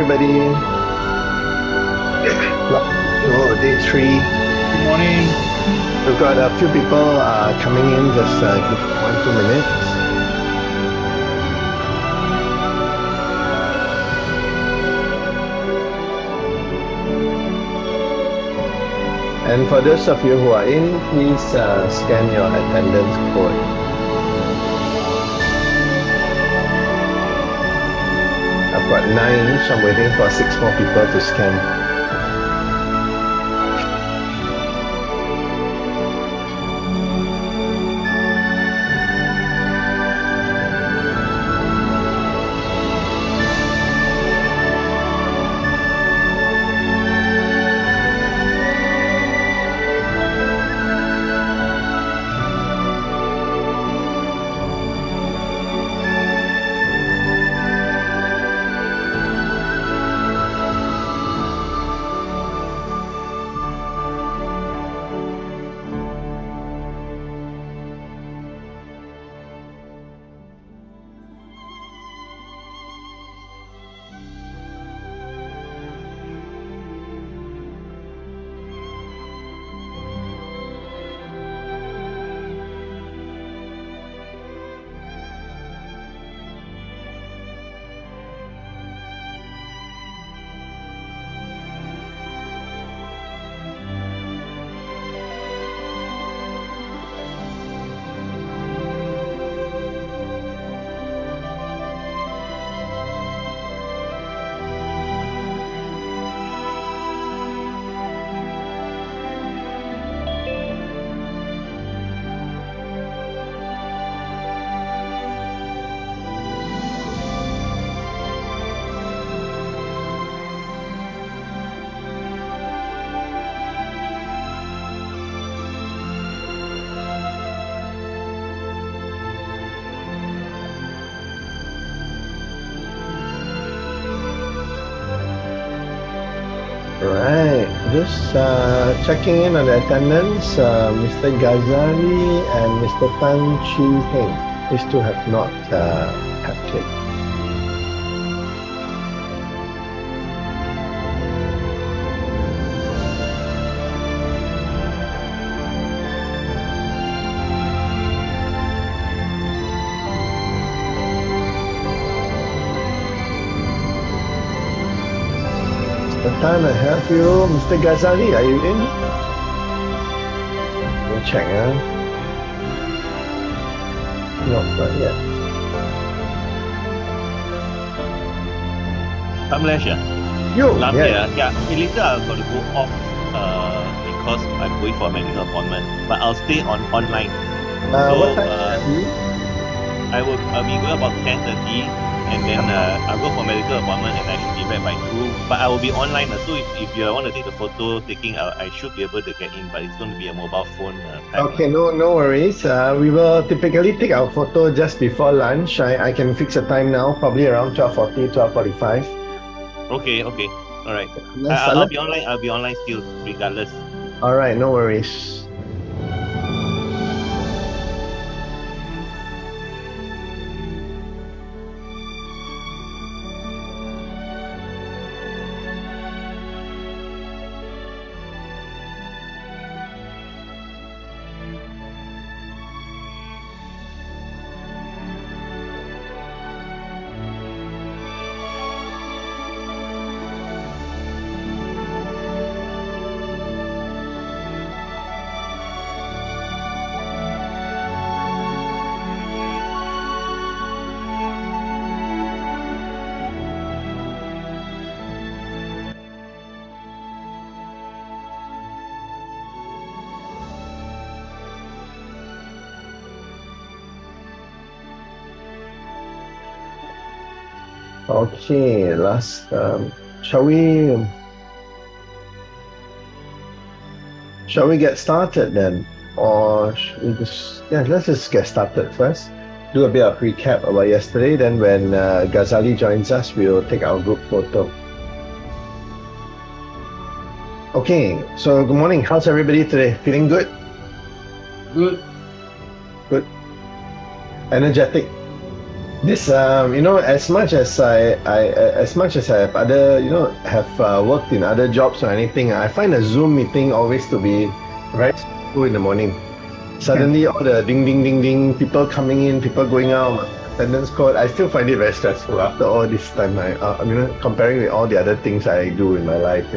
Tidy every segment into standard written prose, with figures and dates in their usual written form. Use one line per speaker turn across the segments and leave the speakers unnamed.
everybody. Day 3.
Good morning.
We've got a few people coming in. Just give me 1-2 minutes. And for those of you who are in, please scan your attendance code. I've got 9, so I'm waiting for 6 more people to scan. Right, just checking in on the attendance, Mr. Ghazali and Mr. Tan Chi Heng. These two have not tapped in. Mr. Tan, I have you. Mr. Ghazali, are you in? Let me check, No, not yet.
Kamlesh,
You,
yeah. Later I'm going to go off because I'm going for a medical appointment, but I'll stay online.
What time are you?
I'll be going about 10:30, and then I'll go for a medical appointment, and I should be back by 2. But I will be online, so if you want to take the photo taking, I should be able to get in, but it's going to be a mobile phone type.
Okay, no worries. We will typically take our photo just before lunch. I can fix a time now, probably around 12:40, 12:45.
Okay. All right. I'll be online. I'll be online still, regardless.
All right, no worries. Okay, shall we get started then? Or should we let's just get started first. Do a bit of recap about yesterday, then when Ghazali joins us, we'll take our group photo. Okay, so good morning. How's everybody today? Feeling good?
Good.
Energetic? This, as much as as much as I have other, have worked in other jobs or anything, I find a Zoom meeting always to be very stressful in the morning. Suddenly, all the ding, ding, ding, ding, people coming in, people going out, attendance code. I still find it very stressful after all this time. Comparing with all the other things I do in my life,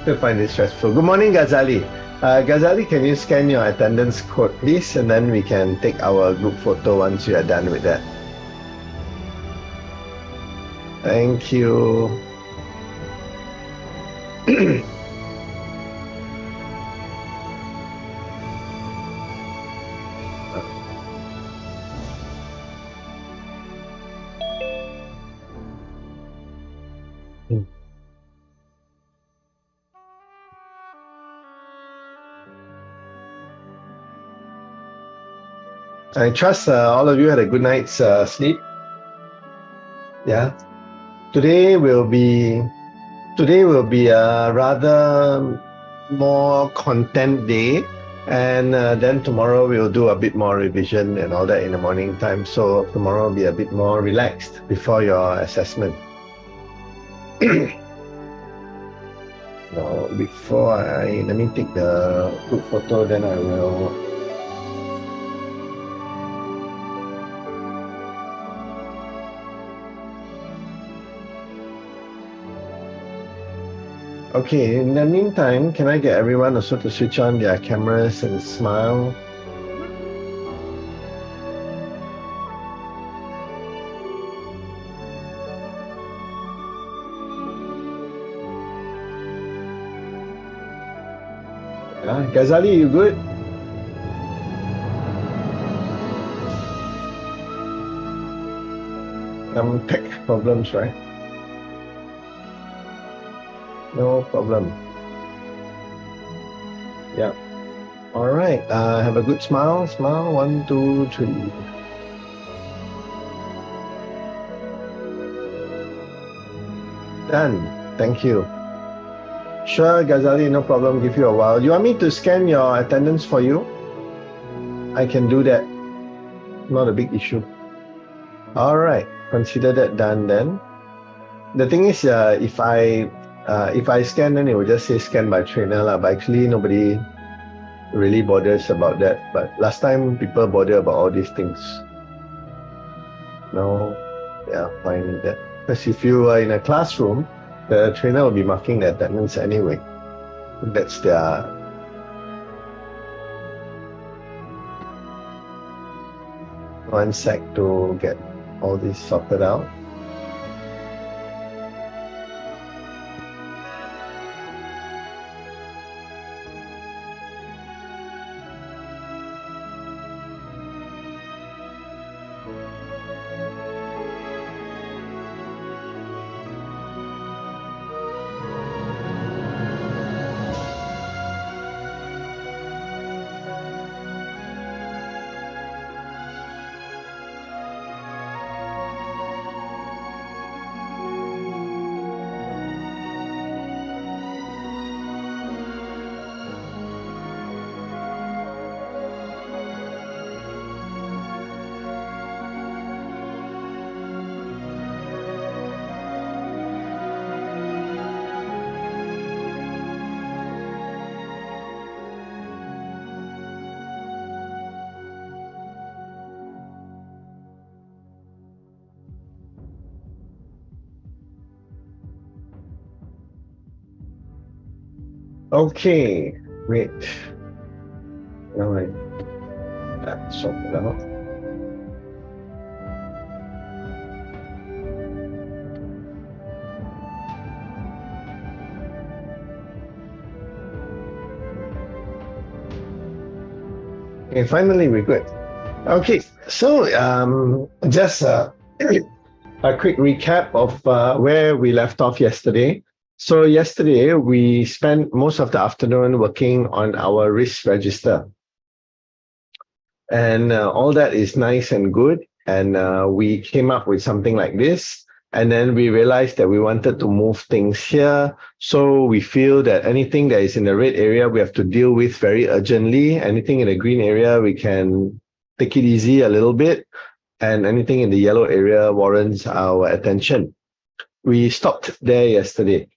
still find it stressful. Good morning, Ghazali. Ghazali, can you scan your attendance code, please? And then we can take our group photo once you are done with that. Thank you. I trust all of you had a good night's sleep. Yeah. Today will be a rather more content day, and then tomorrow we'll do a bit more revision and all that in the morning time. So tomorrow will be a bit more relaxed before your assessment. Now, let me take the group photo, then I will. Okay, in the meantime, can I get everyone also to switch on their cameras and smile? Ghazali, you good? Some tech problems, right? No problem. Yeah. All right. Have a good smile. Smile. 1, 2, 3. Done. Thank you. Sure, Ghazali, no problem. Give you a while. You want me to scan your attendance for you? I can do that. Not a big issue. All right. Consider that done then. The thing is, if I scan, then it will just say scan by trainer lah. But actually, nobody really bothers about that. But last time, people bother about all these things. Now, yeah, fine that. Because if you are in a classroom, the trainer will be marking the attendance anyway. That's their. One sec to get all this sorted out. Okay, great. Now I sort it out. Okay, finally we're good. Okay, so just a quick recap of where we left off yesterday. So yesterday we spent most of the afternoon working on our risk register, and all that is nice and good. And we came up with something like this. And then we realized that we wanted to move things here. So we feel that anything that is in the red area, we have to deal with very urgently. Anything in the green area, we can take it easy a little bit. and anything in the yellow area warrants our attention. We stopped there yesterday.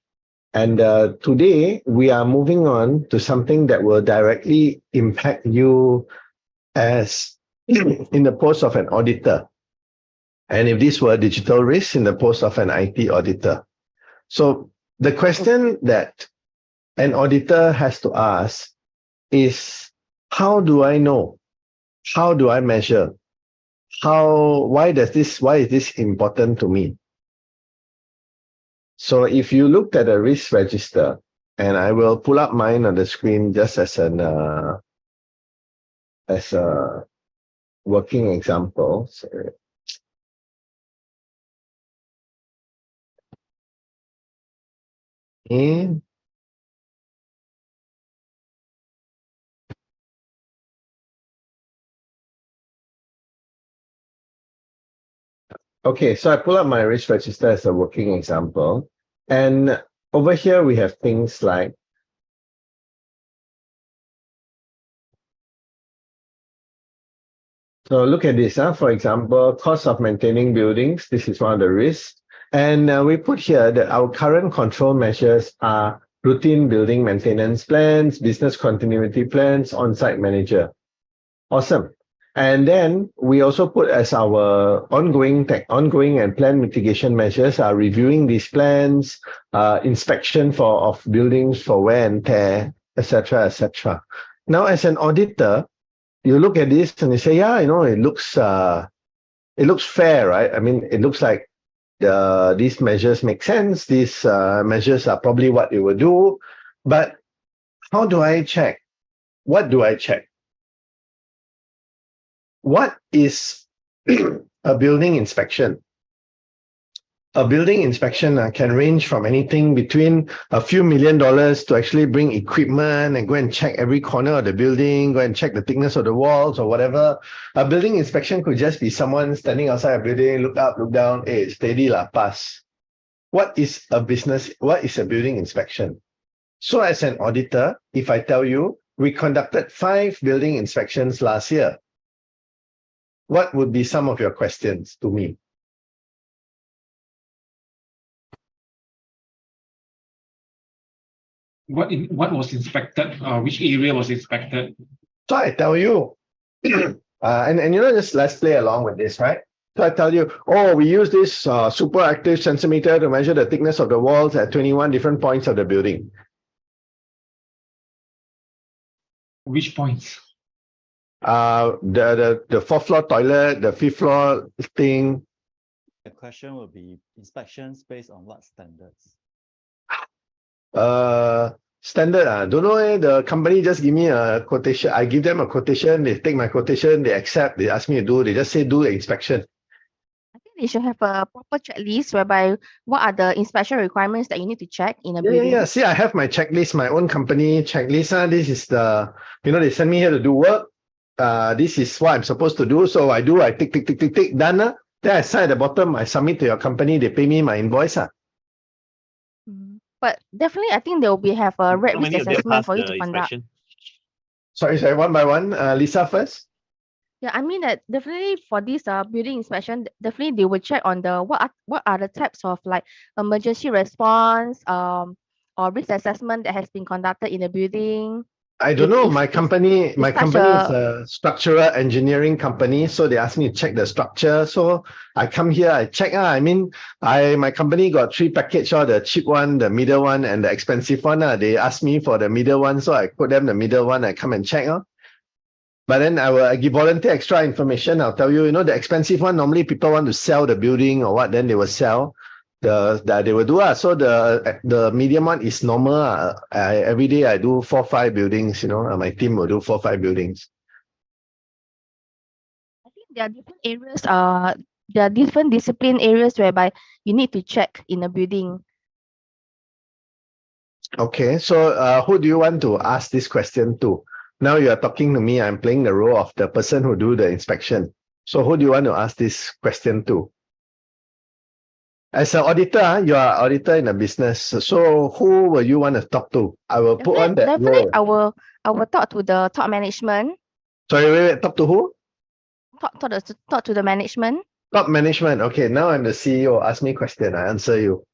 And today we are moving on to something that will directly impact you as in the post of an auditor. And if this were digital risk, in the post of an IT auditor. So the question that an auditor has to ask is, how do I know? How do I measure? Why is this important to me? So if you looked at a risk register, and I will pull up mine on the screen just as a working example. Sorry. Okay, so I pull up my risk register as a working example. And over here, we have things like so look at this. For example, cost of maintaining buildings. This is one of the risks. And we put here that our current control measures are routine building maintenance plans, business continuity plans, on-site manager. Awesome. And then we also put as our ongoing and plan mitigation measures are reviewing these plans, inspection of buildings for wear and tear, etc., etc. Now, as an auditor, you look at this and you say, yeah, it looks fair, right? I mean, it looks like these measures make sense. These measures are probably what you will do. But how do I check? What do I check? What is a building inspection? A building inspection can range from anything between a few $1 million to actually bring equipment and go and check every corner of the building, go and check the thickness of the walls or whatever. A building inspection could just be someone standing outside a building, look up, look down, hey, steady lah, pass. What is a building inspection? So as an auditor, if I tell you, we conducted 5 building inspections last year, what would be some of your questions to me?
What was inspected? Which area was inspected?
So I tell you, and just let's play along with this, right? So I tell you, we use this super active centimeter to measure the thickness of the walls at 21 different points of the building.
Which points?
The 4th floor toilet, the 5th floor thing.
The question will be inspections based on what standards?
Standard, don't know. The company just give me a quotation. I give them a quotation. They take my quotation. They accept. They ask me to do. They just say do the inspection.
I think they should have a proper checklist whereby what are the inspection requirements that you need to check in a building.
Yeah. See, I have my checklist, my own company checklist. This is the, they send me here to do work. This is what I'm supposed to do. So I do. I tick, done. Then I sign at the bottom. I submit to your company. They pay me my invoice.
But definitely, I think they will have a red risk assessment for you to conduct.
Sorry, one by one. Lisa first.
Yeah, I mean that definitely for this building inspection, definitely they will check on the what are the types of like emergency response or risk assessment that has been conducted in the building.
I don't know. My company is a structural engineering company, so they asked me to check the structure. So I come here, I check. My company got 3 packages, the cheap one, the middle one, and the expensive one. They asked me for the middle one, so I put them the middle one. I come and check. But then I give volunteer extra information. I'll tell you, the expensive one, normally people want to sell the building or what, then they will sell. That they will do. So the medium one is normal. Every day I do 4-5 buildings, my team will do 4-5 buildings.
I think there are different areas, there are different discipline areas whereby you need to check in a building.
Okay, so who do you want to ask this question to? Now you are talking to me, I'm playing the role of the person who do the inspection. So who do you want to ask this question to? As an auditor, you are auditor in a business. So who will you want to talk to? I will put on that
definitely
role.
I will talk to the top management.
Sorry, wait, talk to who?
talk to the management.
Top management. Okay, now I'm the CEO. Ask me question. I answer you.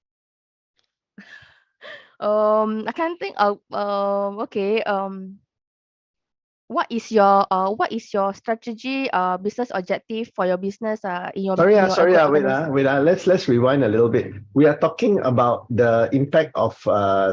I can't think of. Okay. What is your strategy, business objective for your business, in your
Sorry, wait,
organization?
let's rewind a little bit. We are talking about the impact of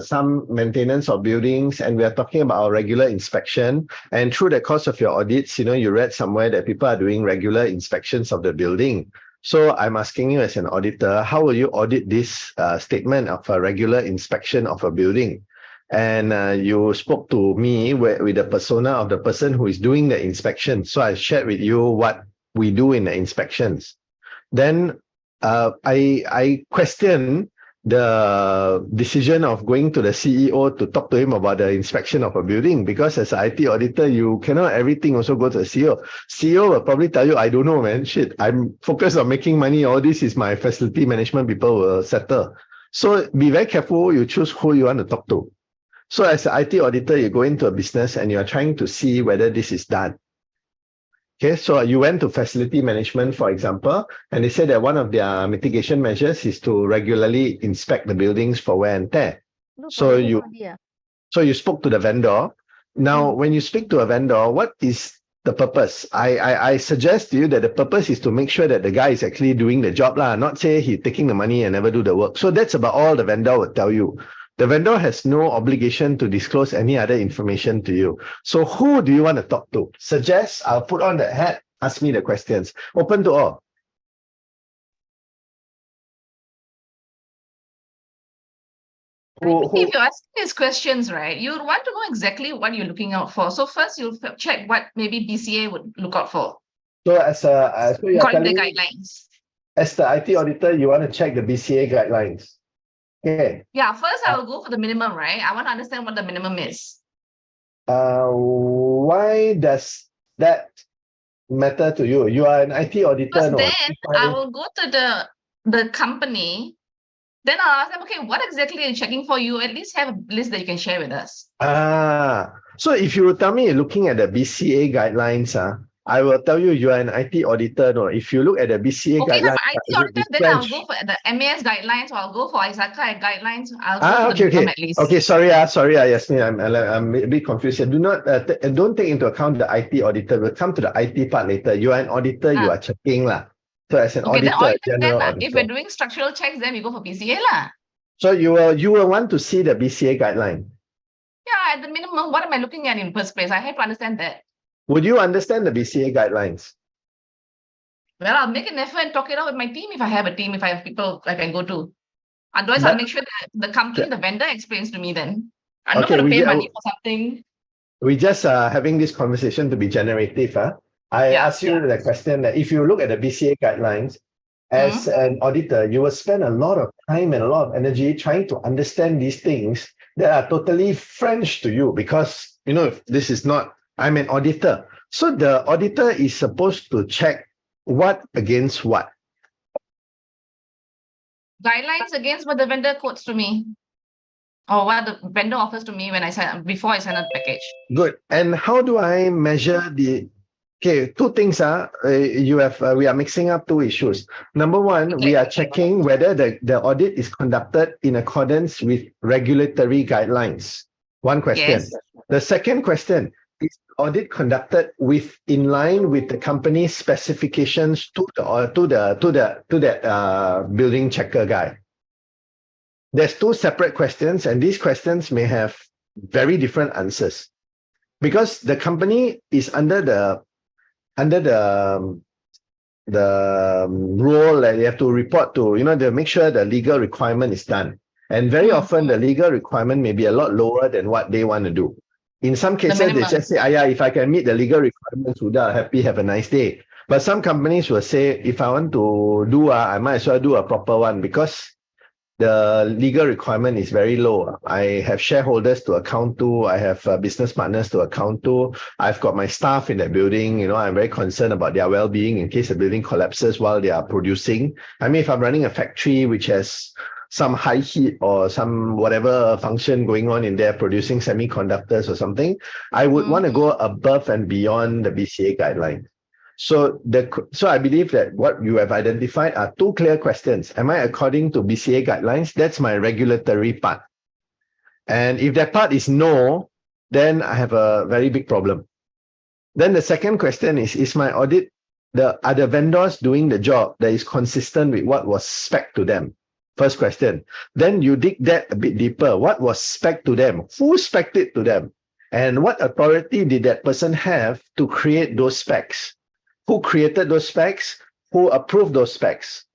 some maintenance of buildings, and we are talking about our regular inspection. And through the course of your audits, you read somewhere that people are doing regular inspections of the building. So I'm asking you as an auditor, how will you audit this statement of a regular inspection of a building? And you spoke to me with the persona of the person who is doing the inspection. So I shared with you what we do in the inspections. Then I question the decision of going to the CEO to talk to him about the inspection of a building, because as an IT auditor, you cannot everything also go to the CEO. CEO will probably tell you, I don't know, man, shit, I'm focused on making money. All this is my facility management people will settle. So be very careful, you choose who you want to talk to. So as an IT auditor, you go into a business and you're trying to see whether this is done. Okay, so you went to facility management, for example, and they said that one of their mitigation measures is to regularly inspect the buildings for wear and tear. So you spoke to the vendor. Now, when you speak to a vendor, what is the purpose? I suggest to you that the purpose is to make sure that the guy is actually doing the job, not say he's taking the money and never do the work. So that's about all the vendor would tell you. The vendor has no obligation to disclose any other information to you. So who do you want to talk to? Suggest, I'll put on the hat, ask me the questions. Open to all.
If you're asking these questions, right, you would want to know exactly what you're looking out for. So first you'll check what maybe BCA would look out for.
So so you're
according to the
telling
guidelines.
As the IT auditor, you want to check the BCA guidelines. Okay.
Yeah, first I will go for the minimum, right? I want to understand what the minimum is.
Why does that matter to you? You are an IT auditor.
Because
no?
then I will go to the company. Then I'll ask them, okay, what exactly are you checking for? You at least have a list that you can share with us.
So if you tell me you're looking at the BCA guidelines, I will tell you you are an IT auditor. No, if you look at the BCA guidelines,
if I'm IT auditor, then I'll go for the MAS guidelines, or I'll go for ISACA guidelines. I'll go for the minimum at least.
Okay, sorry, Yasmin, I'm a bit confused here. Do not don't take into account the IT auditor. We'll come to the IT part later. You are an auditor, you are checking lah. So as an auditor, general auditor.
If we're doing structural checks, then we go for BCA lah.
So you will want to see the BCA guideline.
Yeah, at the minimum, what am I looking at in the first place? I have to understand that.
Would you understand the BCA guidelines?
Well, I'll make an effort and talk it out with my team if I have a team, if I have people I can go to. Otherwise, I'll make sure that the company, the vendor explains to me then. I'm not going to pay money for something.
We just having this conversation to be generative. I ask you the question that if you look at the BCA guidelines, as an auditor, you will spend a lot of time and a lot of energy trying to understand these things that are totally French to you, because, this is not, I'm an auditor. So the auditor is supposed to check what against what?
Guidelines against what the vendor quotes to me, or what the vendor offers to me when before I sign up the package.
Good. And how do I measure the? Okay, two things. We are mixing up two issues. Number one, we are checking whether the audit is conducted in accordance with regulatory guidelines. One question. Yes. The second question. Is audit conducted in line with the company's specifications to that building checker guy? There's two separate questions, and these questions may have very different answers, because the company is under the role that they have to report to, they make sure the legal requirement is done, and very often the legal requirement may be a lot lower than what they want to do. In some cases, they just say, if I can meet the legal requirements, Huda, happy, have a nice day. But some companies will say, if I want to do, I might as well do a proper one, because the legal requirement is very low. I have shareholders to account to. I have business partners to account to. I've got my staff in that building. I'm very concerned about their well-being in case the building collapses while they are producing. I mean, if I'm running a factory which has some high heat or some whatever function going on in there, producing semiconductors or something, I would want to go above and beyond the BCA guidelines. So I believe that what you have identified are two clear questions. Am I according to BCA guidelines? That's my regulatory part. And if that part is no, then I have a very big problem. Then the second question is my audit, are the vendors doing the job that is consistent with what was spec to them? First question. Then you dig that a bit deeper. What was spec to them? Who spec'd it to them? And what authority did that person have to create those specs? Who created those specs? Who approved those specs?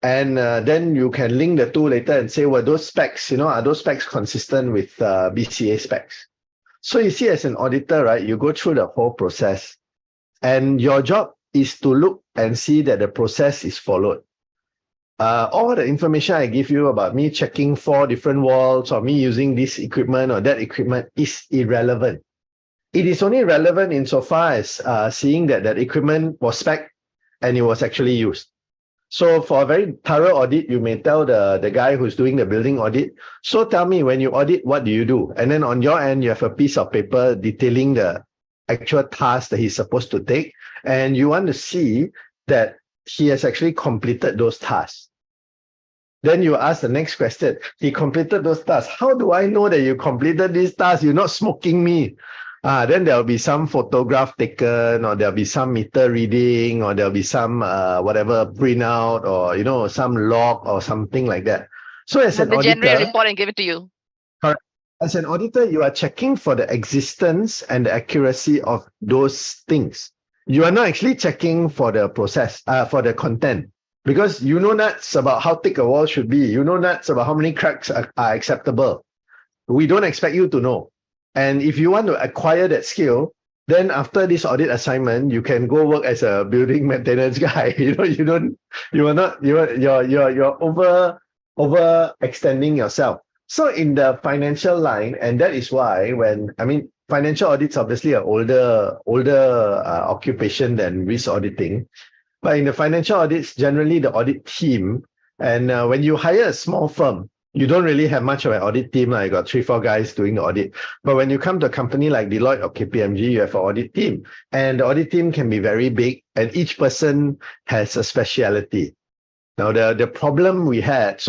And then you can link the two later and say, well, those specs, are those specs consistent with BCA specs? So you see, as an auditor, right, you go through the whole process. And your job is to look and see that the process is followed. All the information I give you about me checking 4 different walls or me using this equipment or that equipment is irrelevant. It is only relevant insofar as seeing that that equipment was spec'd and it was actually used. So for a very thorough audit, you may tell the guy who's doing the building audit, so tell me, when you audit, what do you do? And then on your end, you have a piece of paper detailing the actual task that he's supposed to take. And you want to see that he has actually completed those tasks. Then you ask the next question. He completed those tasks. How do I know that you completed these tasks? You're not smoking me. Then there'll be some photograph taken, or there'll be some meter reading, or there'll be some whatever printout, or some log or something like that. So as an auditor,
generate a report and give it to you.
Correct. As an auditor, you are checking for the existence and the accuracy of those things. You are not actually checking for the process, for the content, because you know nuts about how thick a wall should be. You know nuts about how many cracks are acceptable. We don't expect you to know. And if you want to acquire that skill, then after this audit assignment, you can go work as a building maintenance guy. You're overextending yourself. So in the financial line, and that is why financial audits obviously are older occupation than risk auditing. But in the financial audits, generally the audit team, and when you hire a small firm, you don't really have much of an audit team. You got 3-4 guys doing the audit. But when you come to a company like Deloitte or KPMG, you have an audit team. And the audit team can be very big, and each person has a speciality. Now, the problem we had,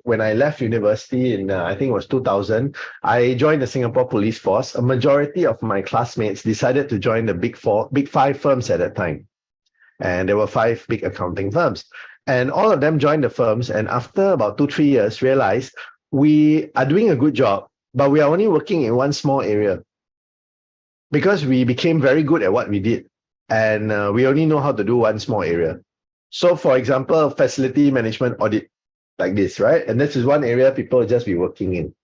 when I left university in, I think it was 2000, I joined the Singapore Police Force. A majority of my classmates decided to join the big 5 firms at that time. And there were 5 big accounting firms. And all of them joined the firms, and after about 2-3 years, realized we are doing a good job, but we are only working in one small area. Because we became very good at what we did, and we only know how to do one small area. So, for example, facility management audit, like this, right? And this is one area people will just be working in.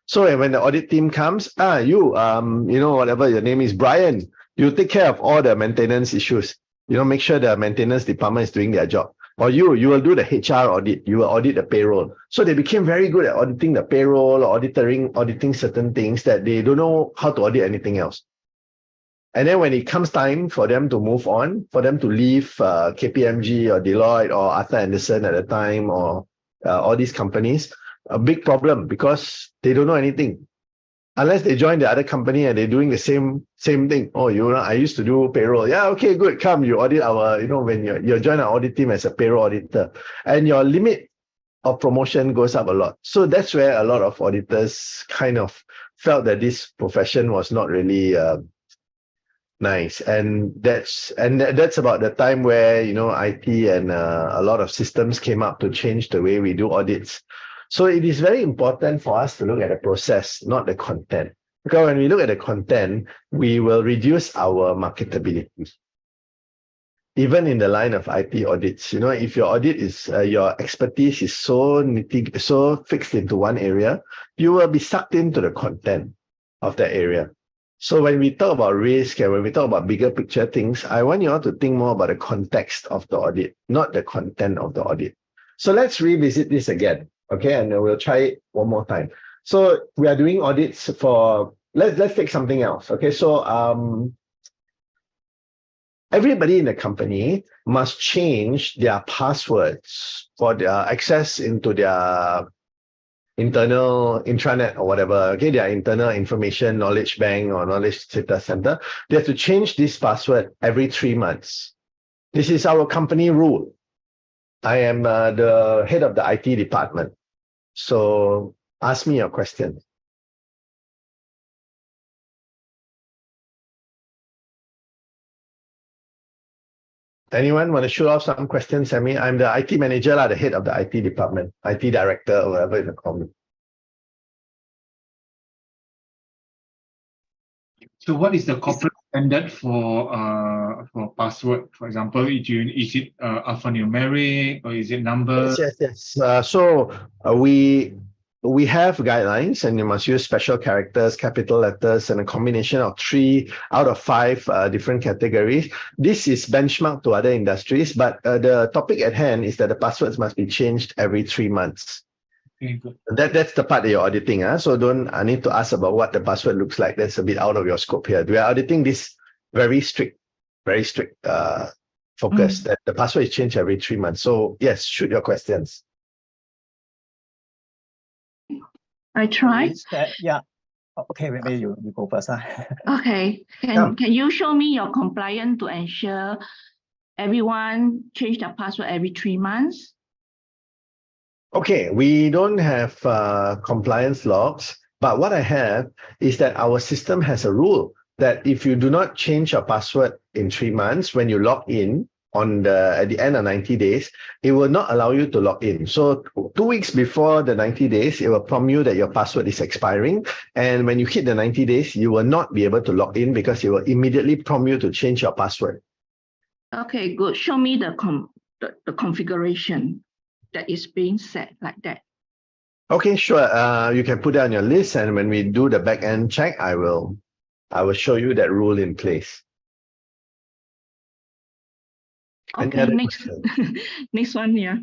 So when the audit team comes, whatever your name is, Brian, you take care of all the maintenance issues. Make sure the maintenance department is doing their job. Or you will do the HR audit. You will audit the payroll. So they became very good at auditing the payroll, or auditing certain things that they don't know how to audit anything else. And then when it comes time for them to move on, for them to leave KPMG or Deloitte or Arthur Andersen at the time, or all these companies, a big problem, because they don't know anything. Unless they join the other company and they're doing the same thing. Oh, I used to do payroll. Yeah, okay, good. Come, you audit our, when you join our audit team as a payroll auditor, and your limit of promotion goes up a lot. So that's where a lot of auditors kind of felt that this profession was not really nice. And that's about the time where, IT and a lot of systems came up to change the way we do audits. So it is very important for us to look at the process, not the content. Because when we look at the content, we will reduce our marketability. Even in the line of IT audits, if your audit is, your expertise is so fixed into one area, you will be sucked into the content of that area. So when we talk about risk and when we talk about bigger picture things, I want you all to think more about the context of the audit, not the content of the audit. So let's revisit this again. Okay, and we'll try it one more time. So we are doing audits for, let's take something else. Okay, so everybody in the company must change their passwords for their access into their internal intranet or whatever, okay, their internal information knowledge bank or knowledge data center, they have to change this password every 3 months. This is our company rule. I am the head of the IT department. So ask me your question. Anyone want to shoot off some questions at me? I'm the IT manager, the head of the IT department, IT director, or whatever you call me.
So what is the corporate standard for password? For example, is it alphanumeric or is it number?
Yes. So we have guidelines, and you must use special characters, capital letters, and a combination of 3 out of 5 different categories. This is benchmarked to other industries, but the topic at hand is that the passwords must be changed every 3 months.
Okay, good.
That's the part that you're auditing. So I need to ask about what the password looks like. That's a bit out of your scope here. We are auditing this very strict focus that the password is changed every 3 months. So yes, shoot your questions.
I tried.
Yeah. Okay, maybe you go first.
Okay. Can you show me your compliance to ensure everyone change their password every 3 months?
Okay, we don't have compliance logs, but what I have is that our system has a rule that if you do not change your password in 3 months, when you log in at the end of 90 days, it will not allow you to log in. So 2 weeks before the 90 days, it will prompt you that your password is expiring. And when you hit the 90 days, you will not be able to log in because it will immediately prompt you to change your password.
Okay, good. Show me the configuration that is being set like that.
Okay, sure. You can put that on your list, and when we do the back-end check, I will show you that rule in place.
Okay, next one here.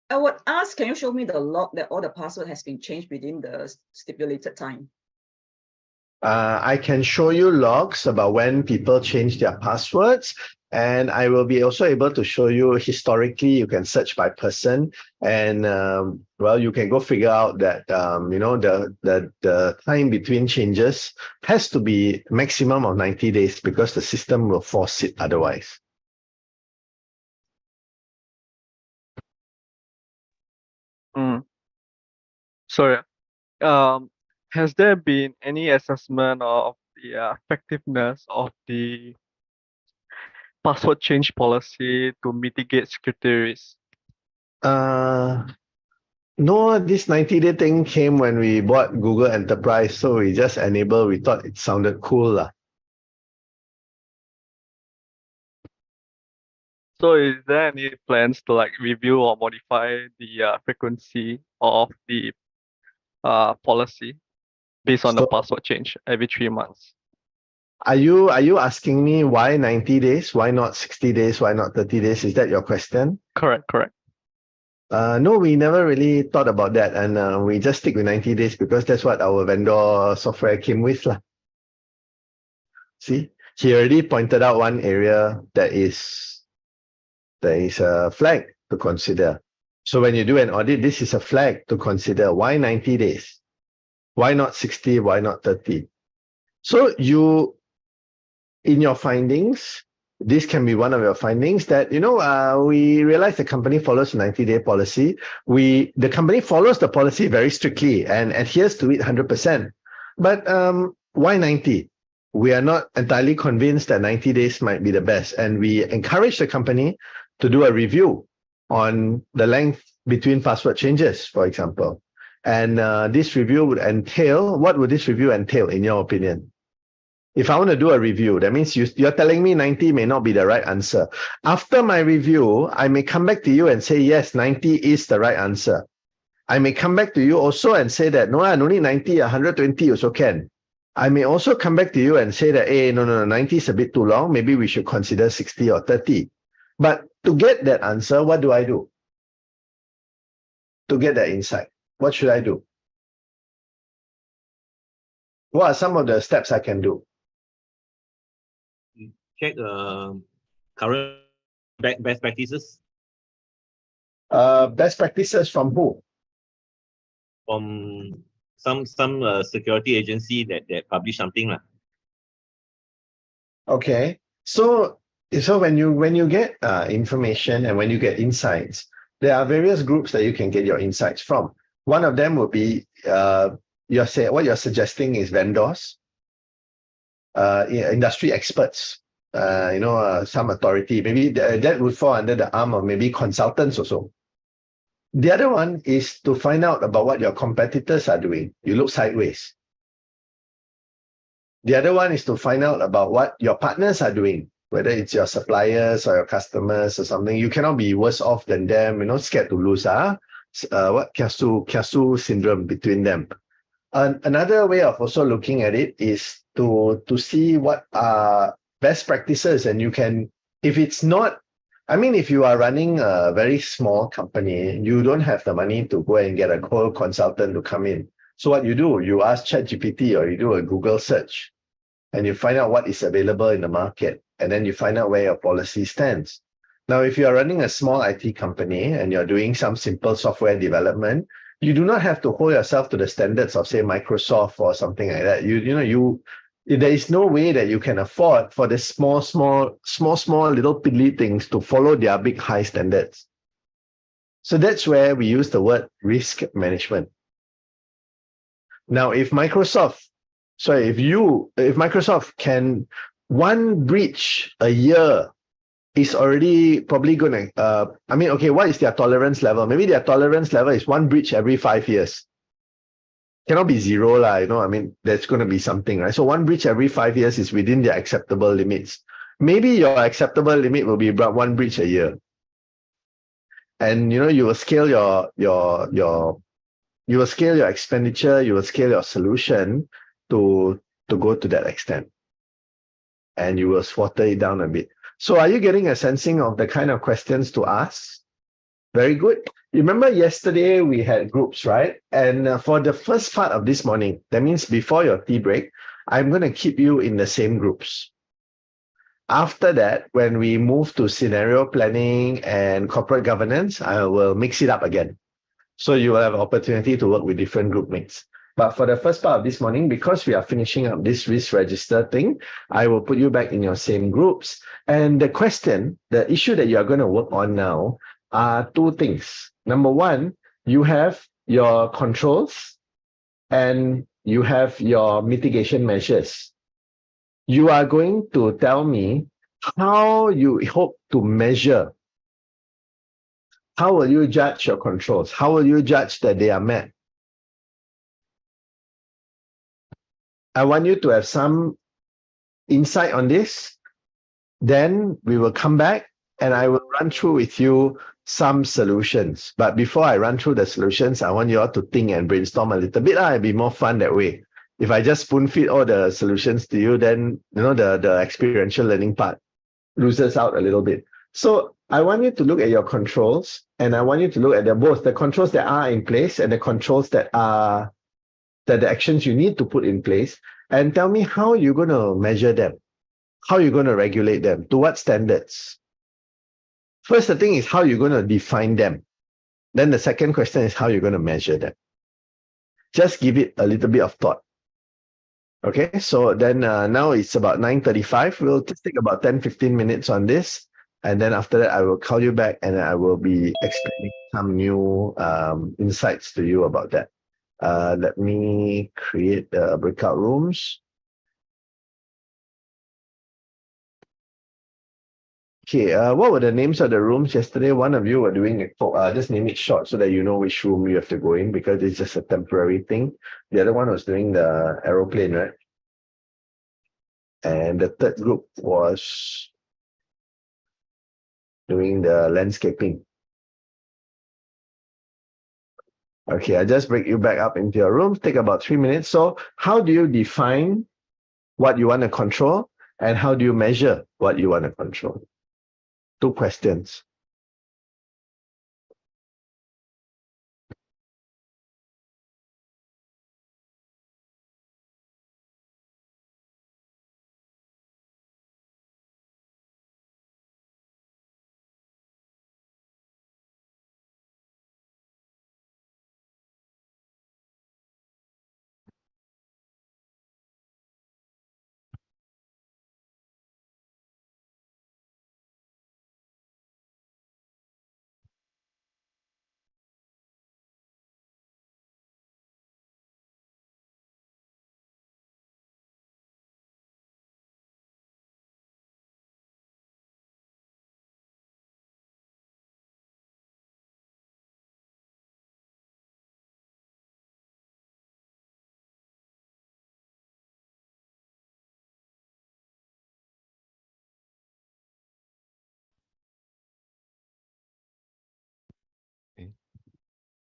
I would ask, can you show me the log that all the password has been changed within the stipulated time?
I can show you logs about when people change their passwords, and I will be also able to show you historically. You can search by person, and you can go figure out that the time between changes has to be maximum of 90 days because the system will force it otherwise.
Sorry. Has there been any assessment of the effectiveness of the password change policy to mitigate security risks?
No, this 90-day thing came when we bought Google Enterprise, so we just enabled. We thought it sounded cool.
So is there any plans to review or modify the frequency of the policy based on the password change every 3 months?
Are you asking me why 90 days? Why not 60 days? Why not 30 days? Is that your question?
Correct.
No, we never really thought about that, and we just stick with 90 days because that's what our vendor software came with. See, he already pointed out one area that is a flag to consider. So when you do an audit, this is a flag to consider. Why 90 days? Why not 60? Why not 30? So in your findings, this can be one of your findings that, we realize the company follows a 90-day policy. The company follows the policy very strictly and adheres to it 100%. But why 90? We are not entirely convinced that 90 days might be the best. And we encourage the company to do a review on the length between password changes, for example. And this review would entail, what would this review entail, in your opinion? If I want to do a review, that means you're telling me 90 may not be the right answer. After my review, I may come back to you and say, yes, 90 is the right answer. I may come back to you also and say that, no, only 90, 120 also can. I may also come back to you and say that, hey, no, 90 is a bit too long. Maybe we should consider 60 or 30. But to get that answer, what do I do? To get that insight, what should I do? What are some of the steps I can do?
Check current best practices.
Best practices from who?
From some security agency that publish something lah.
Okay. So when you get information and when you get insights, there are various groups that you can get your insights from. One of them would be what you're suggesting is vendors, industry experts, some authority. Maybe that would fall under the arm of maybe consultants also. The other one is to find out about what your competitors are doing. You look sideways. The other one is to find out about what your partners are doing, whether it's your suppliers or your customers or something. You cannot be worse off than them, scared to lose. What kiasu syndrome between them. Another way of also looking at it is to see what are best practices, and you can, if it's not, if you are running a very small company, you don't have the money to go and get a whole consultant to come in. So what you do, you ask ChatGPT or you do a Google search and you find out what is available in the market, and then you find out where your policy stands. Now, if you are running a small IT company and you're doing some simple software development, you do not have to hold yourself to the standards of, say, Microsoft or something like that. There is no way that you can afford for the small little piddly things to follow their big high standards. So that's where we use the word risk management. Now, if Microsoft can, one breach a year is already probably going to, what is their tolerance level? Maybe their tolerance level is one breach every 5 years. Cannot be zero lah, there's going to be something, right? So one breach every 5 years is within their acceptable limits. Maybe your acceptable limit will be about one breach a year. And, you will scale you will scale your expenditure, you will scale your solution to go to that extent. And you will water it down a bit. So are you getting a sensing of the kind of questions to ask? Very good. You remember yesterday we had groups, right? And for the first part of this morning, that means before your tea break, I'm going to keep you in the same groups. After that, when we move to scenario planning and corporate governance, I will mix it up again. So you will have an opportunity to work with different group mates. But for the first part of this morning, because we are finishing up this risk register thing, I will put you back in your same groups. And the issue that you are going to work on now are two things. Number one, you have your controls and you have your mitigation measures. You are going to tell me how you hope to measure. How will you judge your controls? How will you judge that they are met? I want you to have some insight on this. Then we will come back and I will run through with you some solutions. But before I run through the solutions, I want you all to think and brainstorm a little bit. It'll be more fun that way. If I just spoon feed all the solutions to you, then the experiential learning part loses out a little bit. So I want you to look at your controls, and I want you to look at both the controls that are in place and the controls that are the actions you need to put in place, and tell me how you're going to measure them, how you're going to regulate them, to what standards. First, the thing is how you're going to define them. Then the second question is how you're going to measure them. Just give it a little bit of thought. Okay, so then now it's about 9:35. We'll just take about 10-15 minutes on this. And then after that, I will call you back and I will be explaining some new insights to you about that. Let me create the breakout rooms. Okay, what were the names of the rooms yesterday? One of you were doing it for, just name it short so that you know which room you have to go in, because it's just a temporary thing. The other one was doing the aeroplane, right? And the third group was doing the landscaping. Okay, I just break you back up into your rooms. Take about 3 minutes. So how do you define what you want to control, and how do you measure what you want to control? 2 questions.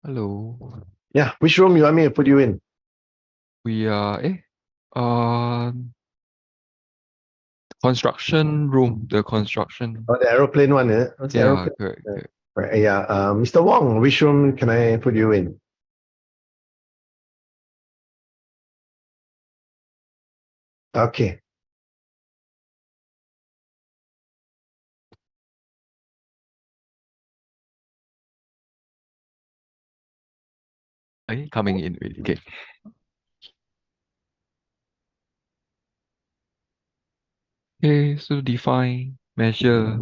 Hello.
Yeah, which room you want me to put you in?
We are construction room. The construction.
Oh, the aeroplane one, eh? What's the
Yeah,
aeroplane?
correct, correct.
Right, yeah, Mr. Wong, which room can I put you in? Okay.
Okay, coming in already. Okay. Okay, so define, measure.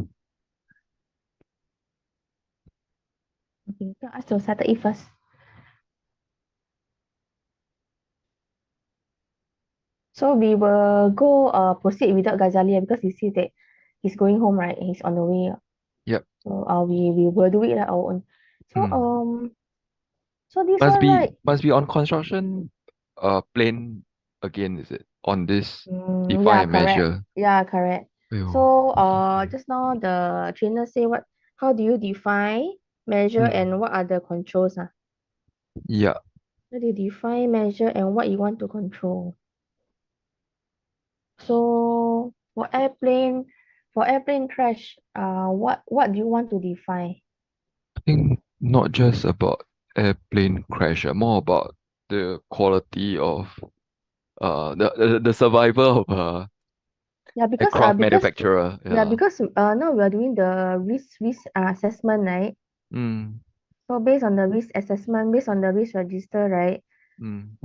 Okay, so ask to settle it first. So we will go proceed without Ghazali because you see that he's going home, right? He's on the way.
Yep.
So we will do it on our own. So so this
Must
one,
be
right?
must be on construction plane again, is it? On this
Yeah,
define and
correct.
measure.
Yeah, correct.
Aiyo.
So just now the trainer say what? How do you define, measure, and what are the controls?
Yeah.
How do you define, measure, and what you want to control? So for airplane crash, what do you want to define?
I think not just about airplane crash, more about the quality of the survival of
Yeah, because
aircraft manufacturer.
yeah,
Yeah.
because now we are doing the risk assessment, right?
Mm.
So based on the risk assessment, based on the risk register, right?
Mm.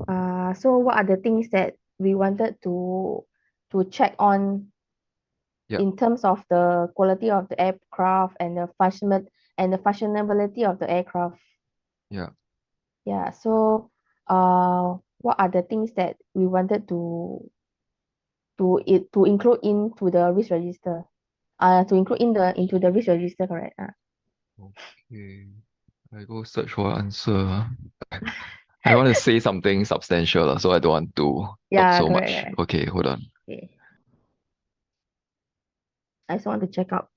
So what are the things that we wanted to check on
Yep.
in terms of the quality of the aircraft and the functionality of the aircraft?
Yeah.
Yeah. So what are the things that we wanted to include into the risk register? To include into the risk register, correct?
Okay. I go search for answer. I want to say something substantial, so I don't want to talk
Yeah,
so
correct,
much.
correct.
Okay, hold on.
Okay. I just want to check out.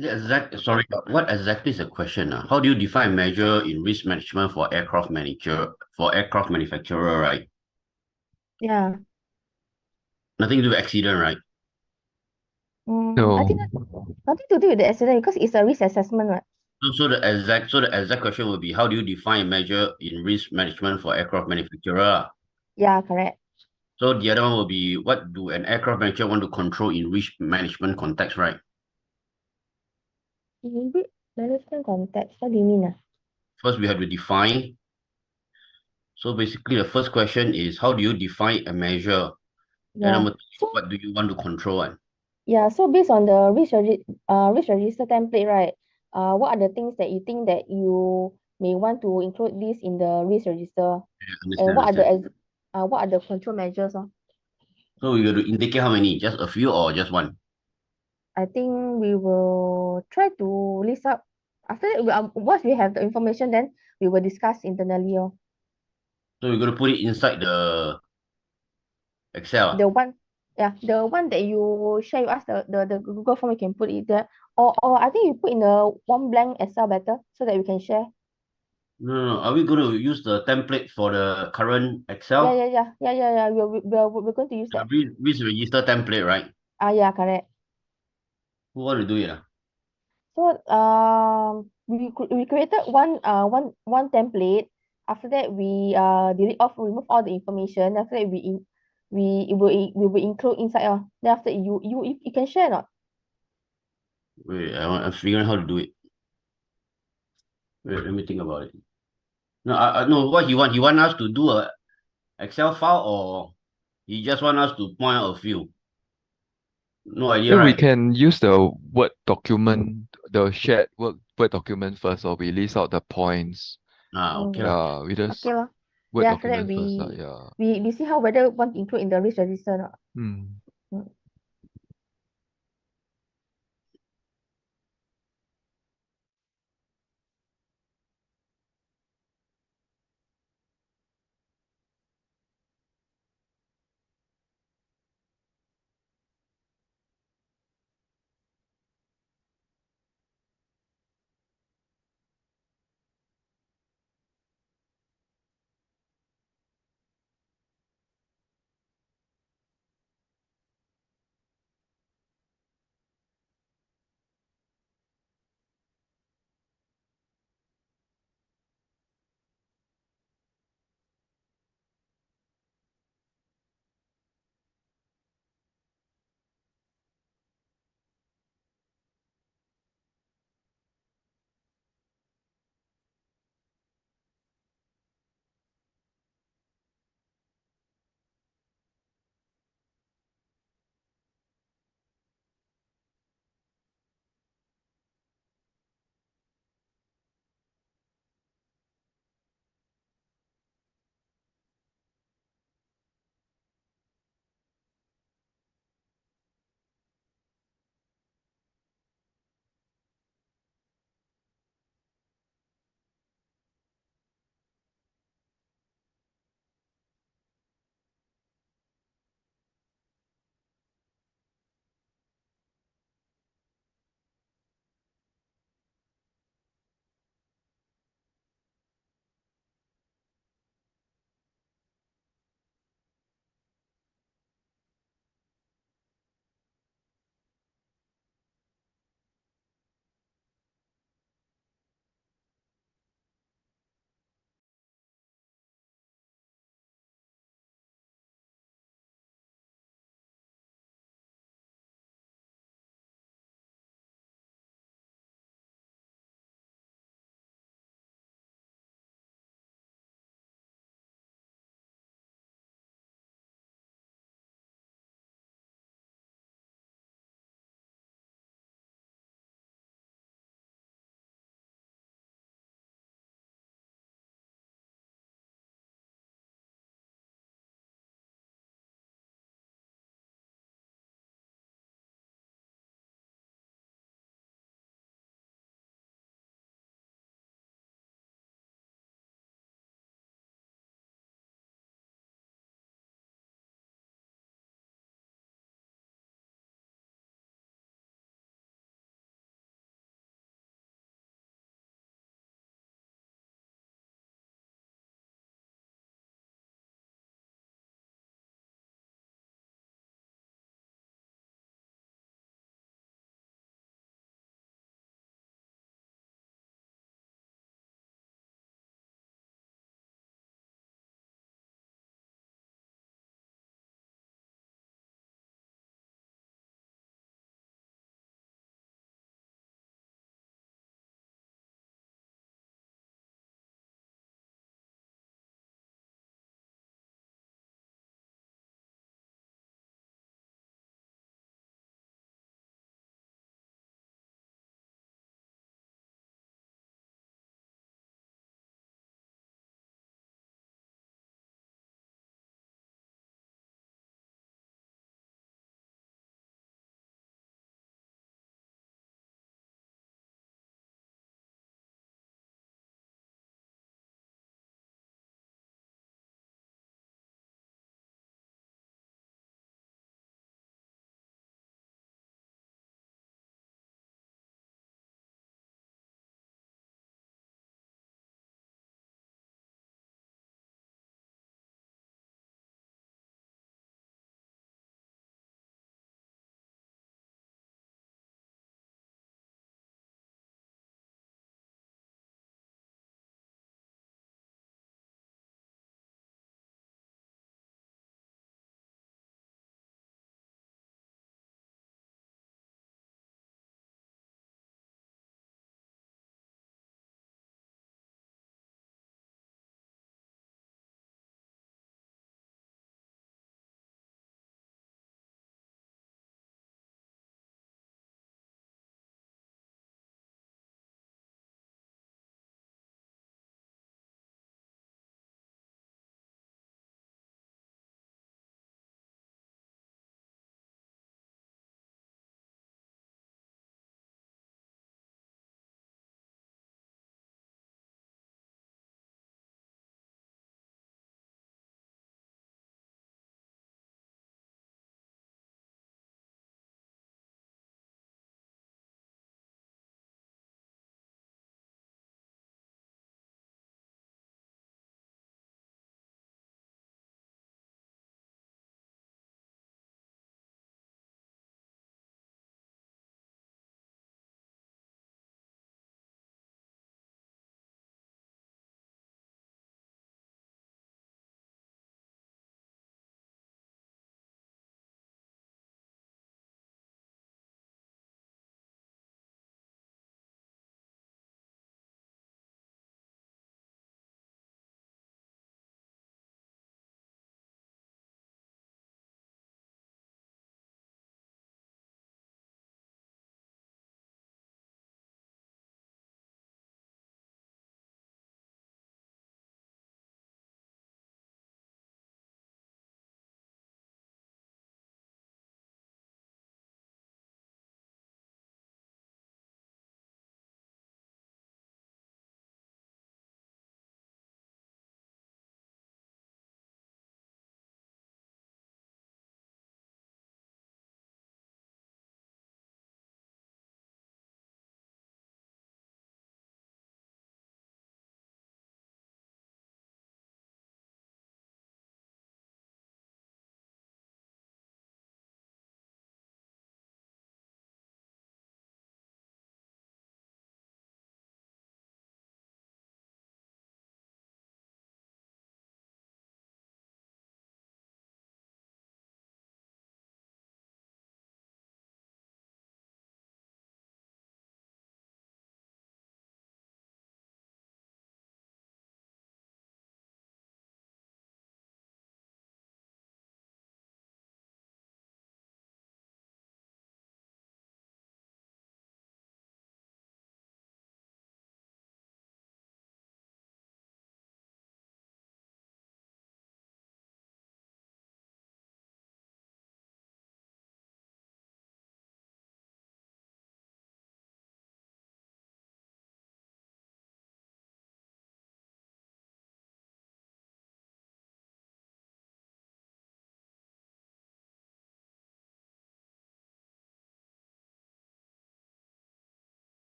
Sorry, what exactly is the question? How do you define measure in risk management for aircraft manufacturer, right?
Yeah.
Nothing to do with accident, right?
I think nothing to do with the accident because it's a risk assessment, right?
So the exact question will be, how do you define measure in risk management for aircraft manufacturer?
Yeah, correct.
So the other one will be, what do an aircraft manufacturer want to control in risk management context, right?
Maybe management context. What do you mean?
First, we have to define. So basically, the first question is, how do you define a measure? And
Yeah.
number two, what do you want to control?
Yeah, so based on the risk register template, right? What are the things that you think that you may want to include this in the risk register? And
Understand.
what are the control measures?
So we got to indicate how many? Just a few or just one?
I think we will try to list up. After that, once we have the information, then we will discuss internally.
So we're going to put it inside the Excel.
The one that you share with us, the Google form, you can put it there. Or I think you put in the one blank Excel better so that we can share.
No. Are we going to use the template for the current Excel?
Yeah. We're going to use that.
Risk register template, right?
Yeah, correct.
Who want to do it?
So we created one template. After that, we remove all the information. After that, we will include inside. Then after that, you can share or not?
Wait, I'm figuring how to do it. Wait, let me think about it. No, no. What he want? He want us to do a Excel file, or he just want us to point out a few? No idea,
Then we
right?
can use the Word document, the shared Word document first, or we list out the points.
Okay lah.
Yeah, we just
Okay lah.
Word
Then after that,
document first, yeah.
we see how whether want to include in the risk register or not.
Mm.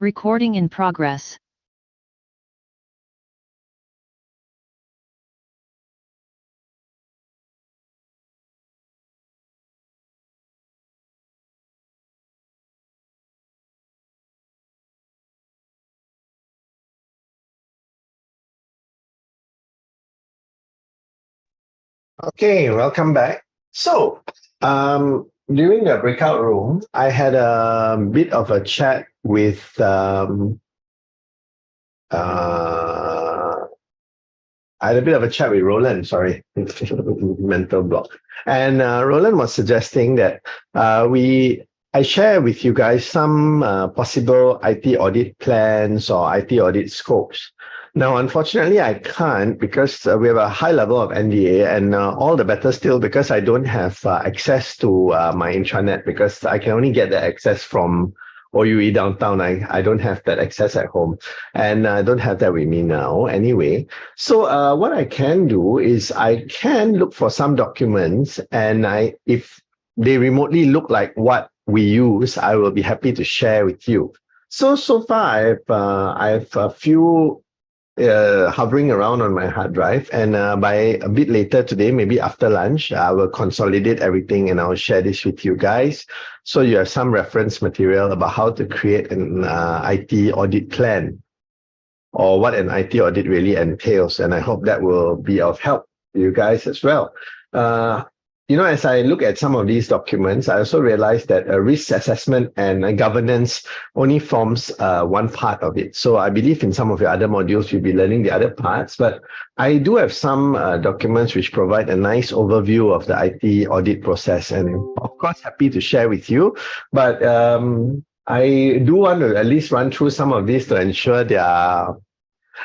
Recording in progress.
Okay, welcome back. So, during the breakout room, I had a bit of a chat with Roland, sorry, mental block. And Roland was suggesting that I share with you guys some possible IT audit plans or IT audit scopes. Now, unfortunately, I can't because we have a high level of NDA, and all the better still because I don't have access to my intranet, because I can only get the access from OUE downtown. I don't have that access at home, and I don't have that with me now anyway. So what I can do is I can look for some documents, and if they remotely look like what we use, I will be happy to share with you. So far I have a few hovering around on my hard drive, and by a bit later today, maybe after lunch, I will consolidate everything and I'll share this with you guys, so you have some reference material about how to create an IT audit plan, or what an IT audit really entails. And I hope that will be of help to you guys as well. As I look at some of these documents, I also realized that a risk assessment and governance only forms one part of it. So I believe in some of your other modules, you'll be learning the other parts, but I do have some documents which provide a nice overview of the IT audit process, and of course, happy to share with you. But I do want to at least run through some of these to ensure their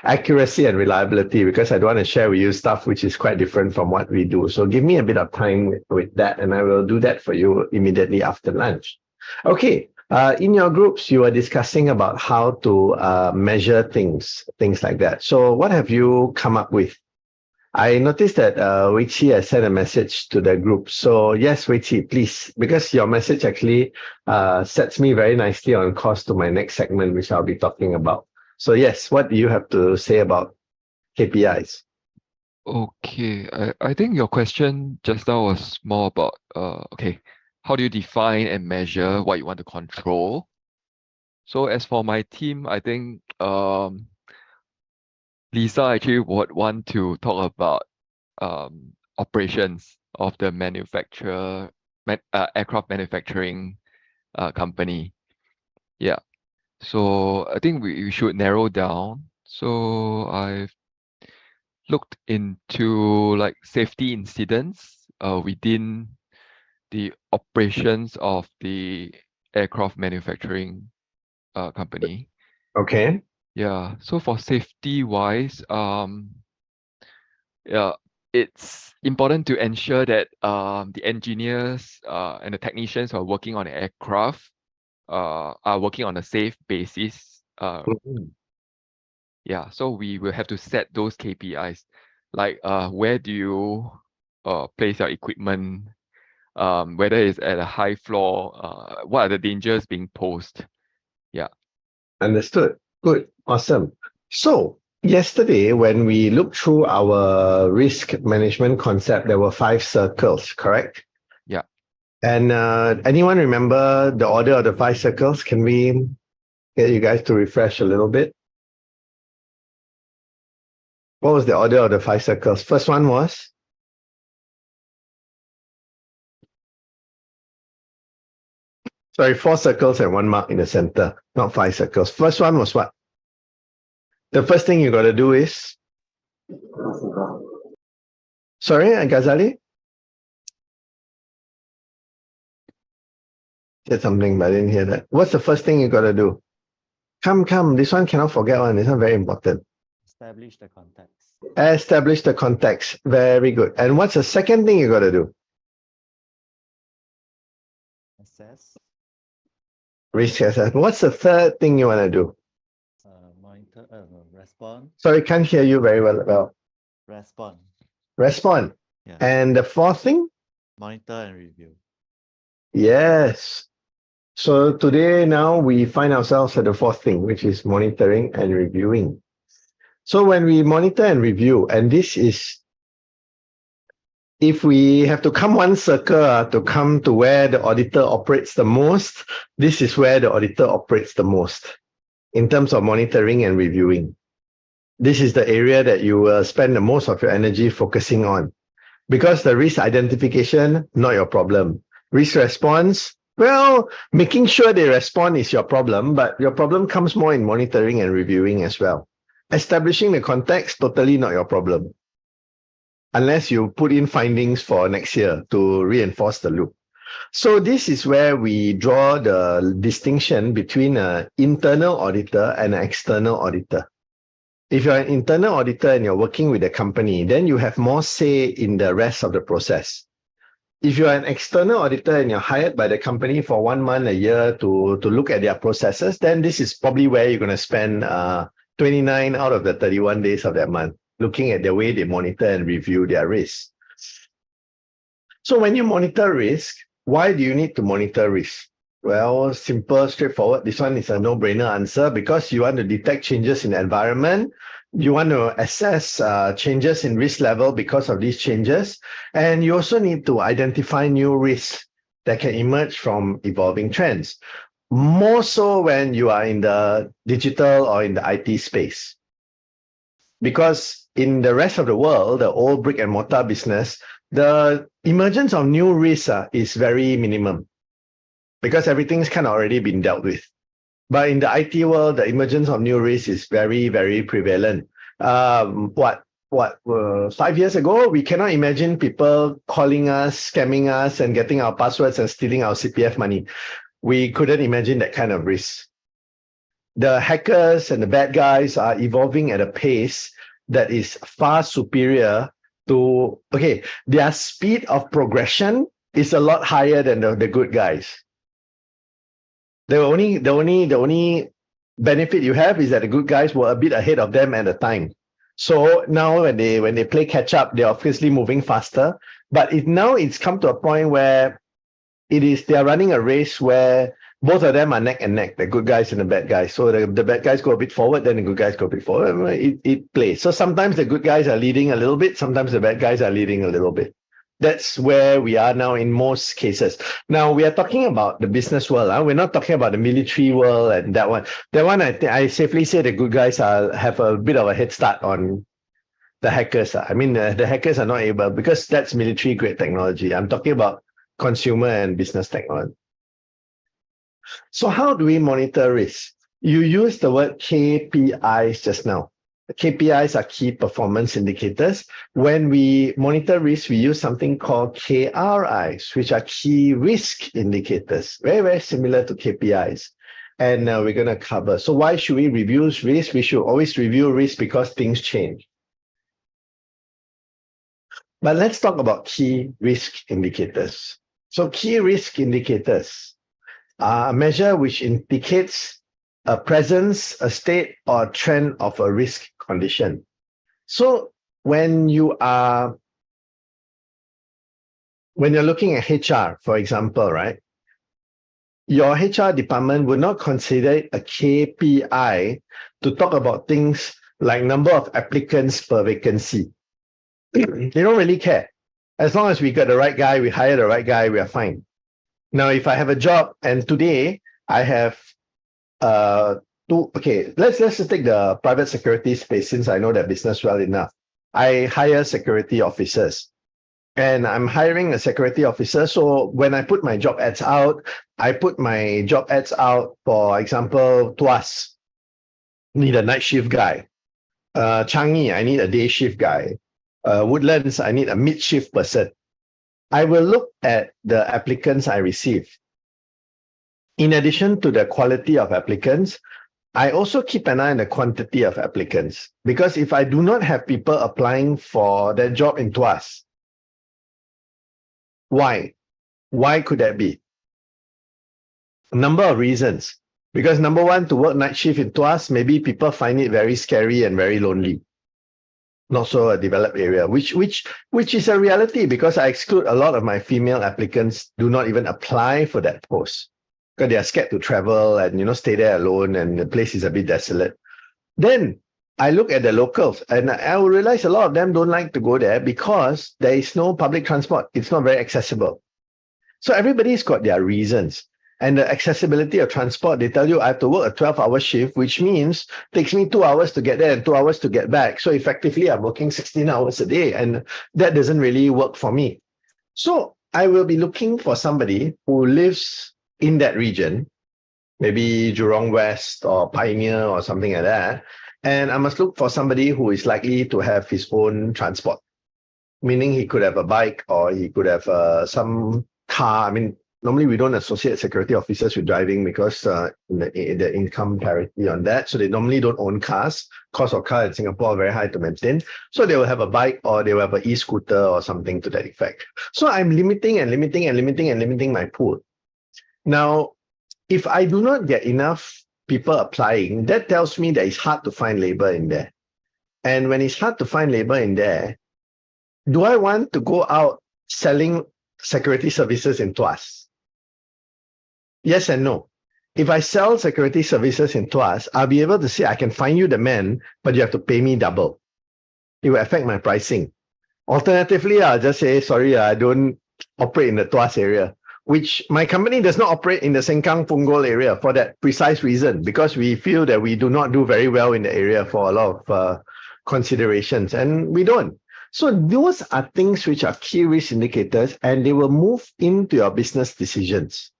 accuracy and reliability, because I don't want to share with you stuff which is quite different from what we do. So give me a bit of time with that, and I will do that for you immediately after lunch. Okay, in your groups, you are discussing about how to measure things like that. So what have you come up with? I noticed that Wei Qi has sent a message to the group. So yes, Wei Qi, please, because your message actually sets me very nicely on course to my next segment, which I'll be talking about. So yes, what do you have to say about KPIs?
Okay, I think your question just now was more about how do you define and measure what you want to control? So as for my team, I think Lisa actually would want to talk about operations of the aircraft manufacturing company. Yeah. So I think we should narrow down. So I've looked into like safety incidents within the operations of the aircraft manufacturing company.
Okay.
Yeah. So for safety wise, it's important to ensure that the engineers and the technicians who are working on the aircraft are working on a safe basis. Yeah, so we will have to set those KPIs, like where do you place your equipment, whether it's at a high floor, what are the dangers being posed. Yeah.
Understood. Good. Awesome. So yesterday, when we looked through our risk management concept, there were 5 circles, correct?
Yeah.
And anyone remember the order of the 5 circles? Can we get you guys to refresh a little bit? What was the order of the 5 circles? First one was? Sorry, 4 circles and 1 mark in the center, not 5 circles. First one was what? The first thing you got to do is? Sorry, Ghazali? Said something, but I didn't hear that. What's the first thing you got to do? Come. This one cannot forget one. This one very important.
Establish the context.
Establish the context. Very good. And what's the second thing you got to do?
Assess.
Risk assessment. What's the third thing you want to do?
Monitor. Respond.
Sorry, can't hear you very well.
Respond.
Respond.
Yeah.
And the fourth thing?
Monitor and review.
Yes. So today now we find ourselves at the fourth thing, which is monitoring and reviewing. So when we monitor and review, and this is, if we have to come one circle to come to where the auditor operates the most, this is where the auditor operates the most in terms of monitoring and reviewing. This is the area that you will spend the most of your energy focusing on. Because the risk identification, not your problem. Risk response, well, making sure they respond is your problem, but your problem comes more in monitoring and reviewing as well. Establishing the context, totally not your problem. Unless you put in findings for next year to reinforce the loop. So this is where we draw the distinction between an internal auditor and an external auditor. If you're an internal auditor and you're working with a company, then you have more say in the rest of the process. If you're an external auditor and you're hired by the company for 1 month, a year to look at their processes, then this is probably where you're going to spend 29 out of the 31 days of that month, looking at the way they monitor and review their risk. So when you monitor risk, why do you need to monitor risk? Well, simple, straightforward. This one is a no-brainer answer because you want to detect changes in the environment. You want to assess changes in risk level because of these changes. And you also need to identify new risks that can emerge from evolving trends. More so when you are in the digital or in the IT space. Because in the rest of the world, the old brick and mortar business, the emergence of new risks is very minimum because everything's kind of already been dealt with. But in the IT world, the emergence of new risks is very, very prevalent. 5 years ago, we cannot imagine people calling us, scamming us, and getting our passwords and stealing our CPF money. We couldn't imagine that kind of risk. The hackers and the bad guys are evolving at a pace that is far superior to, their speed of progression is a lot higher than the good guys. The only benefit you have is that the good guys were a bit ahead of them at the time. So now when they play catch up, they're obviously moving faster. But it's come to a point where they are running a race where both of them are neck and neck, the good guys and the bad guys. So the bad guys go a bit forward, then the good guys go a bit forward. It plays. So sometimes the good guys are leading a little bit, sometimes the bad guys are leading a little bit. That's where we are now in most cases. Now, we are talking about the business world. We're not talking about the military world and that one. That one, I safely say the good guys have a bit of a head start on the hackers. I mean, the hackers are not able, because that's military-grade technology. I'm talking about consumer and business technology. So how do we monitor risk? You used the word KPIs just now. KPIs are key performance indicators. When we monitor risk, we use something called KRIs, which are key risk indicators, very, very similar to KPIs. And we're going to cover. So why should we review risk? We should always review risk because things change. But let's talk about key risk indicators. So key risk indicators are a measure which indicates a presence, a state, or a trend of a risk condition. So when you're looking at HR, for example, right? Your HR department would not consider a KPI to talk about things like number of applicants per vacancy. They don't really care. As long as we got the right guy, we hire the right guy, we are fine. Now, if I have a job and today I have let's just take the private security space since I know that business well enough. I hire security officers and I'm hiring a security officer. So when I put my job ads out, I put my job ads out, for example, Tuas, need a night shift guy. Changi, I need a day shift guy. Woodlands, I need a mid-shift person. I will look at the applicants I receive. In addition to the quality of applicants, I also keep an eye on the quantity of applicants. Because if I do not have people applying for that job in Tuas, why? Why could that be? A number of reasons. Because number one, to work night shift in Tuas, maybe people find it very scary and very lonely. Not so a developed area, which is a reality because I exclude a lot of my female applicants do not even apply for that post. because they are scared to travel and, stay there alone and the place is a bit desolate. Then I look at the locals and I will realize a lot of them don't like to go there because there is no public transport. It's not very accessible. So everybody's got their reasons. And the accessibility of transport, they tell you I have to work a 12-hour shift, which means it takes me 2 hours to get there and 2 hours to get back. So effectively, I'm working 16 hours a day, and that doesn't really work for me. So I will be looking for somebody who lives in that region, maybe Jurong West or Pioneer or something like that. And I must look for somebody who is likely to have his own transport, meaning he could have a bike or he could have some car. I mean, normally we don't associate security officers with driving because the income parity on that. So they normally don't own cars. Cost of car in Singapore are very high to maintain. So they will have a bike or they will have an e-scooter or something to that effect. So I'm limiting my pool. Now, if I do not get enough people applying, that tells me that it's hard to find labor in there. And when it's hard to find labor in there, do I want to go out selling security services in Tuas? Yes and no. If I sell security services in Tuas, I'll be able to say, I can find you the man, but you have to pay me double. It will affect my pricing. Alternatively, I'll just say, sorry, I don't operate in the Tuas area, which my company does not operate in the Sengkang Punggol area for that precise reason, because we feel that we do not do very well in the area for a lot of considerations, and we don't. So those are things which are key risk indicators, and they will move into your business decisions.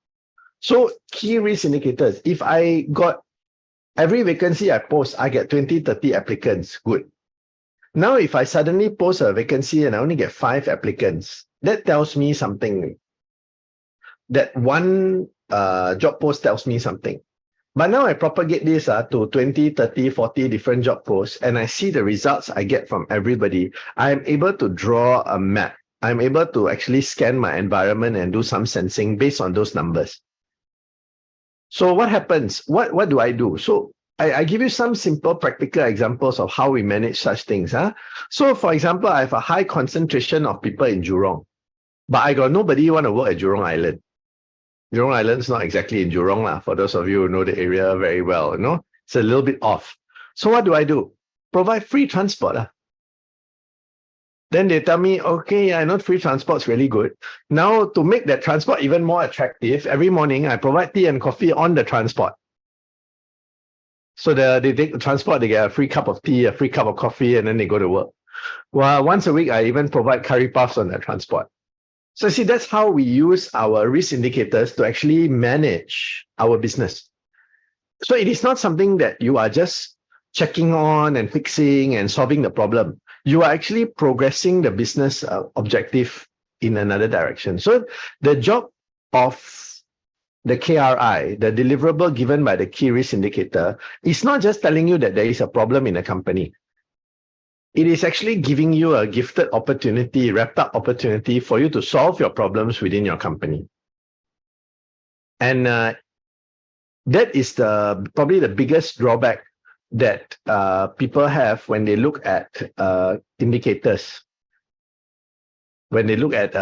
So key risk indicators, if I got every vacancy I post, I get 20, 30 applicants, good. Now, if I suddenly post a vacancy and I only get 5 applicants, that tells me something. That one job post tells me something. But now I propagate this to 20, 30, 40 different job posts, and I see the results I get from everybody. I'm able to draw a map. I'm able to actually scan my environment and do some sensing based on those numbers. So what happens? What do I do? So I give you some simple practical examples of how we manage such things. So for example, I have a high concentration of people in Jurong, but I got nobody who want to work at Jurong Island. Jurong Island is not exactly in Jurong, for those of you who know the area very well. It's a little bit off. So what do? Provide free transport. Then they tell me, okay, I know free transport's really good. Now, to make that transport even more attractive, every morning I provide tea and coffee on the transport. So they take the transport, they get a free cup of tea, a free cup of coffee, and then they go to work. Well, once a week, I even provide curry puffs on that transport. So see, that's how we use our risk indicators to actually manage our business. So it is not something that you are just checking on and fixing and solving the problem. You are actually progressing the business objective in another direction. So the job of the KRI, the deliverable given by the key risk indicator, is not just telling you that there is a problem in a company. It is actually giving you a gifted opportunity, wrapped up opportunity for you to solve your problems within your company. And that is probably the biggest drawback that people have when they look at indicators, when they look at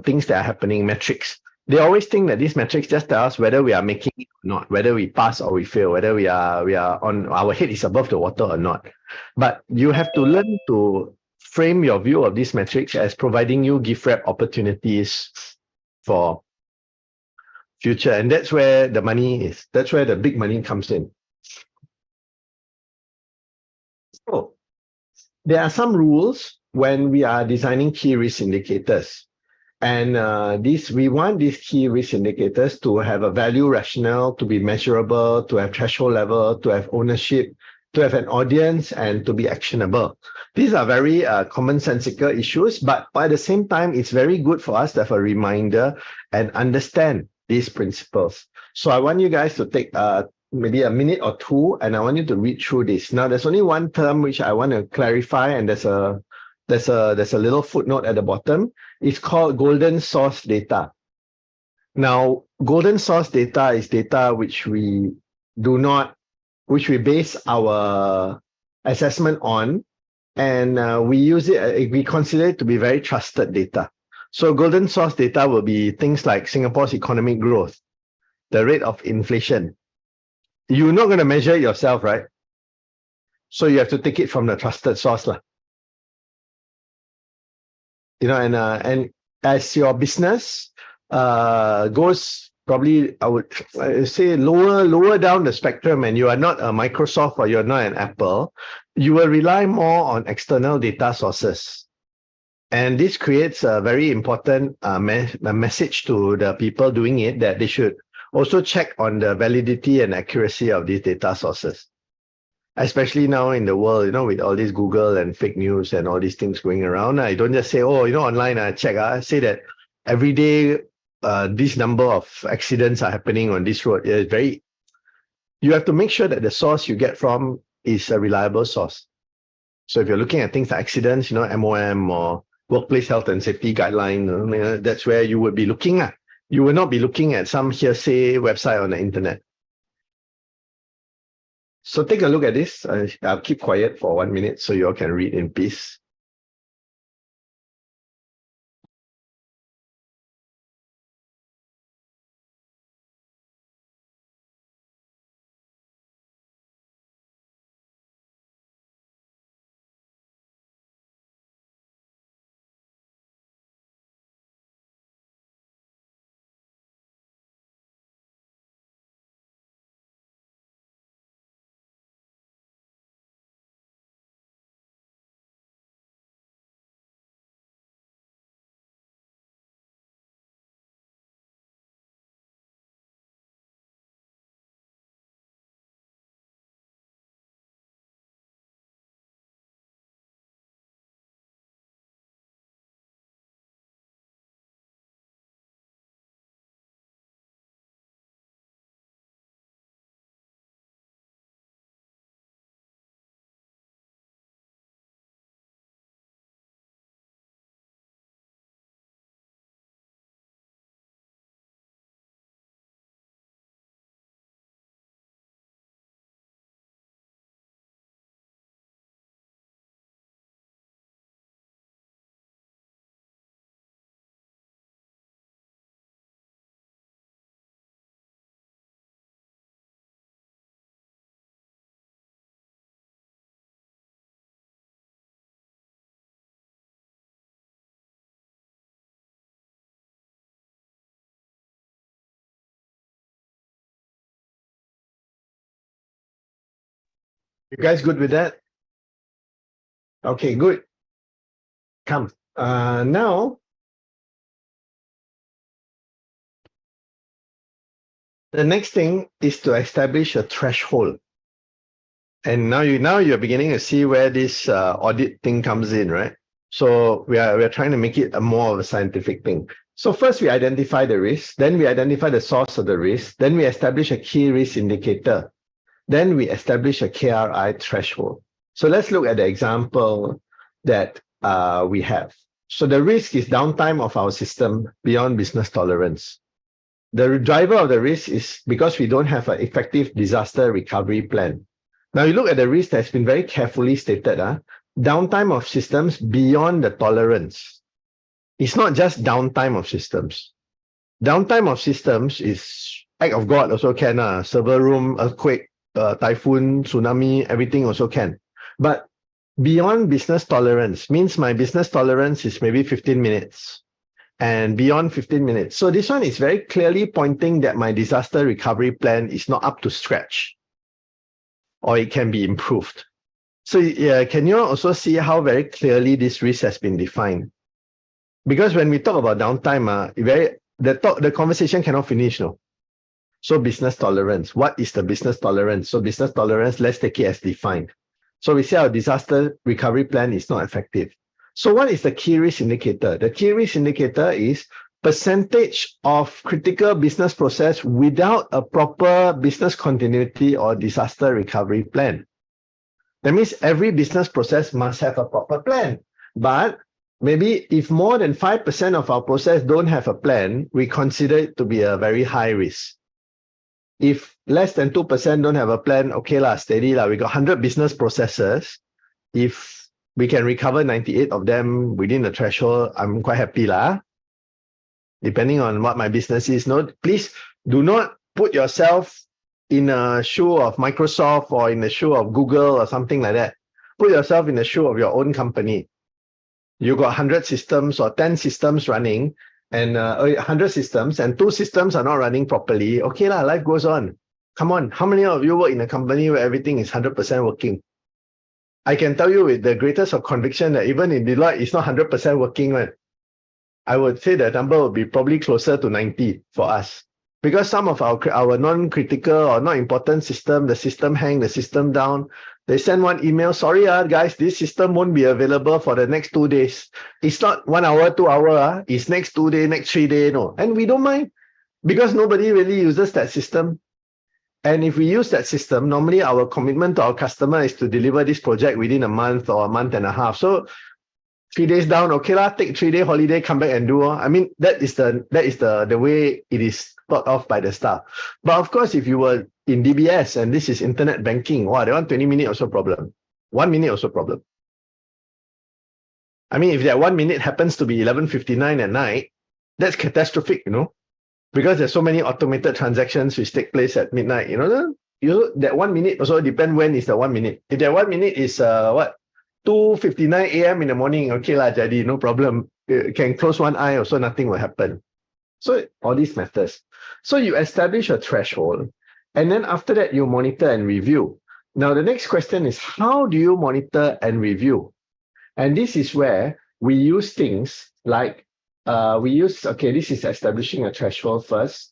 things that are happening, metrics. They always think that these metrics just tell us whether we are making it or not, whether we pass or we fail, whether we are on our head is above the water or not. But you have to learn to frame your view of these metrics as providing you gift wrap opportunities for future. And that's where the money is. That's where the big money comes in. So there are some rules when we are designing key risk indicators. And we want these key risk indicators to have a value rationale, to be measurable, to have threshold level, to have ownership, to have an audience, and to be actionable. These are very commonsensical issues, but at the same time, it's very good for us to have a reminder and understand these principles. So I want you guys to take maybe a minute or two, and I want you to read through this. Now, there's only one term which I want to clarify, and there's a little footnote at the bottom. It's called golden source data. Now, golden source data is data which we base our assessment on, and we use it, we consider it to be very trusted data. So golden source data will be things like Singapore's economic growth, the rate of inflation. You're not going to measure it yourself, right? So you have to take it from the trusted source, lah. And as your business goes, probably I would say lower down the spectrum, and you are not a Microsoft or you're not an Apple, you will rely more on external data sources. And this creates a very important message to the people doing it, that they should also check on the validity and accuracy of these data sources. Especially now in the world, with all this Google and fake news and all these things going around. I don't just say, online, I check. I say that every day, this number of accidents are happening on this road. You have to make sure that the source you get from is a reliable source. So if you're looking at things like accidents, MOM or workplace health and safety guideline, that's where you would be looking at. You will not be looking at some hearsay website on the internet. So take a look at this. I'll keep quiet for 1 minute so you all can read in peace. You guys good with that? Okay, good. Come. Now, the next thing is to establish a threshold. And now you're beginning to see where this audit thing comes in, right? So we are trying to make it a more of a scientific thing. So first we identify the risk, then we identify the source of the risk, then we establish a key risk indicator. Then we establish a KRI threshold. So let's look at the example that we have. So the risk is downtime of our system beyond business tolerance. The driver of the risk is because we don't have an effective disaster recovery plan. Now you look at the risk that's been very carefully stated. Downtime of systems beyond the tolerance. It's not just downtime of systems. Downtime of systems is act of God also can. Server room, earthquake, typhoon, tsunami, everything also can. But beyond business tolerance means my business tolerance is maybe 15 minutes and beyond 15 minutes. So this one is very clearly pointing that my disaster recovery plan is not up to scratch or it can be improved. So can you also see how very clearly this risk has been defined? Because when we talk about downtime, the conversation cannot finish, no? So business tolerance, what is the business tolerance? So business tolerance, let's take it as defined. So we say our disaster recovery plan is not effective. So what is the key risk indicator? The key risk indicator is percentage of critical business process without a proper business continuity or disaster recovery plan. That means every business process must have a proper plan. But maybe if more than 5% of our process don't have a plan, we consider it to be a very high risk. If less than 2% don't have a plan, okay lah, steady lah. We got 100 business processes. If we can recover 98 of them within the threshold, I'm quite happy lah. Depending on what my business is. No, please put yourself in a shoe of Microsoft or in the shoe of Google or something like that. Put yourself in the shoe of your own company. You got 100 systems or 10 systems running, and 100 systems, and 2 systems are not running properly. Okay lah, life goes on. Come on, how many of you work in a company where everything is 100% working? I can tell you with the greatest of conviction that even in Deloitte, it's not 100% working. Right? I would say the number would be probably closer to 90 for us. Because some of our non-critical or not important system, the system hang, the system down, they send one email, sorry guys, this system won't be available for the next 2 days. It's not 1 hour, 2 hour, it's next 2 days, next 3 days, no. And we don't mind because nobody really uses that system. And if we use that system, normally our commitment to our customer is to deliver this project within a month or a month and a half. So 3 days down, okay lah, take 3-day holiday, come back and do. I mean, that is the way it is thought of by the staff. But of course, if you were in DBS and this is internet banking, wow, they want 20 minutes also problem. 1 minute also problem. I mean, if that 1 minute happens to be 11:59 at night, that's catastrophic, you know, because there's so many automated transactions which take place at midnight. That 1 minute also depend when is the 1 minute. If that 1 minute is 2:59 a.m. in the morning, okay lah, jadi no problem. You can close one eye, also nothing will happen. So all these matters. So you establish a threshold, and then after that you monitor and review. Now the next question is, how do you monitor and review? And this is where we use things like this is establishing a threshold first.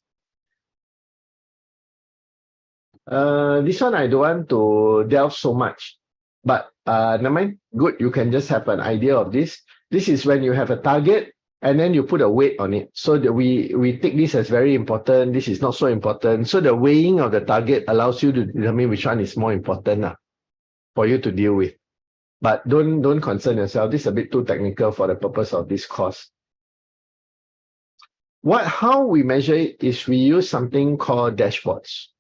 This one I don't want to delve so much, but never mind. Good, you can just have an idea of this. This is when you have a target and then you put a weight on it. So that we take this as very important. This is not so important. So the weighing of the target allows you to determine which one is more important for you to deal with. But don't concern yourself. This is a bit too technical for the purpose of this course. How we measure it is we use something called dashboards.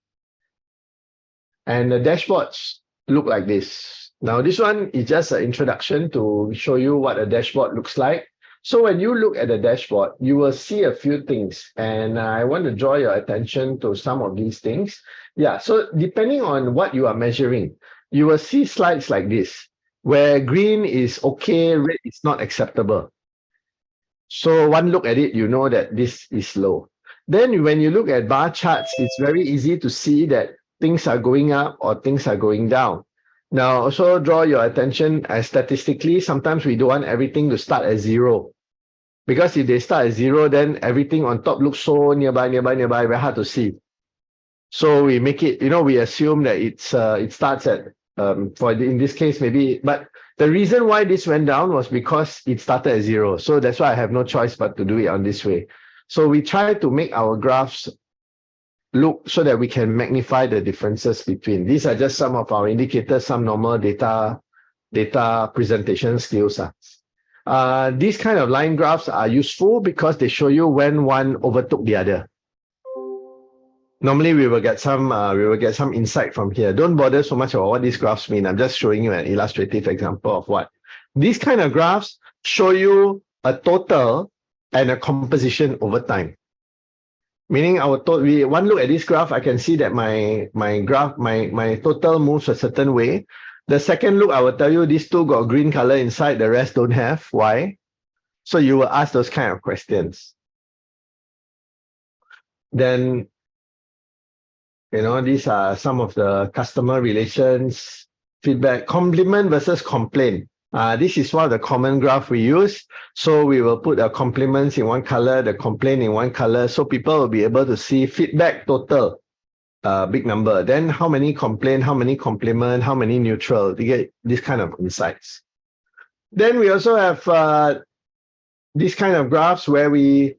And the dashboards look like this. Now, this one is just an introduction to show you what a dashboard looks like. So when you look at the dashboard, you will see a few things. And I want to draw your attention to some of these things. Yeah, so depending on what you are measuring, you will see slides like this, where green is okay, red is not acceptable. So one look at it, you know that this is low. Then when you look at bar charts, it's very easy to see that things are going up or things are going down. Now, also draw your attention as statistically, sometimes we don't want everything to start at 0. Because if they start at 0, then everything on top looks so nearby, very hard to see. So we make it, we assume that it starts at, in this case, maybe, but the reason why this went down was because it started at 0. So that's why I have no choice but to do it on this way. So we try to make our graphs look so that we can magnify the differences between. These are just some of our indicators, some normal data presentation skills. These kind of line graphs are useful because they show you when one overtook the other. Normally we will get some insight from here. Don't bother so much about what these graphs mean. I'm just showing you an illustrative example of what. These kind of graphs show you a total and a composition over time. Meaning one look at this graph, I can see that my total moves a certain way. The second look, I will tell you these two got green color inside, the rest don't have. Why? So you will ask those kind of questions. Then, these are some of the customer relations, feedback, compliment versus complaint. This is one of the common graph we use. So we will put the compliments in one color, the complaint in one color. So people will be able to see feedback total, big number. Then how many complaint, how many compliment, how many neutral. You get this kind of insights. Then we also have these kind of graphs where we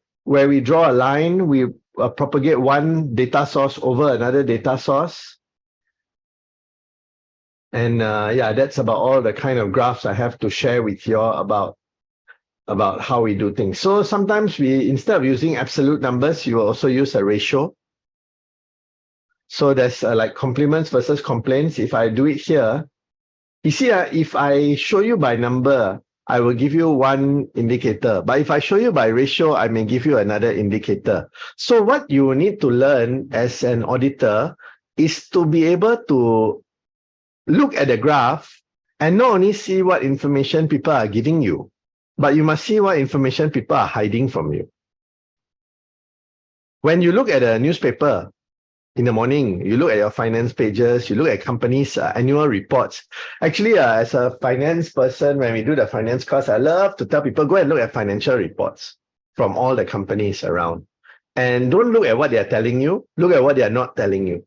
draw a line, we propagate one data source over another data source. And that's about all the kind of graphs I have to share with you about how we do things. So sometimes instead of using absolute numbers, you will also use a ratio. So there's like compliments versus complaints. If I do it here, you see, if I show you by number, I will give you one indicator. But if I show you by ratio, I may give you another indicator. So what you need to learn as an auditor is to be able to look at the graph and not only see what information people are giving you, but you must see what information people are hiding from you. When you look at a newspaper in the morning, you look at your finance pages, you look at companies' annual reports. Actually, as a finance person, when we do the finance course, I love to tell people, go and look at financial reports from all the companies around. And don't look at what they are telling you, look at what they are not telling you.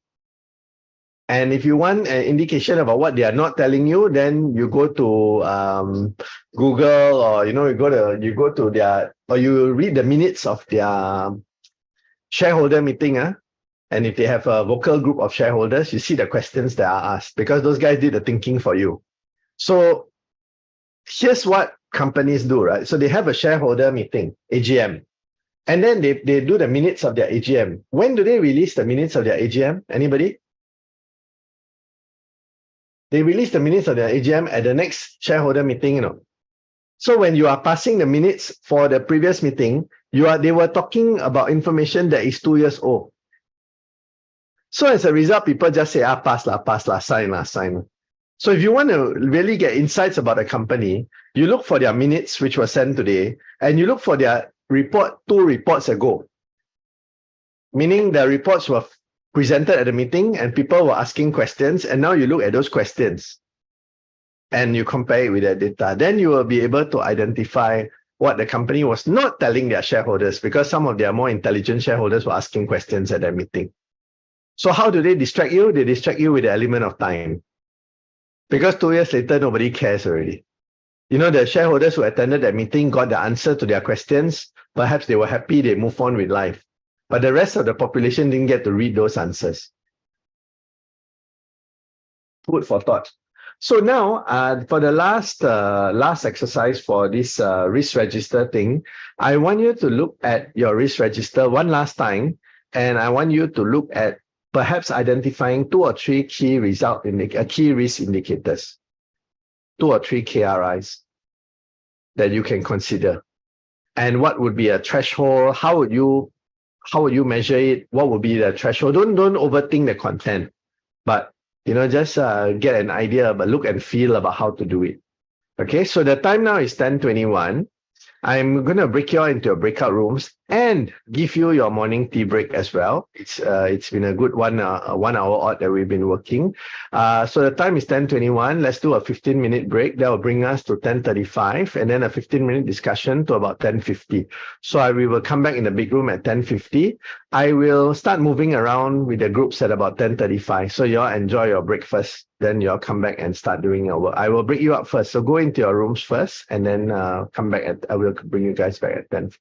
And if you want an indication about what they are not telling you, then you go to Google, or you go to their, or you read the minutes of their shareholder meeting. And if they have a vocal group of shareholders, you see the questions that are asked, because those guys did the thinking for you. So here's what companies do, right? So they have a shareholder meeting, AGM, and then they do the minutes of their AGM. When do they release the minutes of their AGM? Anybody? They release the minutes of their AGM at the next shareholder meeting, So when you are passing the minutes for the previous meeting, they were talking about information that is 2 years old. So as a result, people just say, pass lah, sign. So if you want to really get insights about a company, you look for their minutes, which were sent today, and you look for their report 2 reports ago. Meaning the reports were presented at the meeting and people were asking questions, and now you look at those questions and you compare it with the data. Then you will be able to identify what the company was not telling their shareholders, because some of their more intelligent shareholders were asking questions at that meeting. So how do they distract you? They distract you with the element of time. Because 2 years later, nobody cares already. The shareholders who attended that meeting got the answer to their questions. Perhaps they were happy, they moved on with life. But the rest of the population didn't get to read those answers. Food for thought. So now, for the last exercise for this risk register thing, I want you to look at your risk register one last time, and I want you to look at perhaps identifying 2 or 3 key risk indicators, 2 or 3 KRIs that you can consider. And what would be a threshold? How would you measure it? What would be the threshold? Don't overthink the content, but just get an idea, but look and feel about how to do it. Okay, so the time now is 10:21. I'm going to break you all into your breakout rooms and give you your morning tea break as well. It's been a good 1 hour odd that we've been working. So the time is 10:21. Let's do a 15-minute break. That will bring us to 10:35, and then a 15-minute discussion to about 10:50. So we will come back in the big room at 10:50. I will start moving around with the groups at about 10:35. So you all enjoy your breakfast. Then you all come back and start doing your work. I will break you up first. So go into your rooms first, and then come back I will bring you guys back at 10.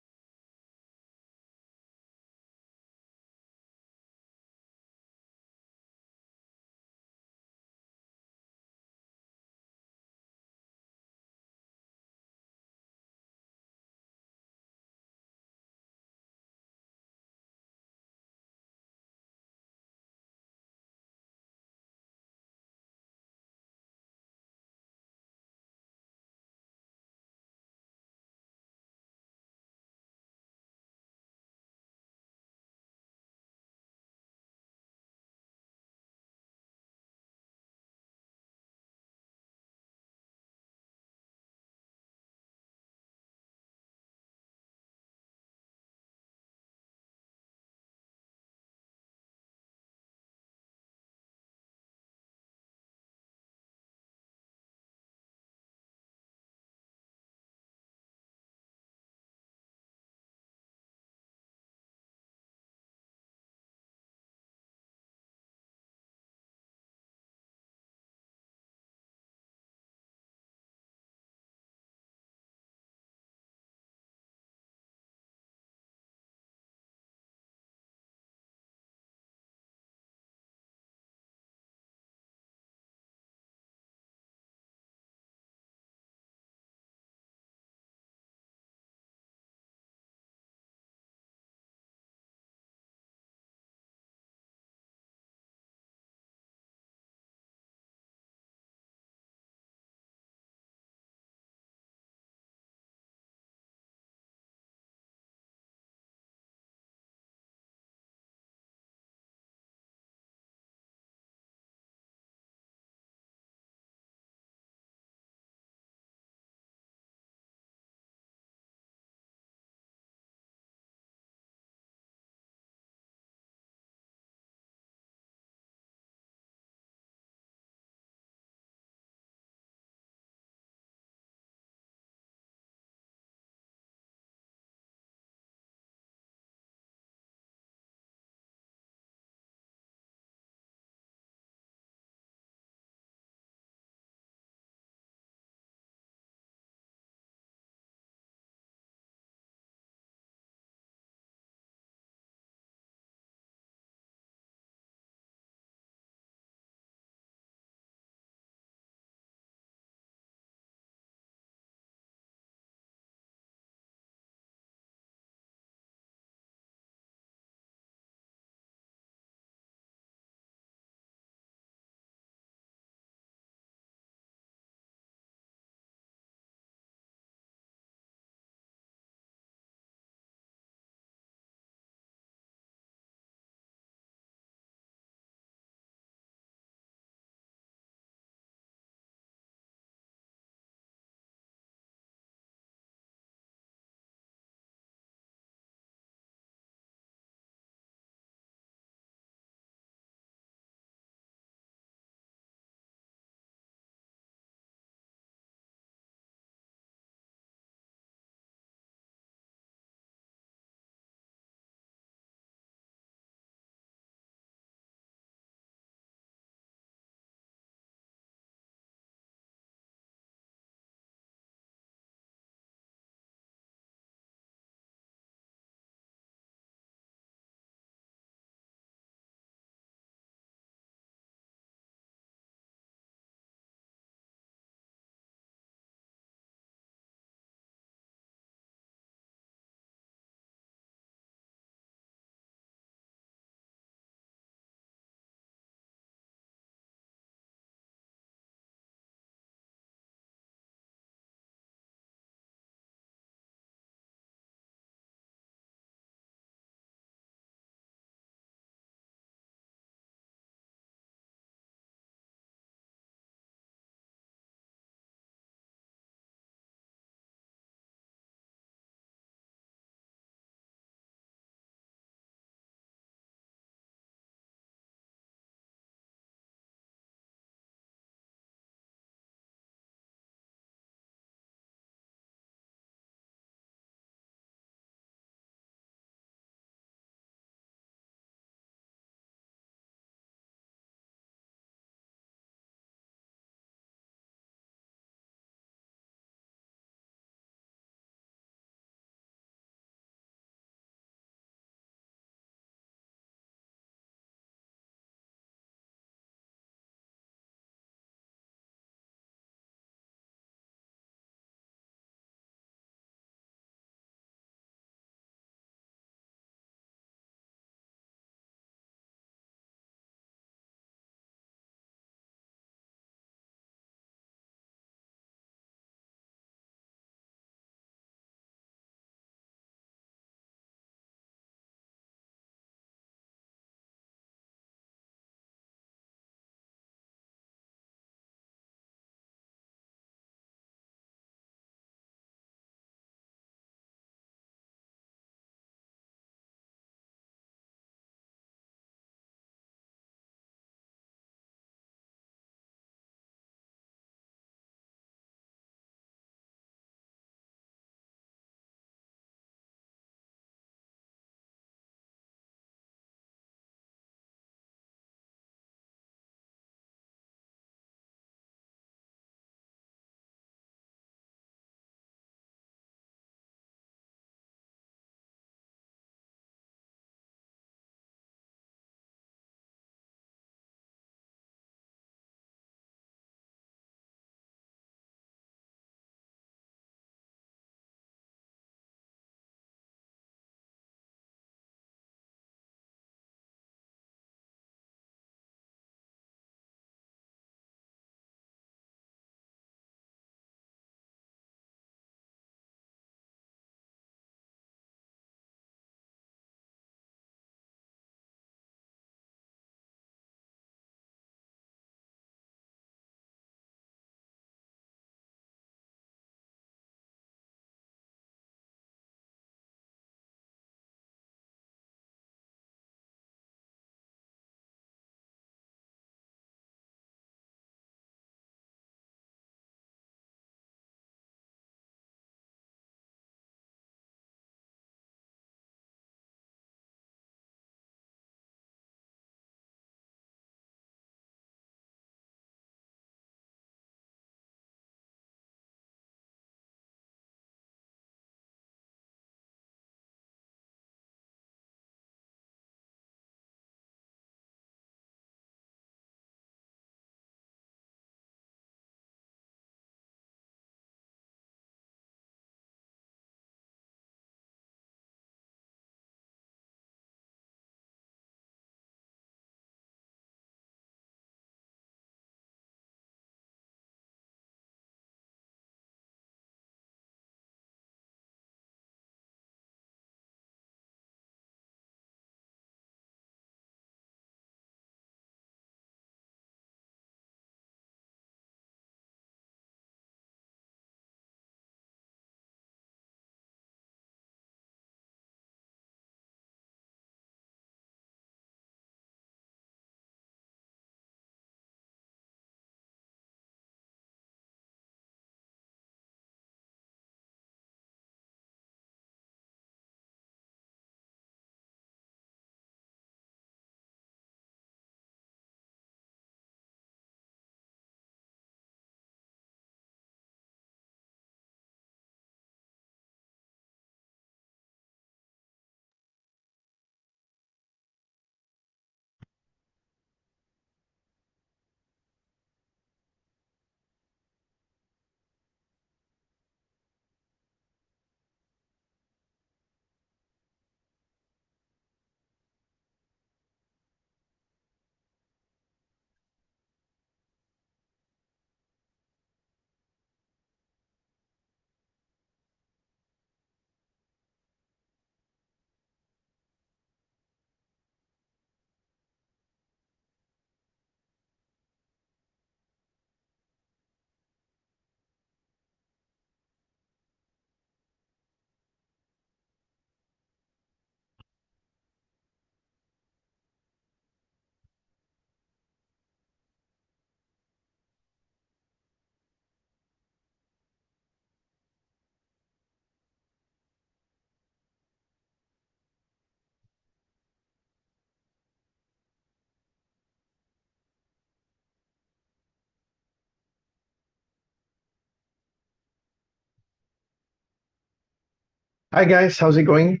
Hi guys, how's it going?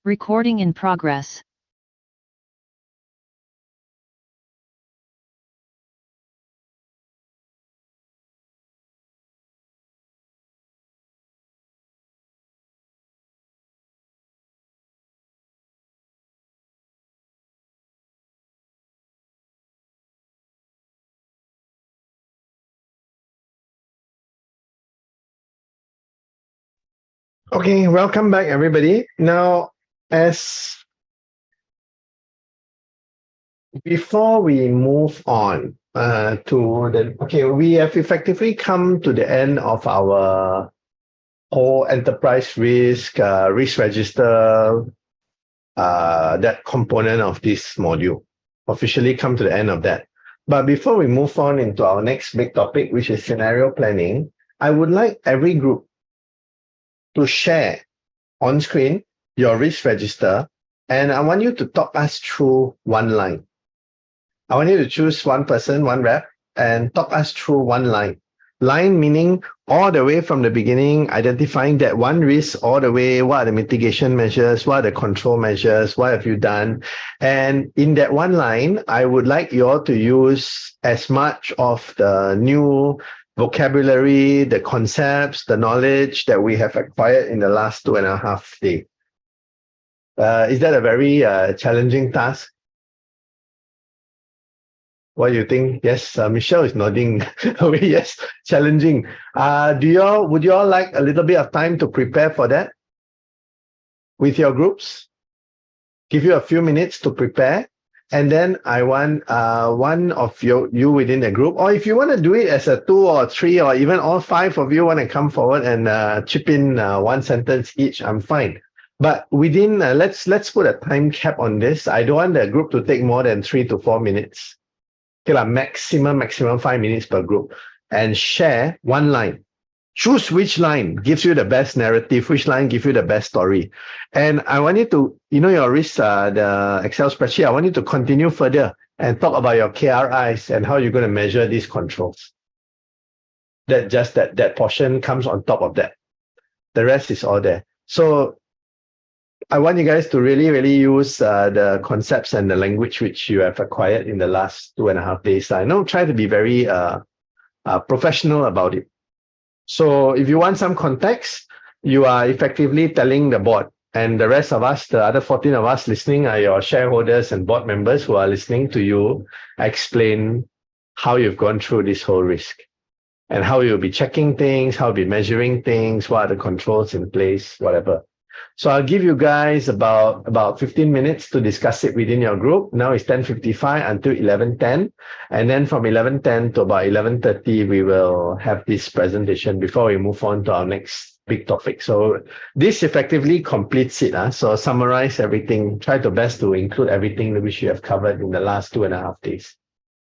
Recording in progress.
Okay, welcome back, everybody. Now, before we move on we have effectively come to the end of our whole enterprise risk register, that component of this module. Officially come to the end of that. But before we move on into our next big topic, which is scenario planning, I would like every group to share on screen your risk register, and I want you to talk us through one line. I want you to choose one person, one rep, and talk us through one line. Line meaning all the way from the beginning, identifying that one risk all the way, what are the mitigation measures, what are the control measures, what have you done? And in that one line, I would like you all to use as much of the new vocabulary, the concepts, the knowledge that we have acquired in the last 2.5 days. Is that a very challenging task? What do you think? Yes, Michelle is nodding. Yes, challenging. Would you all like a little bit of time to prepare for that with your groups? Give you a few minutes to prepare. And then I want one of you within the group, or if you want to do it as a 2 or 3, or even all 5 of you want to come forward and chip in one sentence each, I'm fine. But within, let's put a time cap on this. I don't want the group to take more than 3 to 4 minutes. Okay, maximum 5 minutes per group, and share one line. Choose which line gives you the best narrative, which line gives you the best story. And I want you to, your risk, the Excel spreadsheet, I want you to continue further and talk about your KRIs and how you're going to measure these controls. That portion comes on top of that. The rest is all there. So I want you guys to really, really use the concepts and the language which you have acquired in the last 2.5 days. I know, try to be very professional about it. So if you want some context, you are effectively telling the board, and the rest of us, the other 14 of us listening, are your shareholders and board members who are listening to you explain how you've gone through this whole risk and how you'll be checking things, how you'll be measuring things, what are the controls in place, whatever. So I'll give you guys about 15 minutes to discuss it within your group. Now it's 10:55 until 11:10. And then from 11:10 to about 11:30, we will have this presentation before we move on to our next big topic. So this effectively completes it. So summarize everything. Try to best to include everything which you have covered in the last 2.5 days.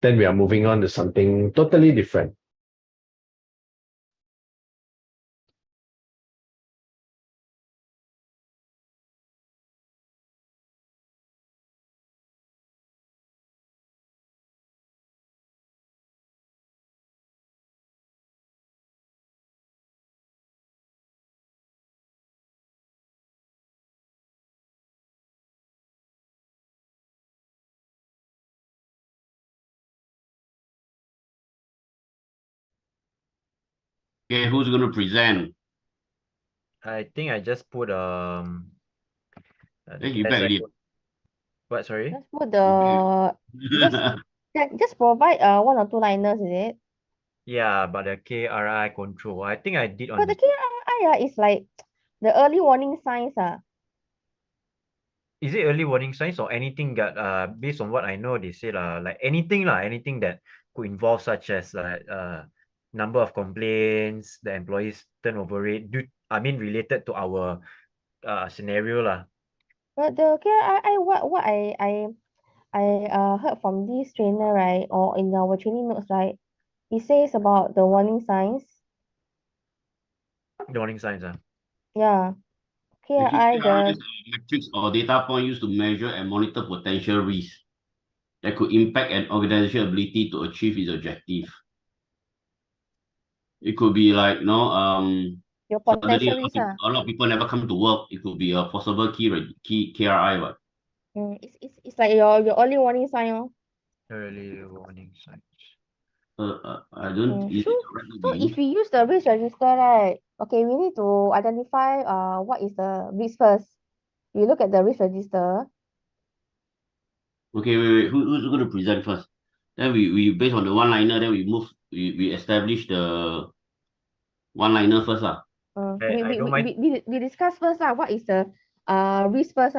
Then we are moving on to something totally different.
Okay, who's going to present?
I think I just put
you back already.
What, sorry?
Just put just provide 1 or 2 liners, is it?
Yeah, but the KRI control, I think I did on
But the KRI is like the early warning signs.
Is it early warning signs or anything that based on what I know, they say like anything that could involve such as number of complaints, the employees turnover rate, related to our scenario lah.
But the KRI, what I heard from this trainer, right, or in our training notes, right, it says about the warning signs.
The warning signs,
yeah. KRI,
the metrics or data point used to measure and monitor potential risks that could impact an organization's ability to achieve its objective. It could be like,
Your
Suddenly,
potential risk.
a lot of people never come to work. It could be a possible key KRI, but
It's like your early warning sign. Oh.
Early warning signs.
I don't. Is it correct to
So
be?
if we use the risk register, right? Okay, we need to identify what is the risk first. We look at the risk register.
Okay, wait. Who's going to present first? Then we based on the one-liner, then we establish the one-liner first, lah.
We discuss first what is the risk first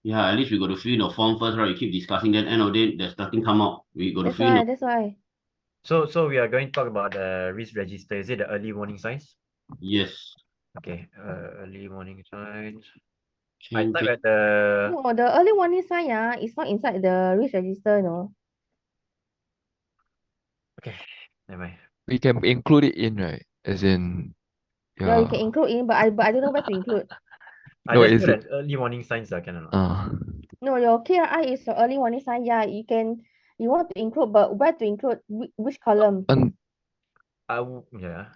Yeah, at least we got to fill in the form first, right? You keep discussing, then end of the day, there's nothing come out. We got to fill in.
That's why.
So we are going to talk about the risk register. Is it the early warning signs?
Yes.
Okay. Early warning signs.
I
type at the.
No, the early warning sign is not inside the risk register, no.
Okay, never mind.
We can include it in, right? As in,
Yeah, you can include in, but I don't know where to include.
I
No,
just
is
put
it?
an early warning signs, can or not?
No, your KRI is your early warning sign. Yeah, you want to include, but where to include? Which column?
Yeah.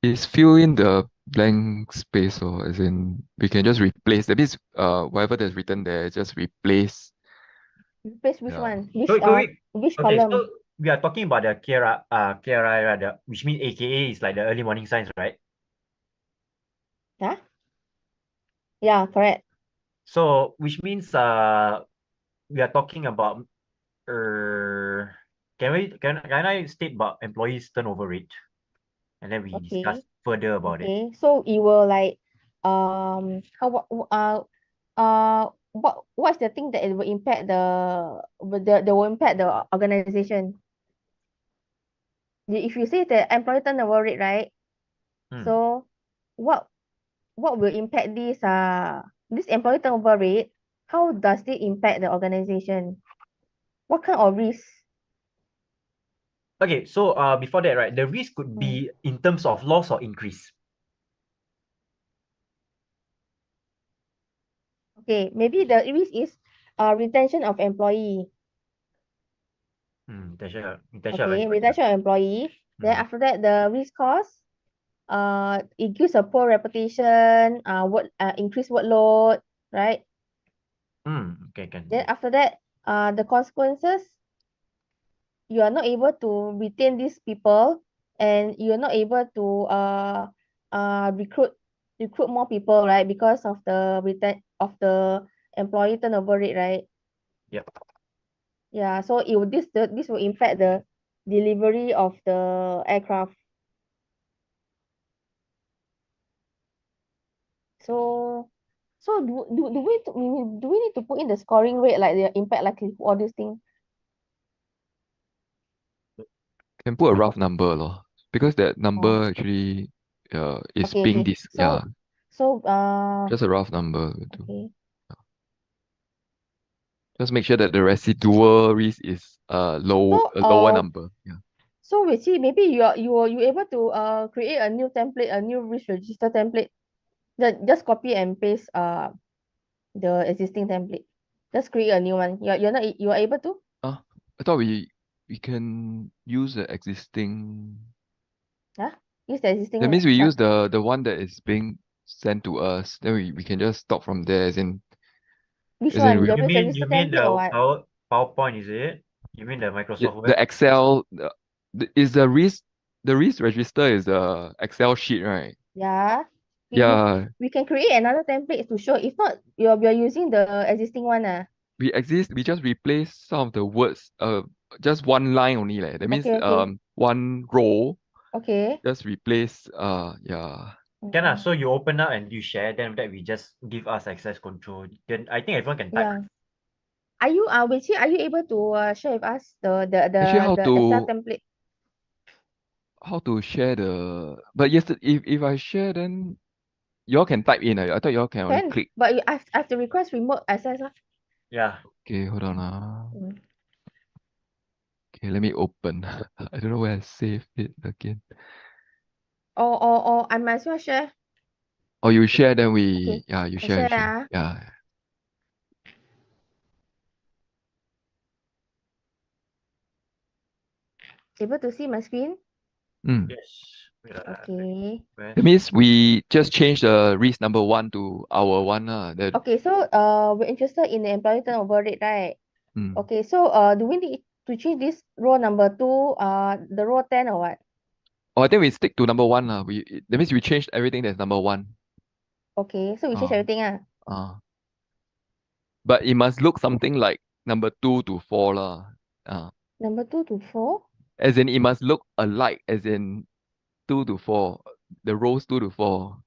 Is fill in the blank space, or as in we can just replace. That means whatever that's written there, just replace.
Replace which one? Which
Okay,
column?
so we are talking about the KRI, right? Which means AKA is like the early warning signs, right?
Huh? Yeah, correct.
So which means we are talking about can I state about employees turnover rate, and then we discuss further about it.
Okay, so it will like what's the thing that it will impact the organization? If you say the employee turnover rate, right? So what will impact this employee turnover rate? How does it impact the organization? What kind of risk?
Okay, so before that, right, the risk could be in terms of loss or increase.
Okay, maybe the risk is retention of employee.
Retention
Retention of employee. Then after that, the risk cost, it gives a poor reputation, increased workload, right?
Okay, can.
Then after that, the consequences, you are not able to retain these people, and you're not able to recruit more people, right? Because of the employee turnover rate, right?
Yep.
Yeah, so this will impact the delivery of the aircraft. So do we need to put in the scoring rate, like the impact likelihood, all these things?
Can put a rough number, lor, because that number actually is being this.
So
just a rough number will do.
Okay.
Just make sure that the residual risk is a lower number. Yeah.
So we see, maybe you able to create a new template, a new risk register template. Just copy and paste the existing template. Just create a new one. You are able to?
I thought we can use the existing.
Use the existing
That
one.
means we use the one that is being sent to us. Then we can just stop from there. As in,
which one?
You mean the PowerPoint, is it? You mean the Microsoft Word?
The Excel. The risk register is the Excel sheet, right?
Yeah.
Yeah.
We can create another template to show. If not, we are using the existing one.
We just replace some of the words. Just one line only. That means one row.
Okay.
Just replace. Yeah.
Can so you open up and you share, then that we just give us access control. Then I think everyone can type.
Yeah. Are you Weiqi, are you able to share with us the
Actually,
Excel template?
How to share the? But if I share, then y'all can type in. I thought y'all can only click.
But I have to request remote access.
Yeah.
Okay, hold on. Okay, let me open. I don't know where I saved it again.
Or I might as well share.
Oh, you share, then we you
share.
Yeah.
Able to see my screen?
Yes.
Okay.
That means we just change the risk number 1 to our one.
Okay, so we're interested in the employee turnover rate, right?
Mm.
Okay, so do we need to change this row number 2, the row 10 or what?
I think we stick to number 1. That means we changed everything that's number 1.
Okay, so we change everything.
But it must look something like number 2 to 4
Number 2 to 4?
As in it must look alike, as in 2 to 4. The rows 2 to 4.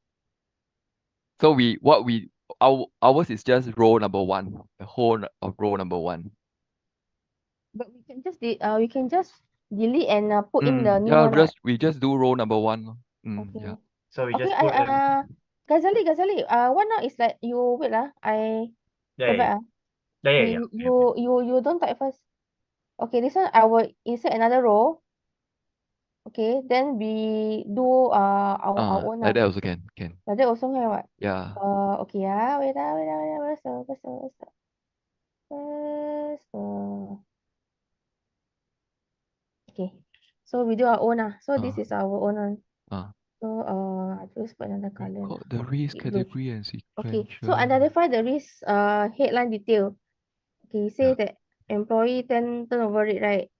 So ours is just row number 1. The whole of row number 1.
But we can just delete and put in the new
Yeah,
one, right?
we just do row number 1.
Okay.
Yeah.
So we
Okay,
just put
Ghazali, what now is like you wait I
yeah,
go
yeah,
back
yeah.
You don't type first. Okay, this one I will insert another row. Okay, then we do our own
Like that also can.
Like that also can what?
Yeah.
Okay, wait where's the okay. So we do our own so this is our own one. So I just put another color.
Got the risk
Blue.
category and
Okay,
sequential.
so identify the risk headline detail. Okay, say that employee turnover rate, right?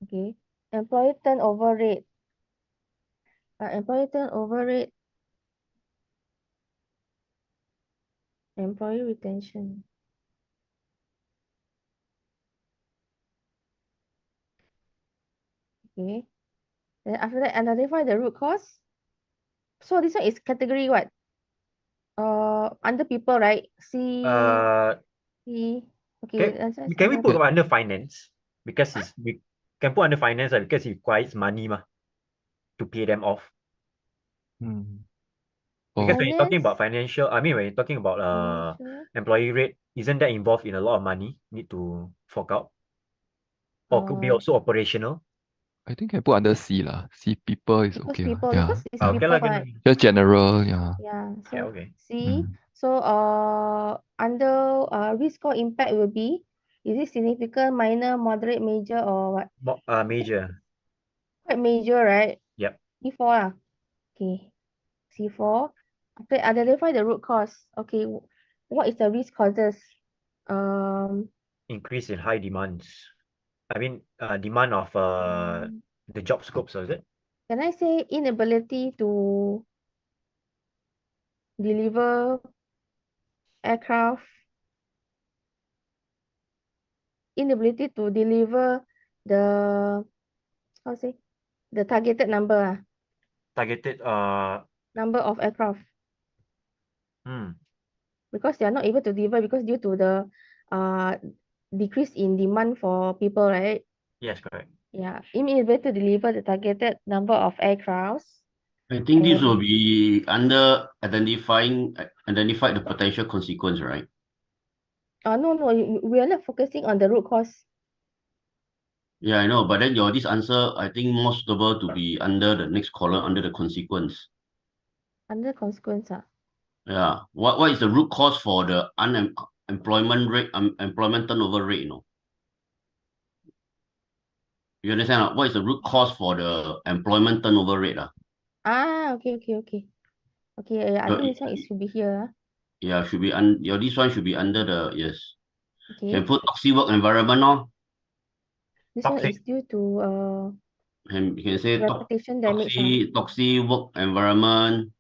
Okay, employee turnover rate. Employee turnover rate. Employee retention. Okay. Then after that, identify the root cause. So this one is category what? Under people, right? C. Okay.
Can we put under finance? Because we can put under finance because it requires money to pay them off. Because when you're talking about financial, when you're talking about employee rate, isn't that involved in a lot of money need to fork out? Or could be also operational?
I think can put under C C people is okay.
People,
Yeah.
because it's people, right?
Just general, yeah.
Yeah. So
okay.
C. So under risk or impact will be, is it significant, minor, moderate, major, or what?
Major.
Quite major, right?
Yep.
C4 Okay. C4. Okay, identify the root cause. Okay, what is the risk causes?
Increase in high demands. Demand of the job scopes, is it?
Can I say inability to deliver aircraft? Inability to deliver the the targeted number.
Targeted
number of aircraft. Because they are not able to deliver because due to the decrease in demand for people, right?
Yes, correct.
Yeah, inability to deliver the targeted number of aircrafts.
I think this will be under identify the potential consequence, right?
No, we are not focusing on the root cause.
Yeah, I know, but then this answer, I think more suitable to be under the next column, under the consequence.
Under consequence,
Yeah. What is the root cause for the unemployment rate, employment turnover rate, You understand? What is the root cause for the employment turnover rate?
Okay. Okay, I think this one should be here.
Yeah, should be this one should be under the yes.
Okay.
Can put toxic work environment,
This one is due to
you can say
reputation damage.
Toxic work environment.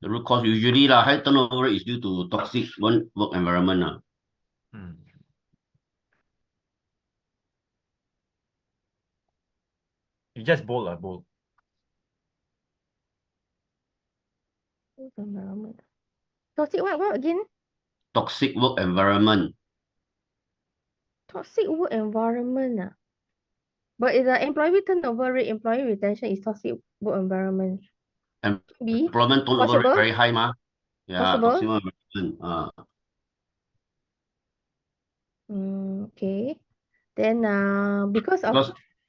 The root cause usually high turnover is due to toxic work environment.
You just bold. Bold.
Environment. Toxic what again?
Toxic work environment.
Toxic work environment. But is the employee turnover rate, employee retention is toxic work environment.
Employment turnover rate very high, Yeah, toxic work environment.
Okay. Then because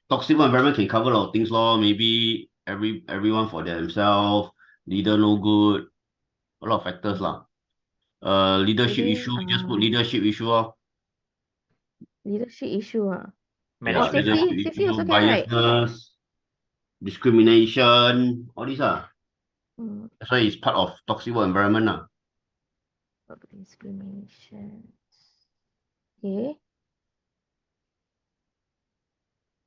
toxic work environment can cover a lot of things, maybe everyone for themselves, leader no good, a lot of factors lah. Leadership
Maybe
issue, just put leadership issue.
leadership issue.
Yeah,
Management.
leadership
Safety
issue,
also can, right?
biasness, discrimination, all these
Mm,
That's why it's part of toxic work environment
discrimination. Okay.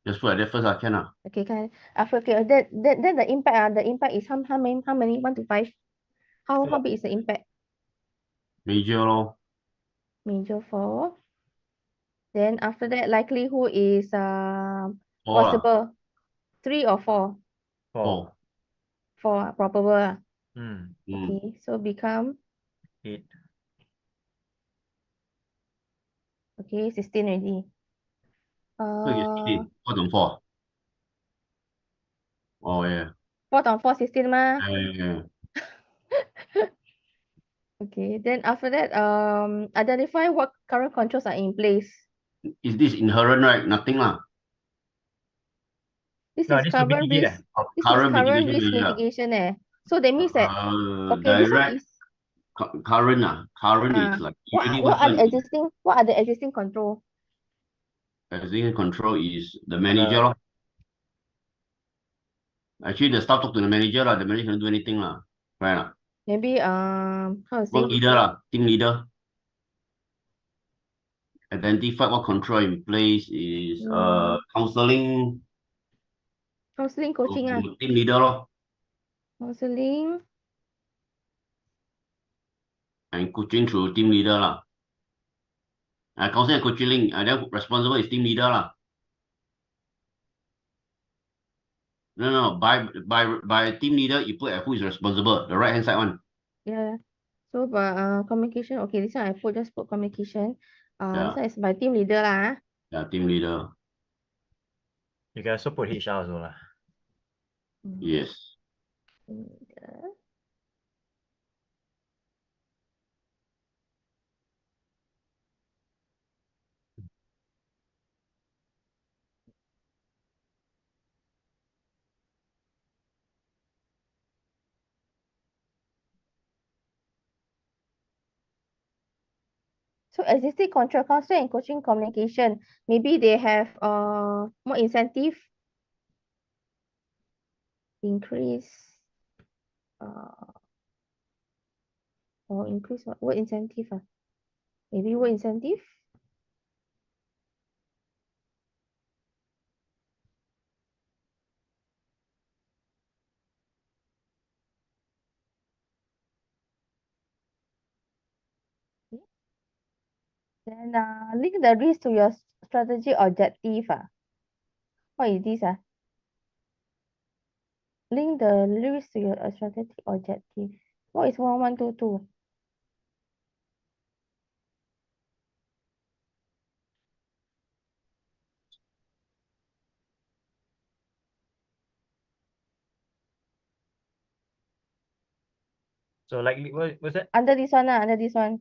Just put like that first can
Okay, can. Okay, then the impact, the impact is how many? 1 to 5? How big is the impact?
Major lor.
Major 4. Then after that, likelihood is
4
possible. 3 or 4?
4.
4, probable.
Mm.
Okay, so become
8.
okay, 16 already.
So you see 4 on 4. Oh yeah.
4 on 4, 16 ma.
Yeah.
Okay, then after that, identify what current controls are in place.
Is this inherent, right? Nothing lah.
This
No,
is
this will
current
mitigate
risk. This is
Current
current
mitigation
risk
measure.
mitigation. So that means that okay, this one
Direct
is
current current is like usually
what are
one
the existing control?
existing control is the manager lor. Actually, the staff talk to the manager lah. The manager cannot do anything lah. Right lah.
Maybe how to say?
Work leader lah, team leader. Identify what control in place is counseling.
Counseling, coaching
Team leader lor.
Counseling.
And coaching through team leader lah. Counseling and coaching, then responsible is team leader lah. No. By team leader, you put who is responsible. The right hand side one.
Yeah. So communication. Okay, this one I just put communication.
Yeah.
This one is by team leader lah.
Yeah, team leader.
You can also put HR also lah.
Yes.
Team leader. So existing control, counseling and coaching communication. Maybe they have more incentive. Increase or increase what incentive? Maybe what incentive? Then link the risk to your strategy objective. What is this? Link the risk to your strategy objective. What is 1122?
So like what was that?
Under this one, under this one.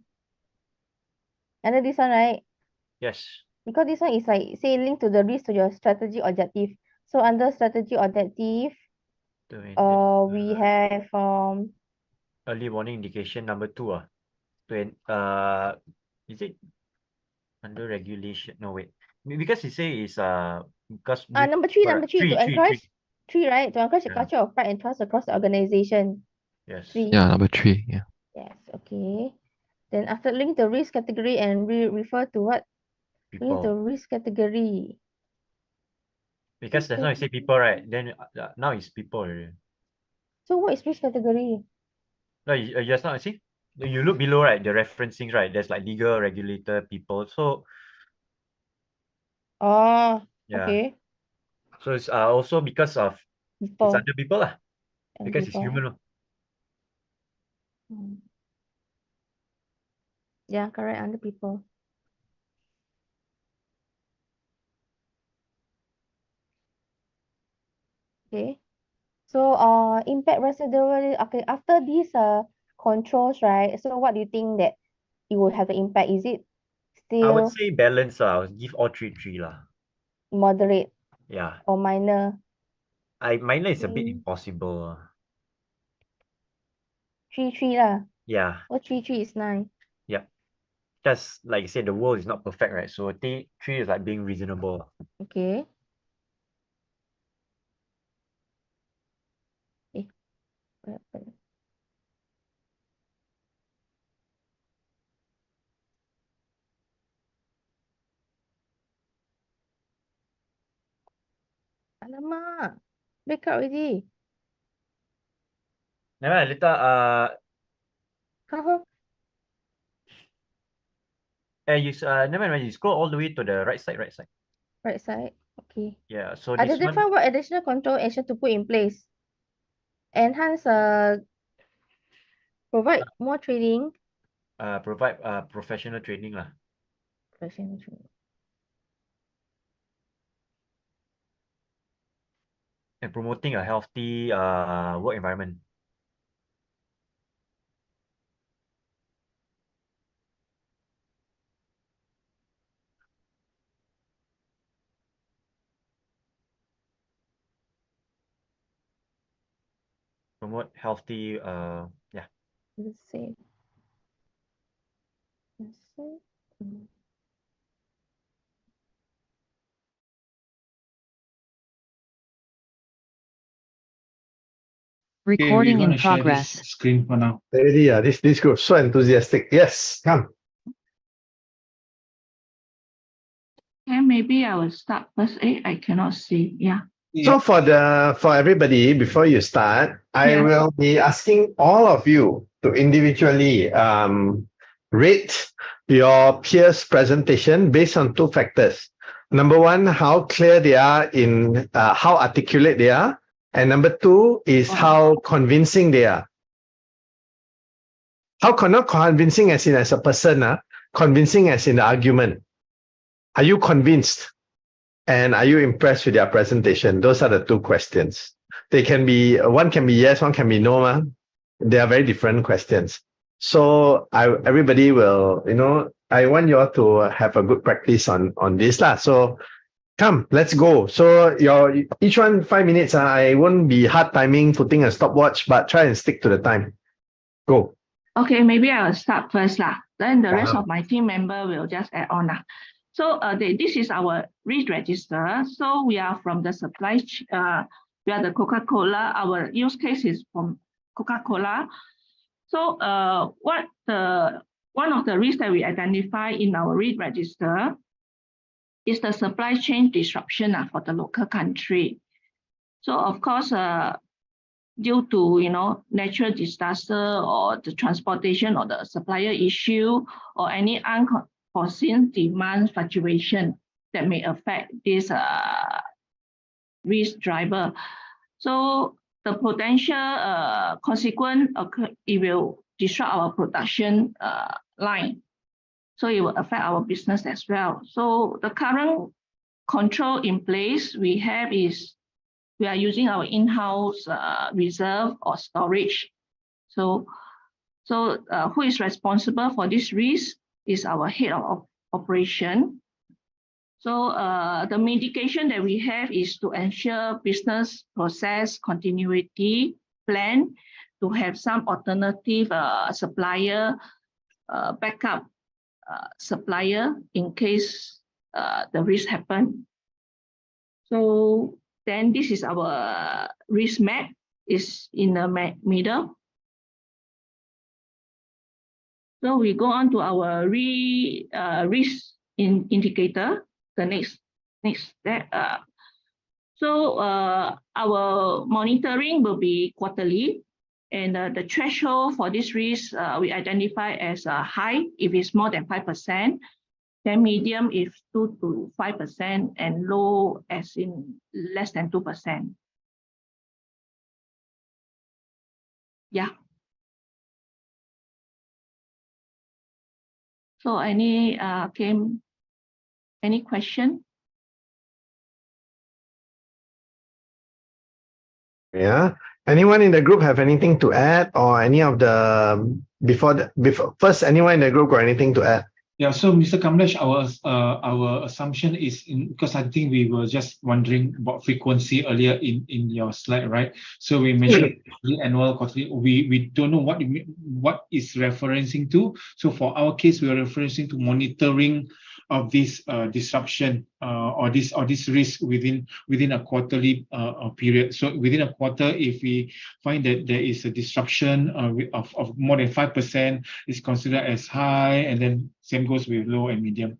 Under this one, right?
Yes.
Because this one is like say link to the risk to your strategy objective. So under strategy objective, we have
early warning indication number 2 is it under regulation? No, wait. Because it says because
number 3, to encourage 3, right? To encourage a
Yeah.
culture of pride and trust across the organization.
Yes.
3.
Yeah, number 3. Yeah.
Yes, okay. Then after link the risk category and refer to what? Link the
People.
risk category.
Because that's why I say people, right? Then now it's people already.
So what is risk category?
No, just now I see. You look below, right? The referencing, right? There's like legal, regulator, people. So
Oh,
yeah.
okay.
So it's also because of
People.
it's under people lah.
And
Because it's
people.
human lah.
Yeah, correct, under people. Okay. So impact residual. Okay, after these controls, right? So what do you think that it would have an impact? Is it
I would
still
say balance. I would give all three lah.
moderate
Yeah.
or minor?
minor is a bit
Okay.
impossible.
3 3 lah.
Yeah,
What 3 3 is 9?
yep. Just like you said, the world is not perfect, right? So 3 is like being reasonable.
Okay. What happened? Alamak. Break out already.
Never mind, later
How?
never mind, you scroll all the way to the right side,
Right side. Okay.
Yeah, so this one,
Identify what additional control action to put in place. Enhance provide more training.
provide professional training lah.
Professional training.
And promoting a healthy work environment. Promote healthy yeah.
Let's see. Let's see.
Okay, we're
Recording in
gonna share this
progress.
screen for now.
Really, this group so enthusiastic. Yes, come.
And maybe I will start first. I cannot see. Yeah.
So for everybody, before you start, I
Yeah.
will be asking all of you to individually rate your peers' presentation based on two factors. Number one, how clear they are in how articulate they are, and number two is how convincing they are. Not convincing as in as a person, convincing as in the argument. Are you convinced? And are you impressed with their presentation? Those are the two questions. They can be, one can be yes, one can be no. They are very different questions. So everybody will, I want you all to have a good practice on this lah. So come, let's go. So each one 5 minutes. I won't be hard timing, putting a stopwatch, but try and stick to the time. Go.
Okay, maybe I will start first lah. Then the rest of my team member will just add on lah. So this is our risk register. So we are from the supply. We are the Coca-Cola. Our use case is from Coca-Cola. So one of the risks that we identify in our risk register is the supply chain disruption for the local country. So of course, due to natural disaster or the transportation or the supplier issue or any unforeseen demand fluctuation that may affect this risk driver. So the potential consequence, it will disrupt our production line. So it will affect our business as well. So the current control in place we have is we are using our in-house reserve or storage. So who is responsible for this risk is our head of operation. So the mitigation that we have is to ensure business process continuity plan, to have some alternative supplier, backup supplier in case the risk happen. So then this is our risk map, is in the middle. So we go on to our risk indicator, the next step. So our monitoring will be quarterly, and the threshold for this risk we identify as high if it's more than 5%, then medium if 2 to 5%, and low as in less than 2%. Yeah. So any question?
Yeah. Anyone in the group have anything to add, or any of the before first, anyone in the group got anything to add?
Yeah, so Mr. Kamlesh, our assumption is because I think we were just wondering about frequency earlier in your slide, right? So we mentioned annual, quarterly. We don't know what what is referencing to. So for our case, we are referencing to monitoring of this disruption or this risk within a quarterly period. So within a quarter, if we find that there is a disruption of more than 5%, is considered as high, and then same goes with low and medium.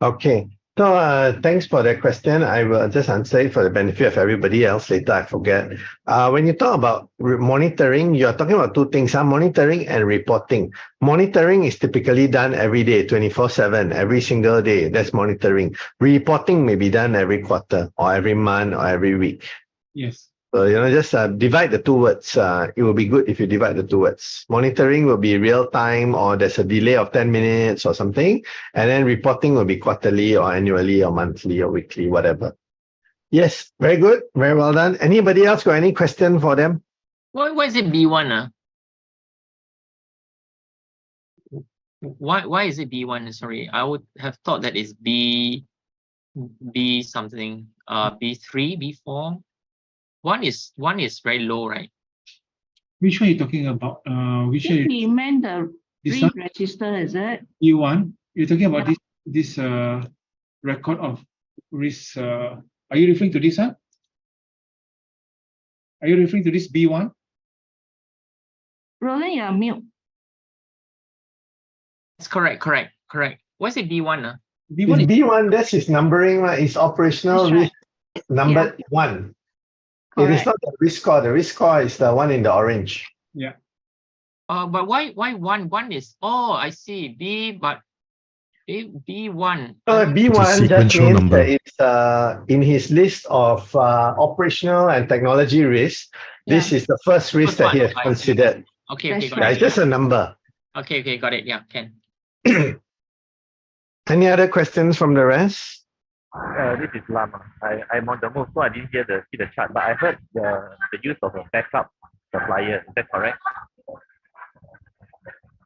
Okay. So thanks for that question. I will just answer it for the benefit of everybody else. Later, I forget. When you talk about monitoring, you're talking about two things: monitoring and reporting. Monitoring is typically done every day, 24/7, every single day. That's monitoring. Reporting may be done every quarter, or every month, or every week.
Yes.
So, just divide the two words. It will be good if you divide the two words. Monitoring will be real time, or there's a delay of 10 minutes or something. And then reporting will be quarterly or annually or monthly or weekly, whatever. Yes, very good. Very well done. Anybody else got any question for them?
Why is it B1? Why is it B1? Sorry, I would have thought that it's B something, B3, B4. One is very low, right?
Which one are you talking about? Which one?
He meant the
This
read
one?
register, is it?
B1. You're talking about this record of risk. Are you referring to this one? Are you referring to this B1?
Roland, you're mute.
That's correct. What's it B1?
B1 is B1. That's his numbering. It's operational risk number 1. It is not the risk score. The risk score is the one in the orange.
Yeah.
But why one? One is, I see. B1.
B1 just means that it's in his list of operational and technology risks. This is the first risk that he has considered.
Okay, got it.
It's just a number.
Okay, got it. Yeah, can.
Any other questions from the rest?
This is Lam. I'm on the move, so I didn't see the chart, but I heard the use of a backup supplier. Is that correct?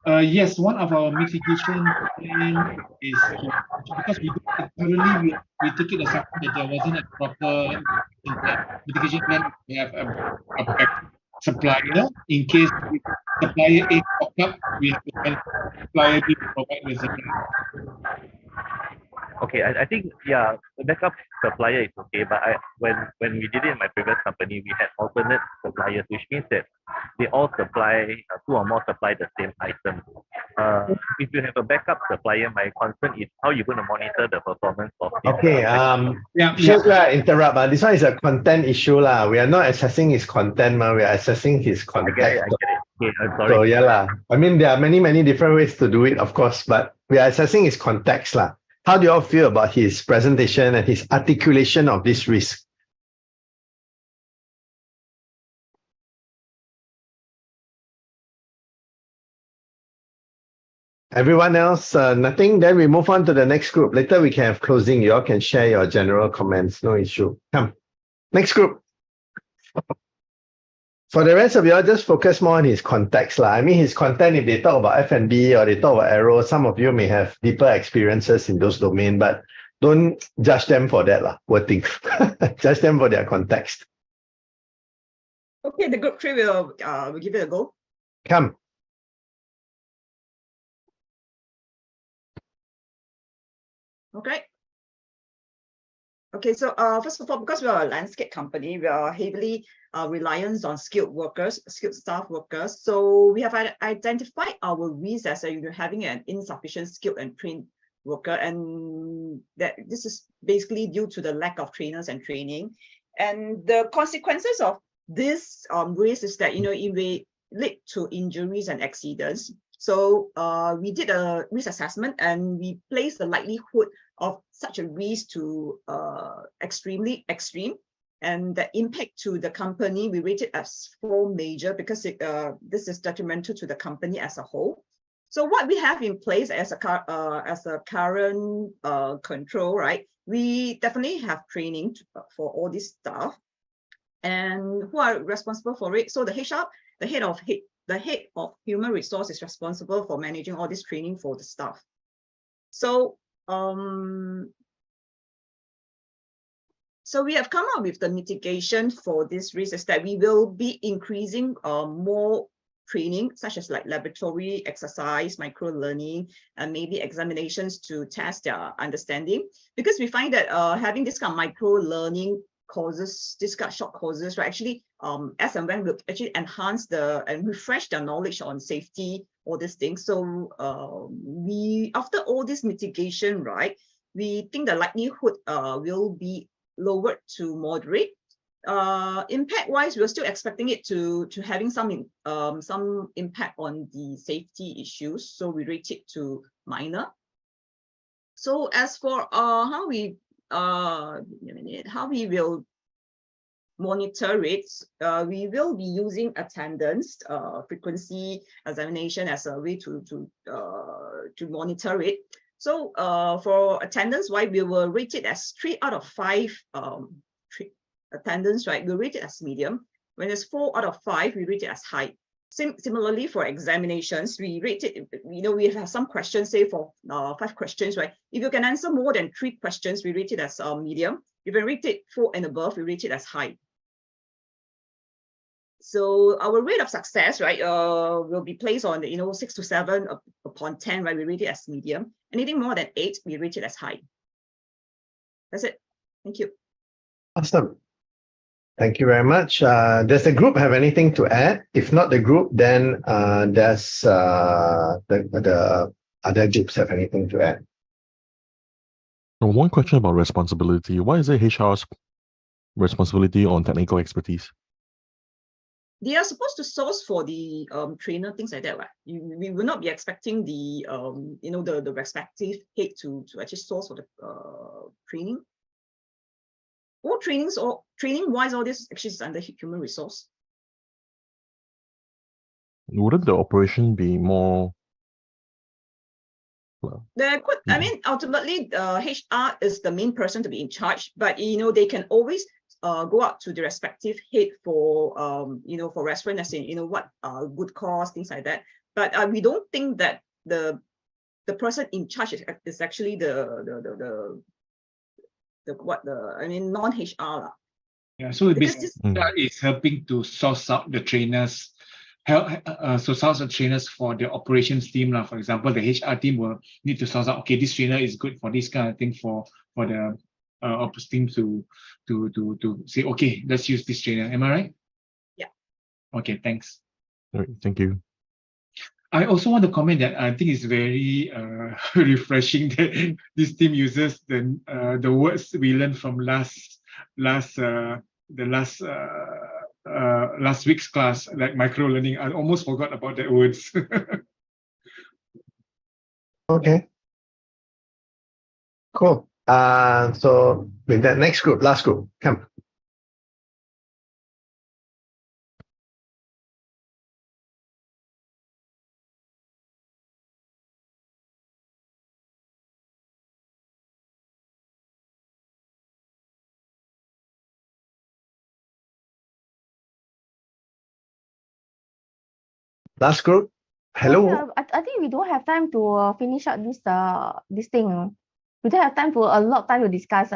Yes, one of our mitigation plan is because we take it as something that there wasn't a proper mitigation plan. We have a backup supplier in case supplier A fuck up, we have to help supplier B to provide the supply.
Okay, I think the backup supplier is okay, but when we did it in my previous company, we had alternate suppliers, which means that they all supply 2 or more supply the same item. If you have a backup supplier, my concern is how you're going to monitor the performance of this.
Okay, interrupt. This one is a content issue lah. We are not assessing his content, we are assessing his context.
I get it. Okay, I'm sorry.
So I mean, there are many different ways to do it, of course, but we are assessing his context lah. How do you all feel about his presentation and his articulation of this risk? Everyone else, nothing? Then we move on to the next group. Later we can have closing. You all can share your general comments. No issue. Come. Next group. For the rest of you all, just focus more on his context. I mean, his content, if they talk about F&B or they talk about Aero, some of you may have deeper experiences in those domains, but don't judge them for that. Wording. Judge them for their context.
Okay, the group 3 will give it a go.
Come.
Okay. Okay, so first of all, because we are a landscape company, we are heavily reliant on skilled staff workers. So we have identified our risk as having an insufficient skilled and trained worker, and that this is basically due to the lack of trainers and training. And the consequences of this risk is that it may lead to injuries and accidents. So we did a risk assessment and we placed the likelihood of such a risk to extremely extreme, and the impact to the company we rated as 4 major because this is detrimental to the company as a whole. So what we have in place as a current control, right? We definitely have training for all this stuff, and who are responsible for it? So the HR, the head of human resource is responsible for managing all this training for the staff. So so we have come up with the mitigation for this risk is that we will be increasing more training, such as like laboratory exercise, micro learning, and maybe examinations to test their understanding. Because we find that having this kind of micro learning courses, this kind of short courses, right, actually, as and when will actually enhance and refresh their knowledge on safety, all these things. So we, after all this mitigation, right, we think the likelihood will be lowered to moderate. Impact wise, we're still expecting it to having some impact on the safety issues, so we rate it to minor. So as for how we will monitor it, we will be using attendance frequency examination as a way to monitor it. So for attendance, why we will rate it as 3 out of 5 attendance, right? We rate it as medium. When it's 4 out of 5, we rate it as high. Similarly, for examinations, we rate it, we have some questions, say for 5 questions, right? If you can answer more than 3 questions, we rate it as medium. If you rate it 4 and above, we rate it as high. So our rate of success, right, will be placed on 6 to 7 upon 10, right? We rate it as medium. Anything more than 8, we rate it as high. That's it. Thank you.
Awesome. Thank you very much. Does the group have anything to add? If not the group, then does the other groups have anything to add?
One question about responsibility. Why is it HR's responsibility on technical expertise?
They are supposed to source for the trainer, things like that, right? We will not be expecting the the respective head to actually source for the training. All trainings or training wise, all this actually is under human resource.
Wouldn't the operation be more? Well,
I mean, ultimately, HR is the main person to be in charge, but they can always go out to the respective head for for reference, as in what good cause, things like that. But we don't think that the person in charge is actually non-HR.
Yeah, so basically is helping to source out the trainers, source out the trainers for the operations team. For example, the HR team will need to source out, okay, this trainer is good for this kind of thing for the ops team to say, okay, let's use this trainer. Am I right?
Yeah.
Okay, thanks.
all right, thank you.
I also want to comment that I think it's very refreshing that this team uses the words we learned from last week's class, like micro learning. I almost forgot about that words.
Okay. Cool. So with that, next group, last group, come. Last group. Hello.
I think we don't have time to finish up this thing. We don't have time for a lot of time to discuss.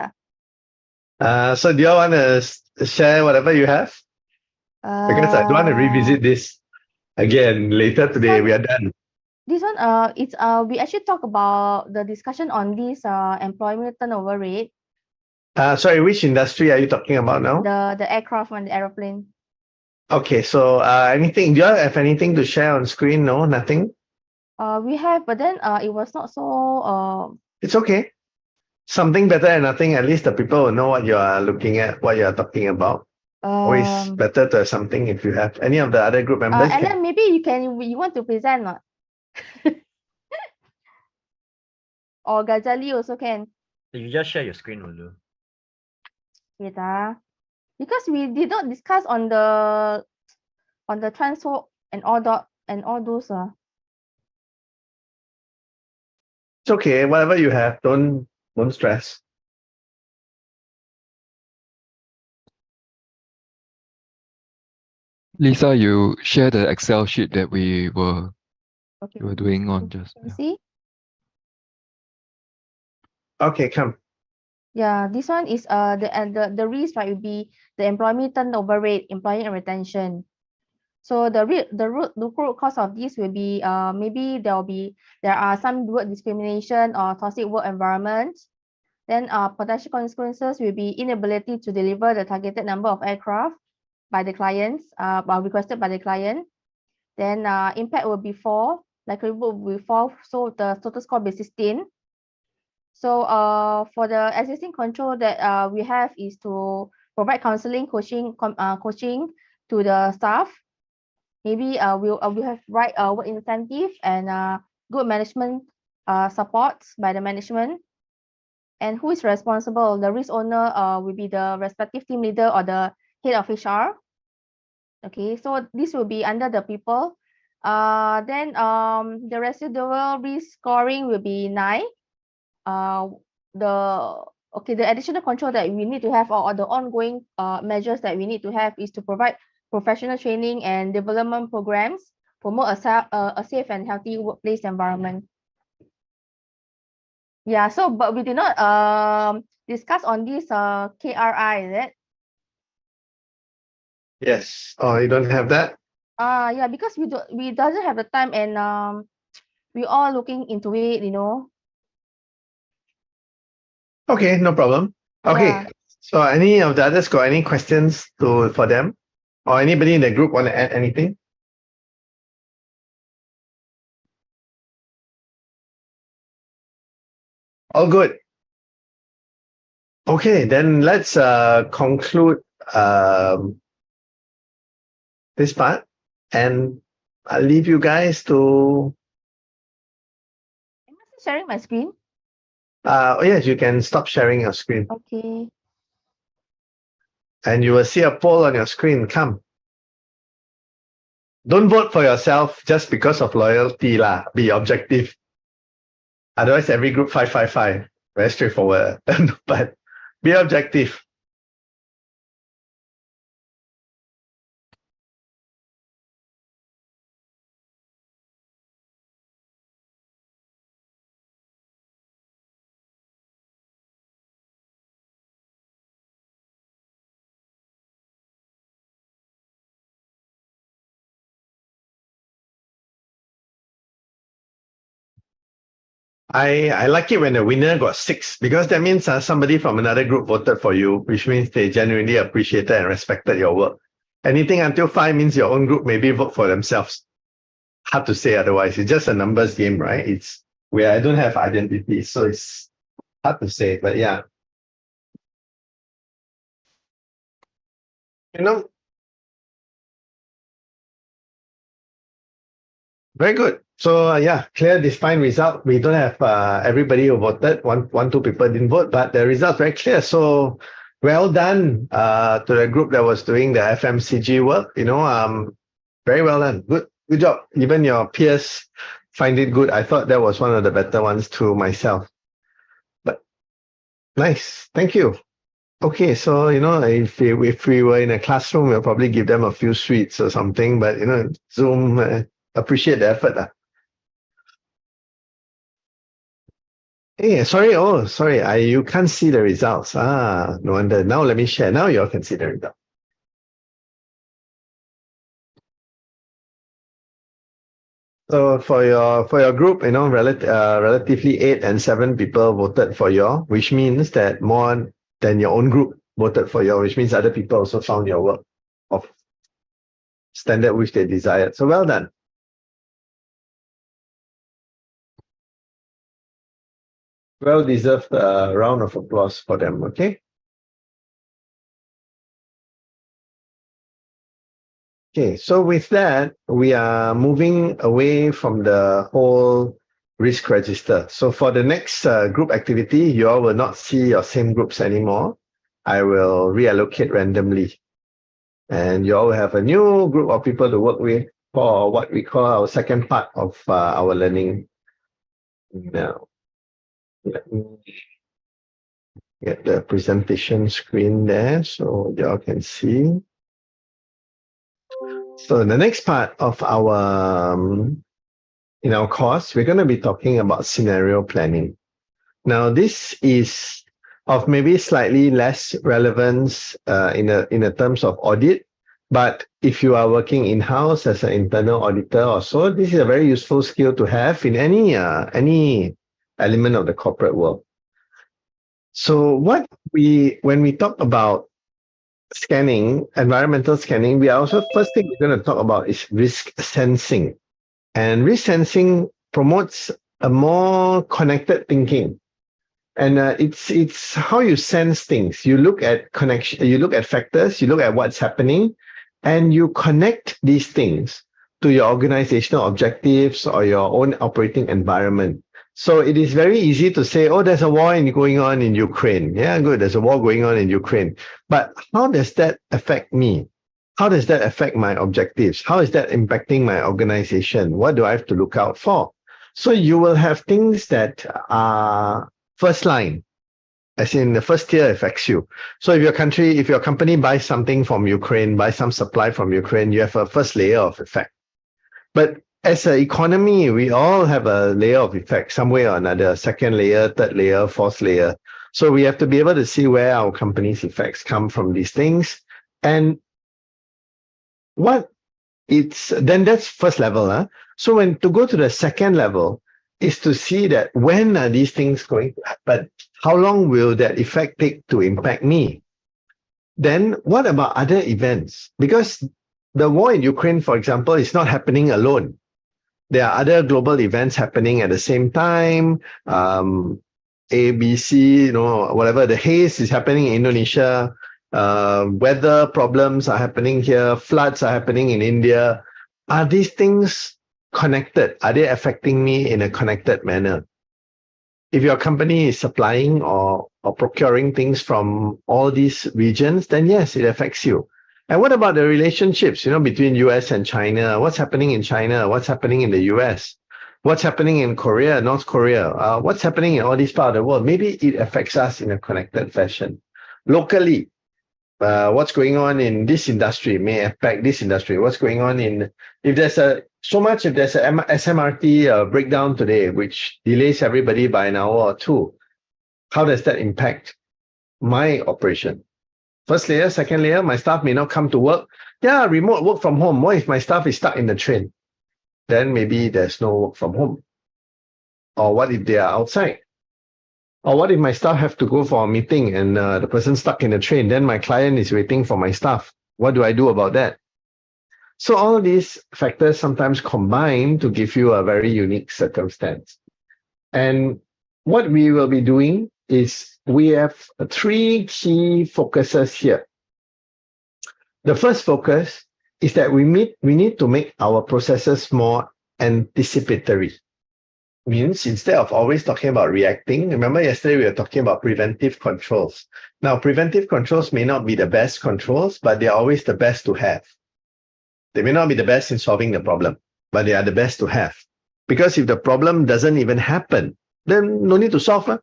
So do you all want to share whatever you have? Because I don't want to revisit this again later today. We are done.
This one, it's we actually talk about the discussion on this employment turnover rate.
Sorry, which industry are you talking about now?
The aircraft and the aeroplane.
Okay, so anything? Do you all have anything to share on screen? No, nothing.
We have, but then it was not so.
It's okay. Something better than nothing. At least the people will know what you are looking at, what you are talking about. Always better to have something. If you have any of the other group members,
and then maybe you want to present not? Or Ghazali also can.
You just share your screen, Ulu.
Wait, because we did not discuss on the transport and all those.
It's okay. Whatever you have, don't stress.
Lisa, you share the Excel sheet that we were doing on just.
See?
Okay, come.
Yeah, this one is the risk, right, will be the employee turnover rate, employee and retention. So the root cause of this will be maybe there are some work discrimination or toxic work environment. Then potential consequences will be inability to deliver the targeted number of aircraft by the clients, requested by the client. Then impact will be 4, likelihood will be 4, so the total score will be 16. So for the existing control that we have is to provide counseling, coaching to the staff. Maybe we'll have right work incentive and good management support by the management. And who is responsible? The risk owner will be the respective team leader or the head of HR. Okay, so this will be under the people. Then the residual risk scoring will be 9. The additional control that we need to have, or the ongoing measures that we need to have, is to provide professional training and development programs, promote a safe and healthy workplace environment. Yeah, so but we did not discuss on this KRI, is it?
Yes. Oh, you don't have that?
Yeah, because we doesn't have the time, and we all looking into it, you know.
Okay, no problem. Okay.
Yeah.
So any of the others got any questions for them? Or anybody in the group want to add anything? All good. Okay, then let's conclude this part, and I'll leave you guys to.
Am I sharing my screen?
Yes, you can stop sharing your screen.
Okay.
And you will see a poll on your screen. Come. Don't vote for yourself just because of loyalty lah. Be objective. Otherwise, every group 555. Very straightforward. But be objective. I like it when the winner got 6, because that means somebody from another group voted for you, which means they genuinely appreciated and respected your work. Anything until 5 means your own group maybe vote for themselves. Hard to say otherwise. It's just a numbers game, right? It's where I don't have identity, so it's hard to say, but yeah. You know, very good. So yeah, clear, defined result. We don't have everybody who voted. Two people didn't vote, but the results very clear. So well done to the group that was doing the FMCG work. You know, very well done. Good job. Even your peers find it good. I thought that was one of the better ones too myself. But nice. Thank you. Okay, so you know, if we were in a classroom, we'll probably give them a few sweets or something. But you know, Zoom, appreciate the effort. Hey, sorry. Oh, sorry. You can't see the results. No wonder. Now let me share. Now you all can see the result. So for your group, you know, relatively 8 and 7 people voted for you, which means that more than your own group voted for you, which means other people also found your work of standard which they desired. So well done. Well-deserved round of applause for them, okay? Okay, so with that, we are moving away from the whole risk register. So for the next group activity, you all will not see your same groups anymore. I will reallocate randomly. And you all will have a new group of people to work with for what we call our second part of our learning. Now, let me get the presentation screen there so you all can see. So the next part of our in our course, we're going to be talking about scenario planning. Now, this is of maybe slightly less relevance in a terms of audit, but if you are working in-house as an internal auditor or so, this is a very useful skill to have in any element of the corporate world. So when we talk about scanning, environmental scanning, we are also, first thing we're going to talk about is risk sensing. And risk sensing promotes a more connected thinking. And it's how you sense things. You look at connection, you look at factors, you look at what's happening, and you connect these things to your organizational objectives or your own operating environment. So it is very easy to say, oh, there's a war going on in Ukraine. Yeah, good, there's a war going on in Ukraine. But how does that affect me? How does that affect my objectives? How is that impacting my organization? What do I have to look out for? So you will have things that are first line, as in the first tier affects you. So if your company buys something from Ukraine, buys some supply from Ukraine, you have a first layer of effect. But as an economy, we all have a layer of effect, some way or another, second layer, third layer, fourth layer. So we have to be able to see where our company's effects come from these things. And then that's first level. Huh? So when to go to the second level is to see that when are these things going to happen? How long will that effect take to impact me? Then what about other events? Because the war in Ukraine, for example, is not happening alone. There are other global events happening at the same time. A, B, C, whatever. The haze is happening in Indonesia. Weather problems are happening here. Floods are happening in India. Are these things connected? Are they affecting me in a connected manner? If your company is supplying or procuring things from all these regions, then yes, it affects you. And what about the relationships, between US and China? What's happening in China? What's happening in the US? What's happening in Korea, North Korea? What's happening in all these parts of the world? Maybe it affects us in a connected fashion. Locally, what's going on in this industry may affect this industry. What's going on if there's a SMRT breakdown today, which delays everybody by an hour or two, how does that impact my operation? First layer, second layer, my staff may not come to work. Yeah, remote work from home. What if my staff is stuck in the train? Then maybe there's no work from home. Or what if they are outside? Or what if my staff have to go for a meeting and the person's stuck in the train? Then my client is waiting for my staff. What do I do about that? So all these factors sometimes combine to give you a very unique circumstance. And what we will be doing is we have three key focuses here. The first focus is that we need to make our processes more anticipatory. Means instead of always talking about reacting, remember yesterday we were talking about preventive controls. Now, preventive controls may not be the best controls, but they are always the best to have. They may not be the best in solving the problem, but they are the best to have. Because if the problem doesn't even happen, then no need to solve. Huh?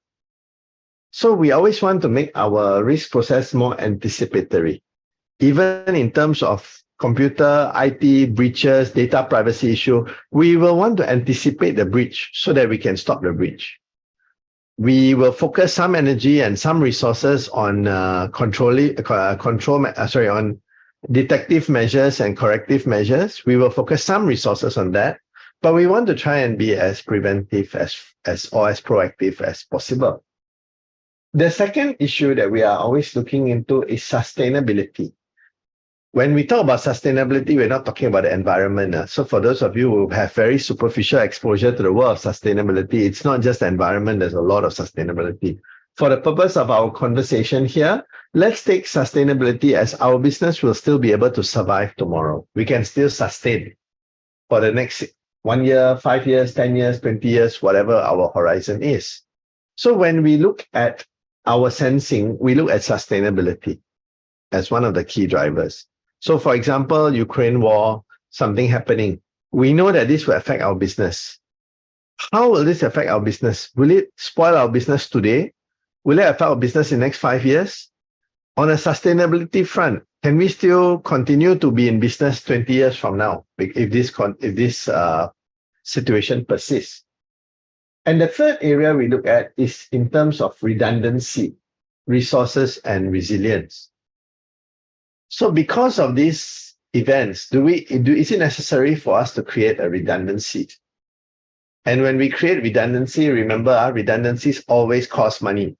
So we always want to make our risk process more anticipatory. Even in terms of computer, IT breaches, data privacy issue, we will want to anticipate the breach so that we can stop the breach. We will focus some energy and some resources on on detective measures and corrective measures. We will focus some resources on that, but we want to try and be as preventive as proactive as possible. The second issue that we are always looking into is sustainability. When we talk about sustainability, we're not talking about the environment. So for those of you who have very superficial exposure to the world of sustainability, it's not just the environment, there's a lot of sustainability. For the purpose of our conversation here, let's take sustainability as our business will still be able to survive tomorrow. We can still sustain for the next 1 year, 5 years, 10 years, 20 years, whatever our horizon is. So when we look at our sensing, we look at sustainability as one of the key drivers. So for example, Ukraine war, something happening. We know that this will affect our business. How will this affect our business? Will it spoil our business today? Will it affect our business in the next 5 years? On a sustainability front, can we still continue to be in business 20 years from now if this situation persists? And the third area we look at is in terms of redundancy, resources, and resilience. So because of these events, is it necessary for us to create a redundancy? And when we create redundancy, remember, redundancies always cost money.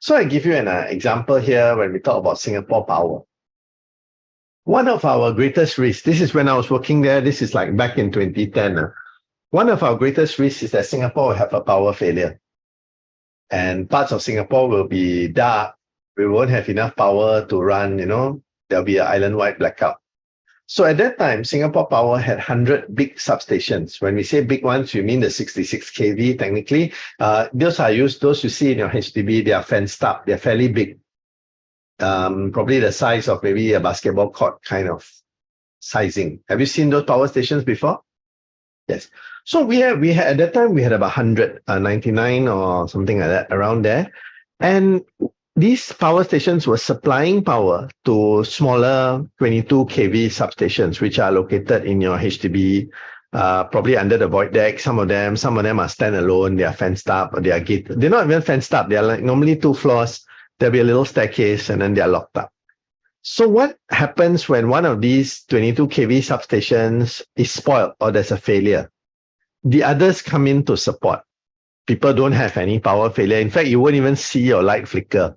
So I give you an example here when we talk about Singapore Power. One of our greatest risks, this is when I was working there, this is like back in 2010. One of our greatest risks is that Singapore will have a power failure. And parts of Singapore will be dark. We won't have enough power to run, there'll be an island-wide blackout. So at that time, Singapore Power had 100 big substations. When we say big ones, we mean the 66 kV technically. Those you see in your HDB, they are fenced up. They're fairly big. Probably the size of maybe a basketball court kind of sizing. Have you seen those power stations before? Yes. So we had at that time, we had about 100, 99 or something like that around there. And these power stations were supplying power to smaller 22 kV substations, which are located in your HDB, probably under the void deck. Some of them are standalone. They are fenced up, or they are gated. They're not even fenced up. They are like normally 2 floors. There'll be a little staircase, and then they are locked up. So what happens when one of these 22 kV substations is spoiled or there's a failure? The others come in to support. People don't have any power failure. In fact, you won't even see your light flicker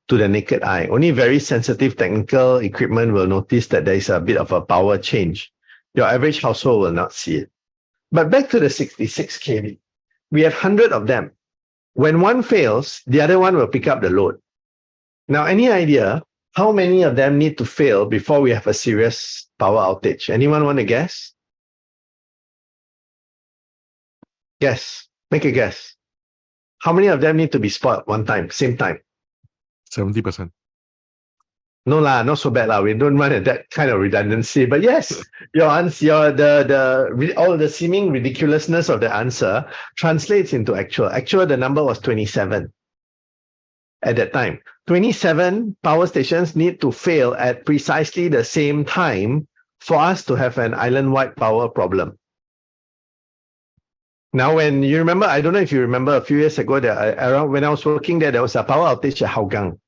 to the naked eye. Only very sensitive technical equipment will notice that there is a bit of a power change. Your average household will not see it. But back to the 66 kV. We have 100 of them. When one fails, the other one will pick up the load. Now, any idea how many of them need to fail before we have a serious power outage? Anyone want to guess? Guess. Make a guess. How many of them need to be spoiled one time, same time?
70%.
No lah, not so bad lah. We don't run at that kind of redundancy. But yes, all the seeming ridiculousness of the answer translates into actual. Actual, the number was 27 at that time. 27 power stations need to fail at precisely the same time for us to have an island-wide power problem. Now, when you remember, I don't know if you remember a few years ago, around when I was working there was a power outage at Hougang,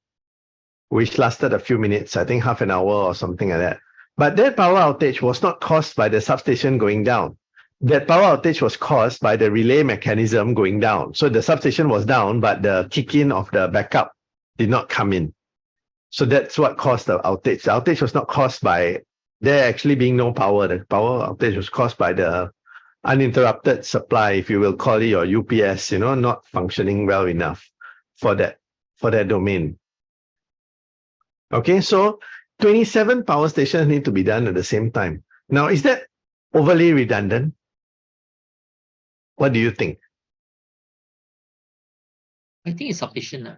which lasted a few minutes, I think half an hour or something like that. But that power outage was not caused by the substation going down. That power outage was caused by the relay mechanism going down. So the substation was down, but the kick-in of the backup did not come in. So that's what caused the outage. The outage was not caused by there actually being no power. The power outage was caused by the uninterrupted supply, if you will call it, or UPS, not functioning well enough for that domain. Okay, so 27 power stations need to be done at the same time. Now, is that overly redundant? What do you think?
I think it's sufficient.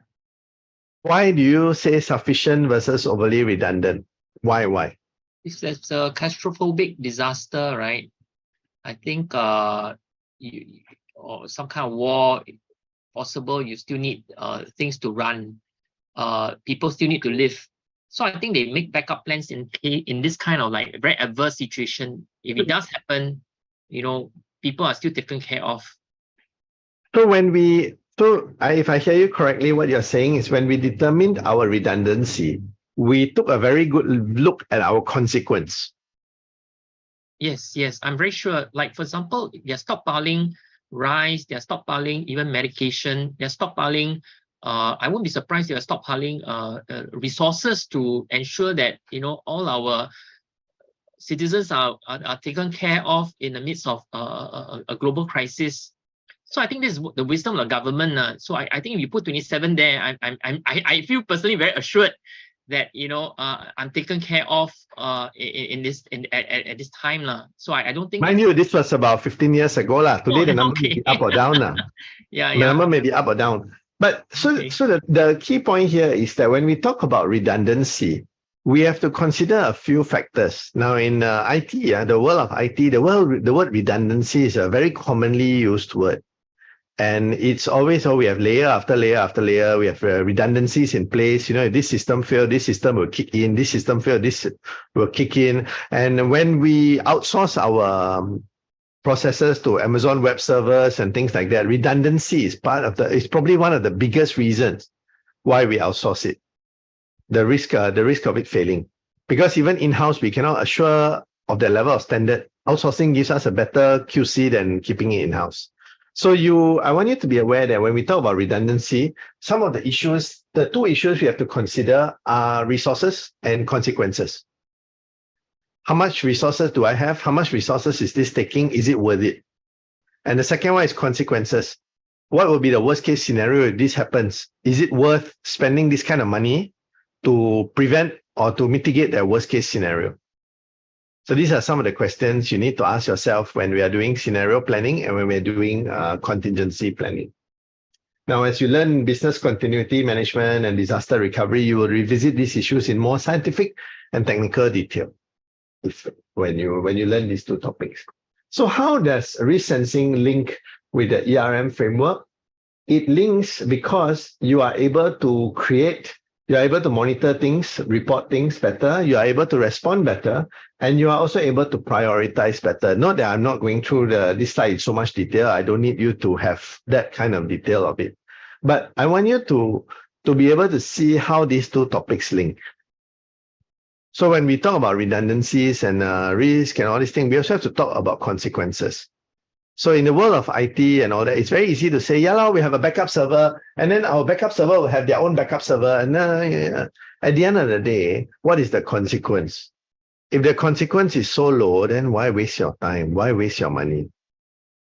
Why do you say sufficient versus overly redundant? Why?
If there's a catastrophic disaster, right? I think or some kind of war, if possible, you still need things to run. People still need to live. So I think they make backup plans in this kind of like very adverse situation. If it does happen, people are still taken care of.
So if I hear you correctly, what you're saying is when we determined our redundancy, we took a very good look at our consequence.
Yes, I'm very sure. Like, for example, they're stockpiling rice, they're stockpiling even medication, they're stockpiling, I won't be surprised if they're stockpiling resources to ensure that, all our citizens are taken care of in the midst of a global crisis. So I think this is the wisdom of the government. So I think if you put 27 there, I feel personally very assured that I'm taken care of at this time So I don't think.
Mind you, this was about 15 years ago Today the number may be up or down
Yeah.
The number may be up or down. But so the key point here is that when we talk about redundancy, we have to consider a few factors. Now in IT, the world of IT, the word redundancy is a very commonly used word. And it's always, we have layer after layer after layer. We have redundancies in place. If this system failed, this system will kick in. This system failed, this will kick in. And when we outsource our processors to Amazon Web Servers and things like that. Redundancy is it's probably one of the biggest reasons why we outsource it. The risk of it failing, because even in-house we cannot assure of the level of standard. Outsourcing gives us a better QC than keeping it in-house. So I want you to be aware that when we talk about redundancy, some of the issues, the two issues we have to consider are resources and consequences. How much resources do I have? How much resources is this taking? Is it worth it? And the second one is consequences. What will be the worst case scenario if this happens? Is it worth spending this kind of money to prevent or to mitigate that worst case scenario? So these are some of the questions you need to ask yourself when we are doing scenario planning and when we're doing contingency planning. Now, as you learn business continuity management and disaster recovery, you will revisit these issues in more scientific and technical detail when you learn these two topics. So how does risk sensing link with the ERM framework? It links because you are able to you're able to monitor things, report things better, you are able to respond better, and you are also able to prioritize better. Note that I'm not going through this slide in so much detail. I don't need you to have that kind of detail of it. But I want you to be able to see how these two topics link. So when we talk about redundancies and risk and all these things, we also have to talk about consequences. So in the world of IT and all that, it's very easy to say, yeah, we have a backup server, and then our backup server will have their own backup server. And at the end of the day, what is the consequence? If the consequence is so low, then why waste your time? Why waste your money?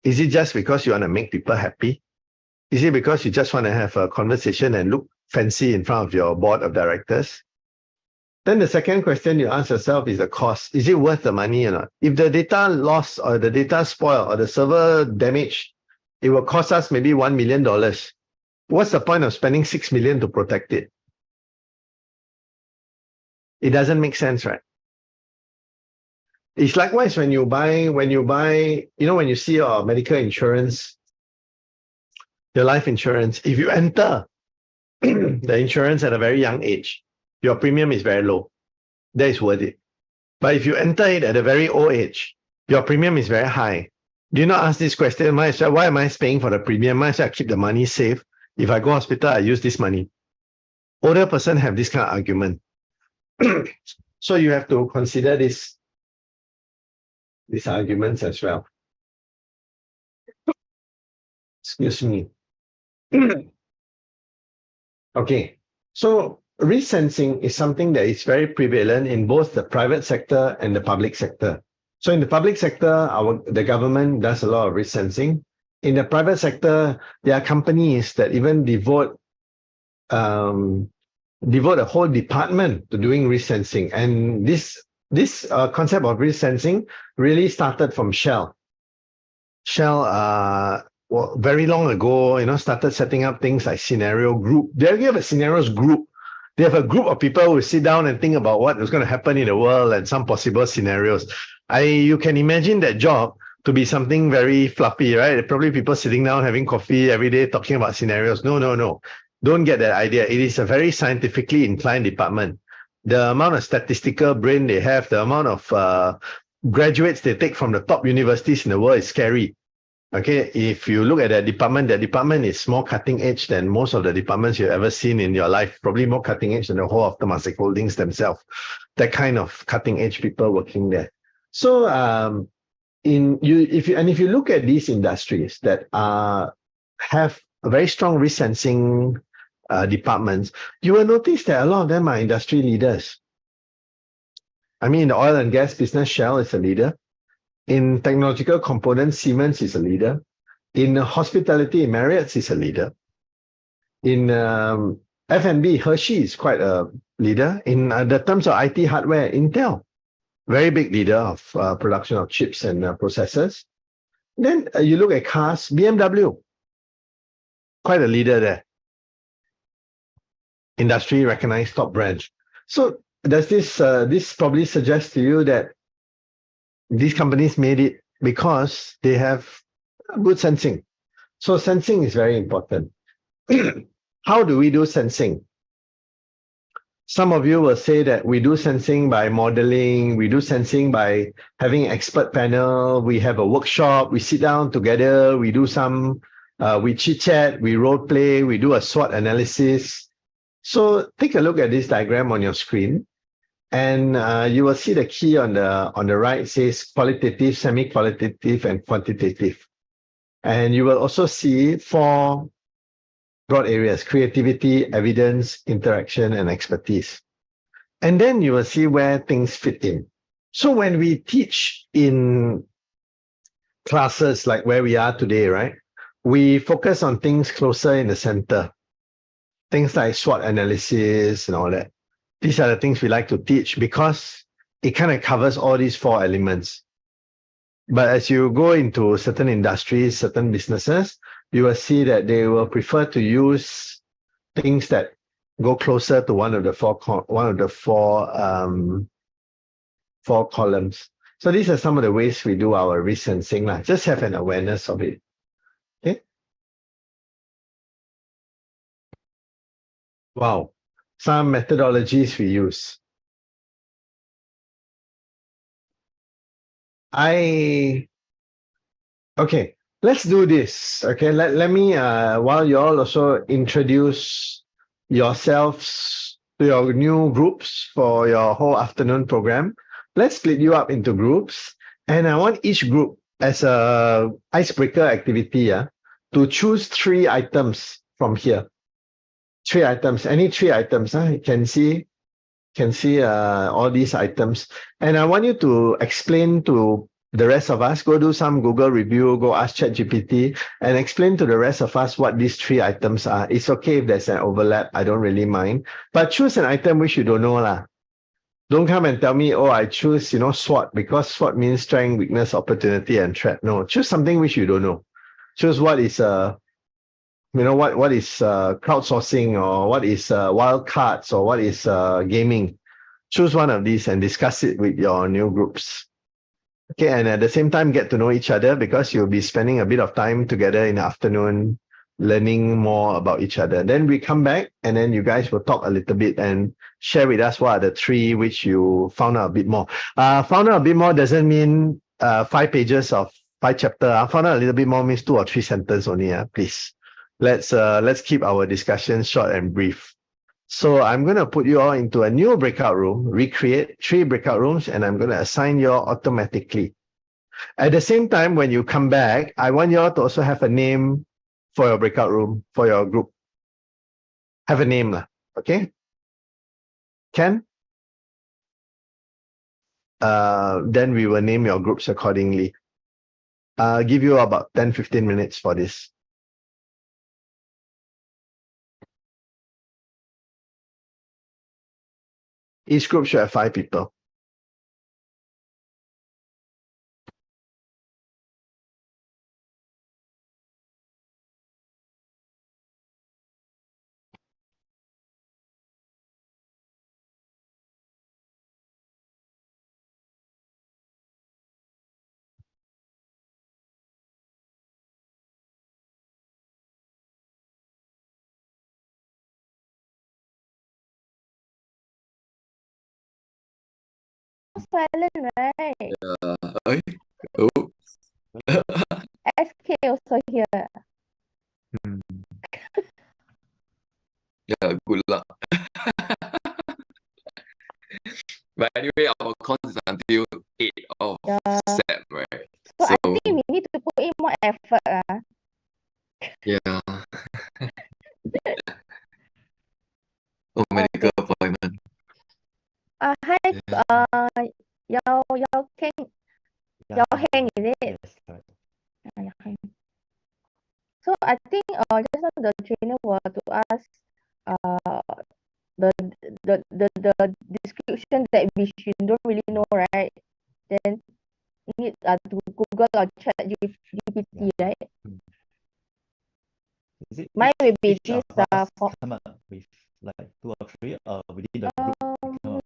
Is it just because you want to make people happy? Is it because you just want to have a conversation and look fancy in front of your board of directors? Then the second question you ask yourself is the cost. Is it worth the money or not? If the data lost or the data spoiled or the server damaged, it will cost us maybe $1 million. What's the point of spending $6 million to protect it? It doesn't make sense, right? It's likewise when you see your medical insurance, your life insurance, if you enter the insurance at a very young age, your premium is very low. That is worth it. But if you enter it at a very old age, your premium is very high. Do you not ask this question? Why am I paying for the premium? Might as well keep the money safe. If I go hospital, I use this money. Older person have this kind of argument. So you have to consider these arguments as well. Excuse me. Okay, so risk sensing is something that is very prevalent in both the private sector and the public sector. So in the public sector, the government does a lot of risk sensing. In the private sector, there are companies that even devote a whole department to doing risk sensing. And this concept of risk sensing really started from Shell. Shell, very long ago, started setting up things like scenario group. They have a scenarios group. They have a group of people who sit down and think about what is going to happen in the world and some possible scenarios. You can imagine that job to be something very fluffy, right? Probably people sitting down having coffee every day talking about scenarios. No. Don't get that idea. It is a very scientifically inclined department. The amount of statistical brain they have, the amount of graduates they take from the top universities in the world is scary. Okay, if you look at that department is more cutting edge than most of the departments you've ever seen in your life, probably more cutting edge than the whole of Temasek Holdings themselves. That kind of cutting edge people working there. So if you look at these industries that have a very strong risk sensing departments, you will notice that a lot of them are industry leaders. I mean, in the oil and gas business, Shell is a leader. In technological components, Siemens is a leader. In hospitality, Marriott is a leader. In F&B, Hershey is quite a leader. In the terms of IT hardware, Intel, very big leader of production of chips and processors. Then you look at cars, BMW, quite a leader there. Industry recognized top brand. So does this probably suggest to you that these companies made it because they have good sensing? So sensing is very important. How do we do sensing? Some of you will say that we do sensing by modeling, we do sensing by having an expert panel, we have a workshop, we sit down together, we do some, we chit chat, we role play, we do a SWOT analysis. So take a look at this diagram on your screen, and you will see the key on the right says qualitative, semi-qualitative, and quantitative. And you will also see 4 broad areas: creativity, evidence, interaction, and expertise. And then you will see where things fit in. So when we teach in classes like where we are today, right, we focus on things closer in the center. Things like SWOT analysis and all that. These are the things we like to teach because it kind of covers all these 4 elements. But as you go into certain industries, certain businesses, you will see that they will prefer to use things that go closer to one of the four columns. So these are some of the ways we do our risk sensing. Just have an awareness of it. Okay. Wow. Some methodologies we use. Okay, let's do this. Okay, let me, while you all also introduce yourselves to your new groups for your whole afternoon program, let's split you up into groups. And I want each group as a icebreaker activity to choose 3 items from here. 3 items, any 3 items. You can see all these items. And I want you to explain to the rest of us, go do some Google review, go ask ChatGPT, and explain to the rest of us what these 3 items are. It's okay if there's an overlap, I don't really mind. But choose an item which you don't know. Don't come and tell me, oh, I choose, SWOT, because SWOT means strength, weakness, opportunity, and threat. No, choose something which you don't know. Choose what is what is crowdsourcing, or what is wild cards, or what is gaming. Choose one of these and discuss it with your new groups. Okay, and at the same time, get to know each other, because you'll be spending a bit of time together in the afternoon, learning more about each other. Then we come back, and then you guys will talk a little bit and share with us what are the 3 which you found out a bit more. Found out a bit more doesn't mean 5 pages of 5 chapters. Found out a little bit more means 2 or 3 sentences only. Please, let's keep our discussion short and brief. So I'm going to put you all into a new breakout room, recreate 3 breakout rooms, and I'm going to assign you all automatically. At the same time, when you come back, I want you all to also have a name for your breakout room, for your group. Have a name, okay? Can? Then we will name your groups accordingly. I'll give you about 10-15 minutes for this. Each group should have 5 people.
Silent, right?
Oh.
SK also here.
Yeah, good luck. But anyway, our course is until 8 of Sep, right?
So I think we need to put in more effort.
Yeah. Oh, medical appointment.
Hi, Yao Keng. Yao Heng, is it? Yao Heng. So I think just now the trainer were to ask the description that we don't really know, right? Then you need to Google or chat GPT, right? Mine will be this for
come up with like 2 or 3 within the group.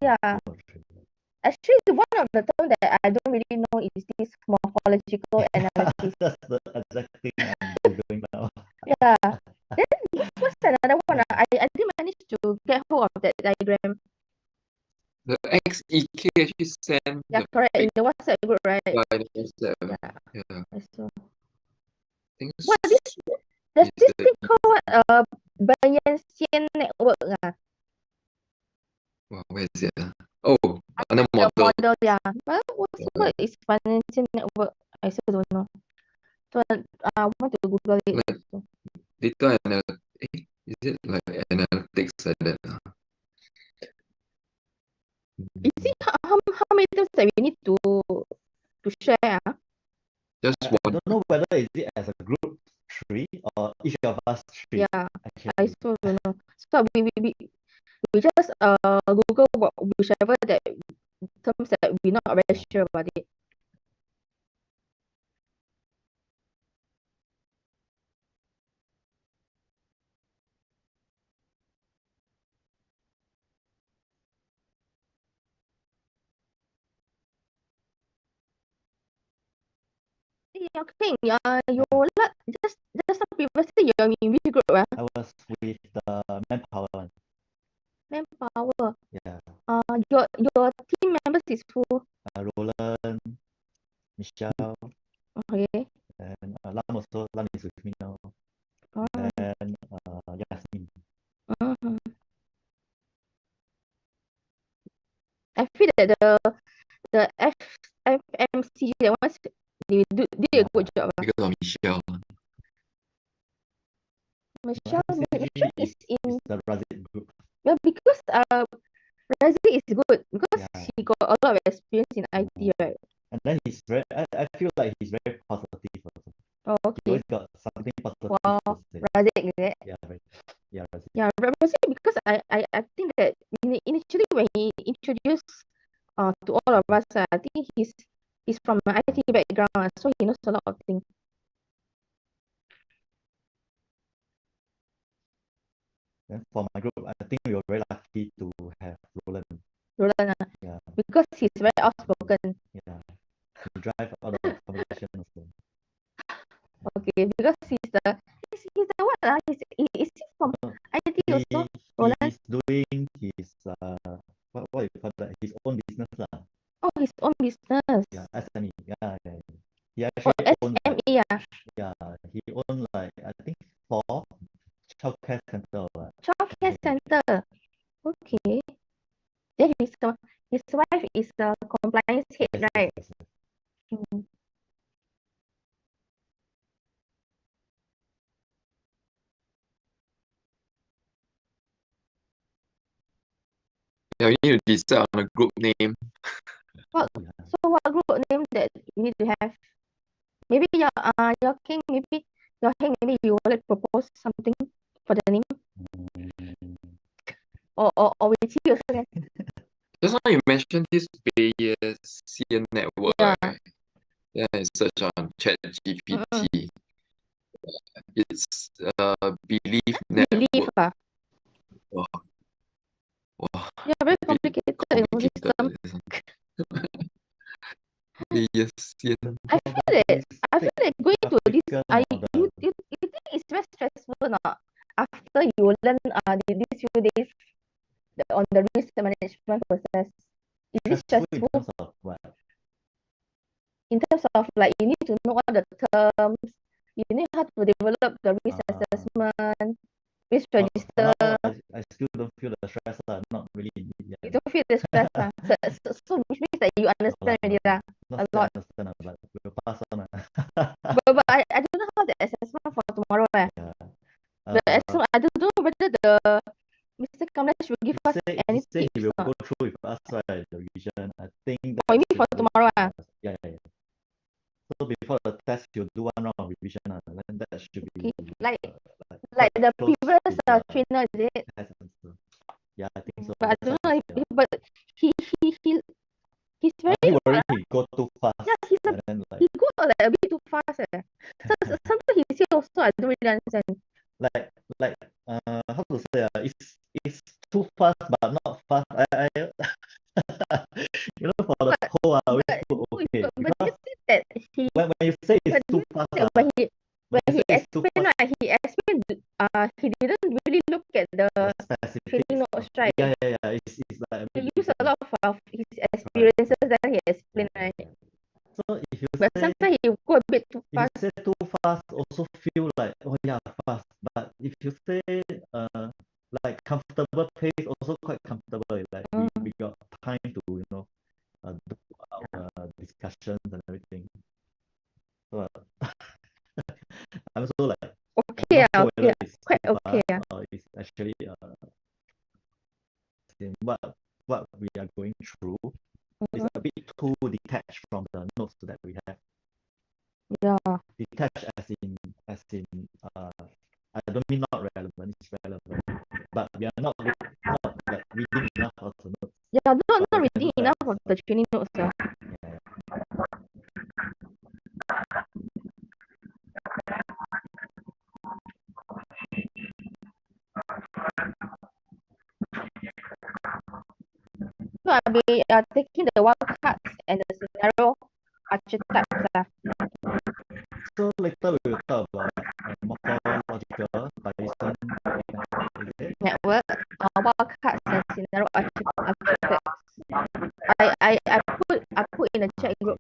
Yeah. Actually, one of the terms that I don't really know is this morphological analysis.
That's the exact thing I'm doing now.
Yeah. Then what's another one? I didn't manage to get hold of that diagram.
The XEK actually sent
Yeah,
the
correct. In
pic
the WhatsApp group, right?
in the WhatsApp.
Yeah.
Yeah.
I saw.
I think
What this? There's
it's
this
the
thing called what? Bayesian network.
wow, where is it? Oh, another
The
model.
model, yeah. What is financial network? I still don't know. So I want to Google it.
Like data analytics. Is it like analytics like that?
You see how many times that we need to share?
Just
I
one.
don't know whether is it as a group 3 or each of us 3.
Yeah, I
Actually,
still don't know. So we just Google whichever that terms that we're not very sure about it. Okay, you just now previously you're in which group?
I was with the manpower one.
Manpower.
Yeah.
Your team members is who?
Roland, Michelle,
Okay.
and Lam also. Lam is with me now.
Oh.
And Yasmin.
Mhm. I feel that the FMC that ones they did a good job.
Because of Michelle.
Michelle is in
the Razid group.
well because Razzie is good because
Yeah.
he got a lot of experience in IT, right?
And then he's very, I feel like he's very positive also.
Oh,
He
okay.
always got something positive
Wow,
to say.
Razzie is it?
Yeah, right. Yeah, Razid.
Yeah, Razzie because I think that initially when he introduced to all of us, I think he's from an IT background, so he knows a lot of things.
Then for my group, I think we were very lucky to have Roland.
Roland,
Yeah,
because he's very outspoken.
yeah. He drive all the conversation also.
Okay, because he's the what? Is he from IT also? Roland?
He's doing his what you call that? His own business lah.
Oh, his own business.
Yeah, SME. Yeah, yeah. He
Oh,
actually own like,
SME, yeah.
yeah, he own like I think 4 childcare center or what.
Childcare center. Okay. Then his wife is the compliance head,
Yes,
right?
yes, yes.
Mm.
Yeah, we need to decide on a group name.
What group name that you need to have? Maybe your king, maybe you would like to propose something for the name, or with you also can.
Just now you mentioned this Bayesian network,
Yeah.
right? Yeah, I search on ChatGPT. It's belief
Belief,
network. Wow. Wow.
yeah, very complicated system.
Bayesian.
I feel that going to this, you think it's very stressful or not? After you learn these few days on the risk management process, is it
Stressful in
stressful
terms of what?
in terms of like you need to know all the terms, you need how to develop the risk assessment, risk register.
Now I still don't feel the stress lah. Not really indeed
You
yet.
don't feel the stress lah. So which means that you understand already lah
Not
a
still
lot.
understand lah, but we'll pass on lah.
But I don't know how the assessment for tomorrow. The assessment, I don't know whether the Mr. Kamlesh will give us any
Say he
tips
will
or
go
not.
through with us, right, the revision. I think that
Oh, you mean for
should be
tomorrow?
yeah. So before the test, you'll do one round of revision, then that should be
Like
quite
the
close
previous
to the
trainer, is it?
test answer. Yeah, I think so.
But I don't know but he's
I
very
think worried he go too fast.
yeah,
and then like
he go like a bit too fast. So sometimes he say also I don't really understand.
like how to say it's too fast but not fast. I you know for the whole I always put okay
But
because
you see that he
when you say it's
but
too
you see
fast
that when he
say it's too
explained, right, he explained he didn't really really look at the
specifics
training notes, right?
Yeah. It's like a
He
bit
use a
different.
lot of his experiences, then he explain, right?
So if you
But
say
sometimes he go a bit too
if you
fast.
say too fast, also feel like, oh yeah, fast. But if you say like comfortable pace, also quite comfortable. Like we got time to do our discussions and everything. So I'm also like
Okay,
not sure whether
okay,
it's
quite
too
okay.
fast or it's actually in what we are going through is a bit too detached from the notes that we have.
Yeah.
Detached as in I don't mean not relevant, it's relevant. But we are not like reading enough of the notes.
Yeah, not
But we can
reading
do
enough
that.
of the training notes.
Yeah.
So I'll be taking the wildcards and the scenario archetypes.
So later we will talk about morphological Bayesian
Network, wildcards and scenario archetypes. I put in the chat group.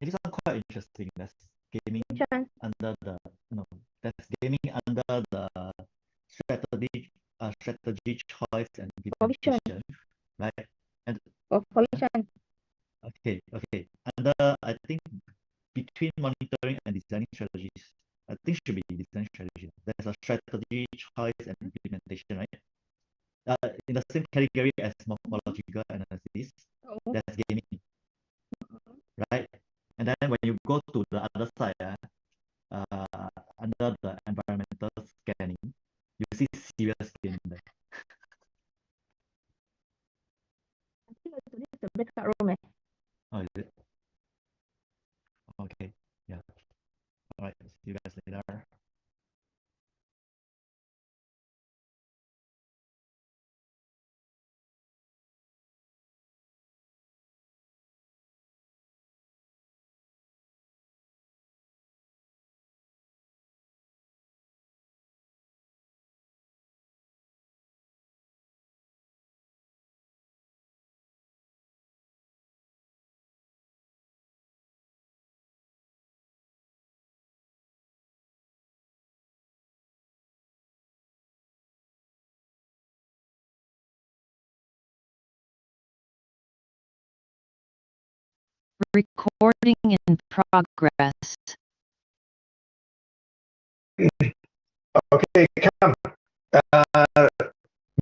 It is quite interesting. That's gaming
Which one?
under the that's gaming under the strategy choice and
For which one?
implementation, right? And
For which one?
okay, under I think between monitoring and designing strategies, I think should be design strategy. There's a strategy choice and implementation, right? In the same category as morphological analysis,
Oh.
that's gaming, right? And then when you go to the other side, under the environmental scanning, you see serious gaming there.
I think it's the breakout room.
Oh, is it? Okay, yeah. All right, see you guys later.
Recording in progress.
Okay, come.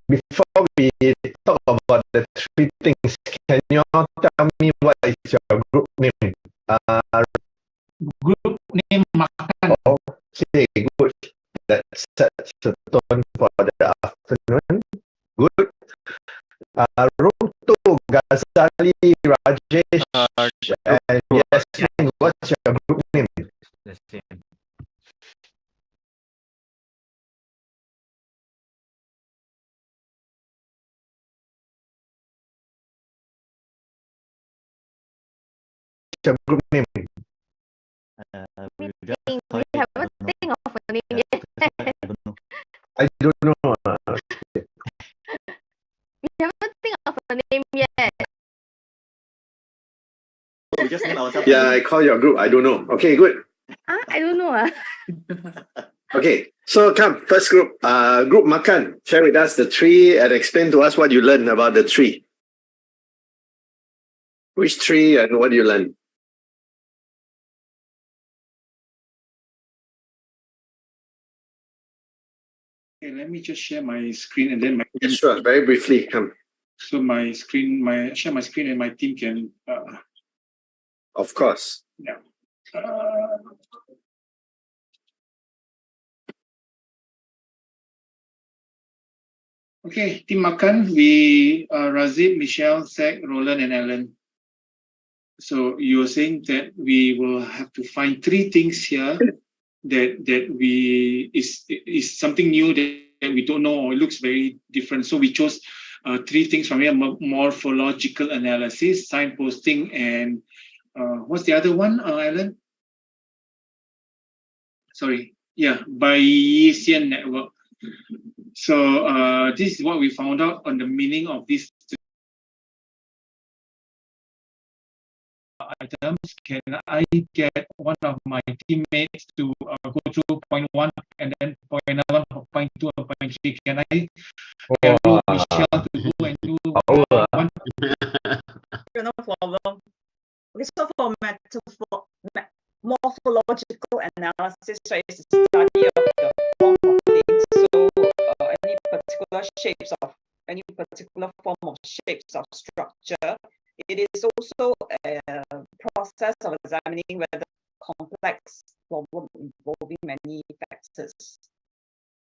Before we talk about the three things, can you all tell me what is your group name?
Group name makan.
Okay, good. That sets the tone for the afternoon. Good. Room 2, Ghazali, Rajesh, and Yasmin. What's your group name?
The same.
Your group name?
We
We haven't think of a name yet.
I don't know.
We haven't think of a name yet.
We just name ourselves.
Yeah, I call your group. I don't know. Okay, good.
I don't know.
Okay, so come, first group. Group Makan, share with us the tree and explain to us what you learned about the tree. Which tree and what you learned?
Okay, let me just share my screen and then my team.
Sure, very briefly, come.
So my screen, share my screen and my team can.
Of course.
Yeah. Okay, Team Makan, we Razib, Michelle, Zach, Roland, and Alan. So you were saying that we will have to find three things here that we is something new that we don't know or it looks very different. So we chose three things from here: morphological analysis, signposting, and what's the other one, Alan? Sorry, yeah, Bayesian network. So this is what we found out on the meaning of these items. Can I get one of my teammates to go through point 1 and then point another one, point 2 and point 3? Can I get Michelle to go and do one?
No problem. morphological analysis, right, is the study of the form of things. So any particular shapes of any particular form of shapes of structure. It is also a process of examining whether complex problem involving many factors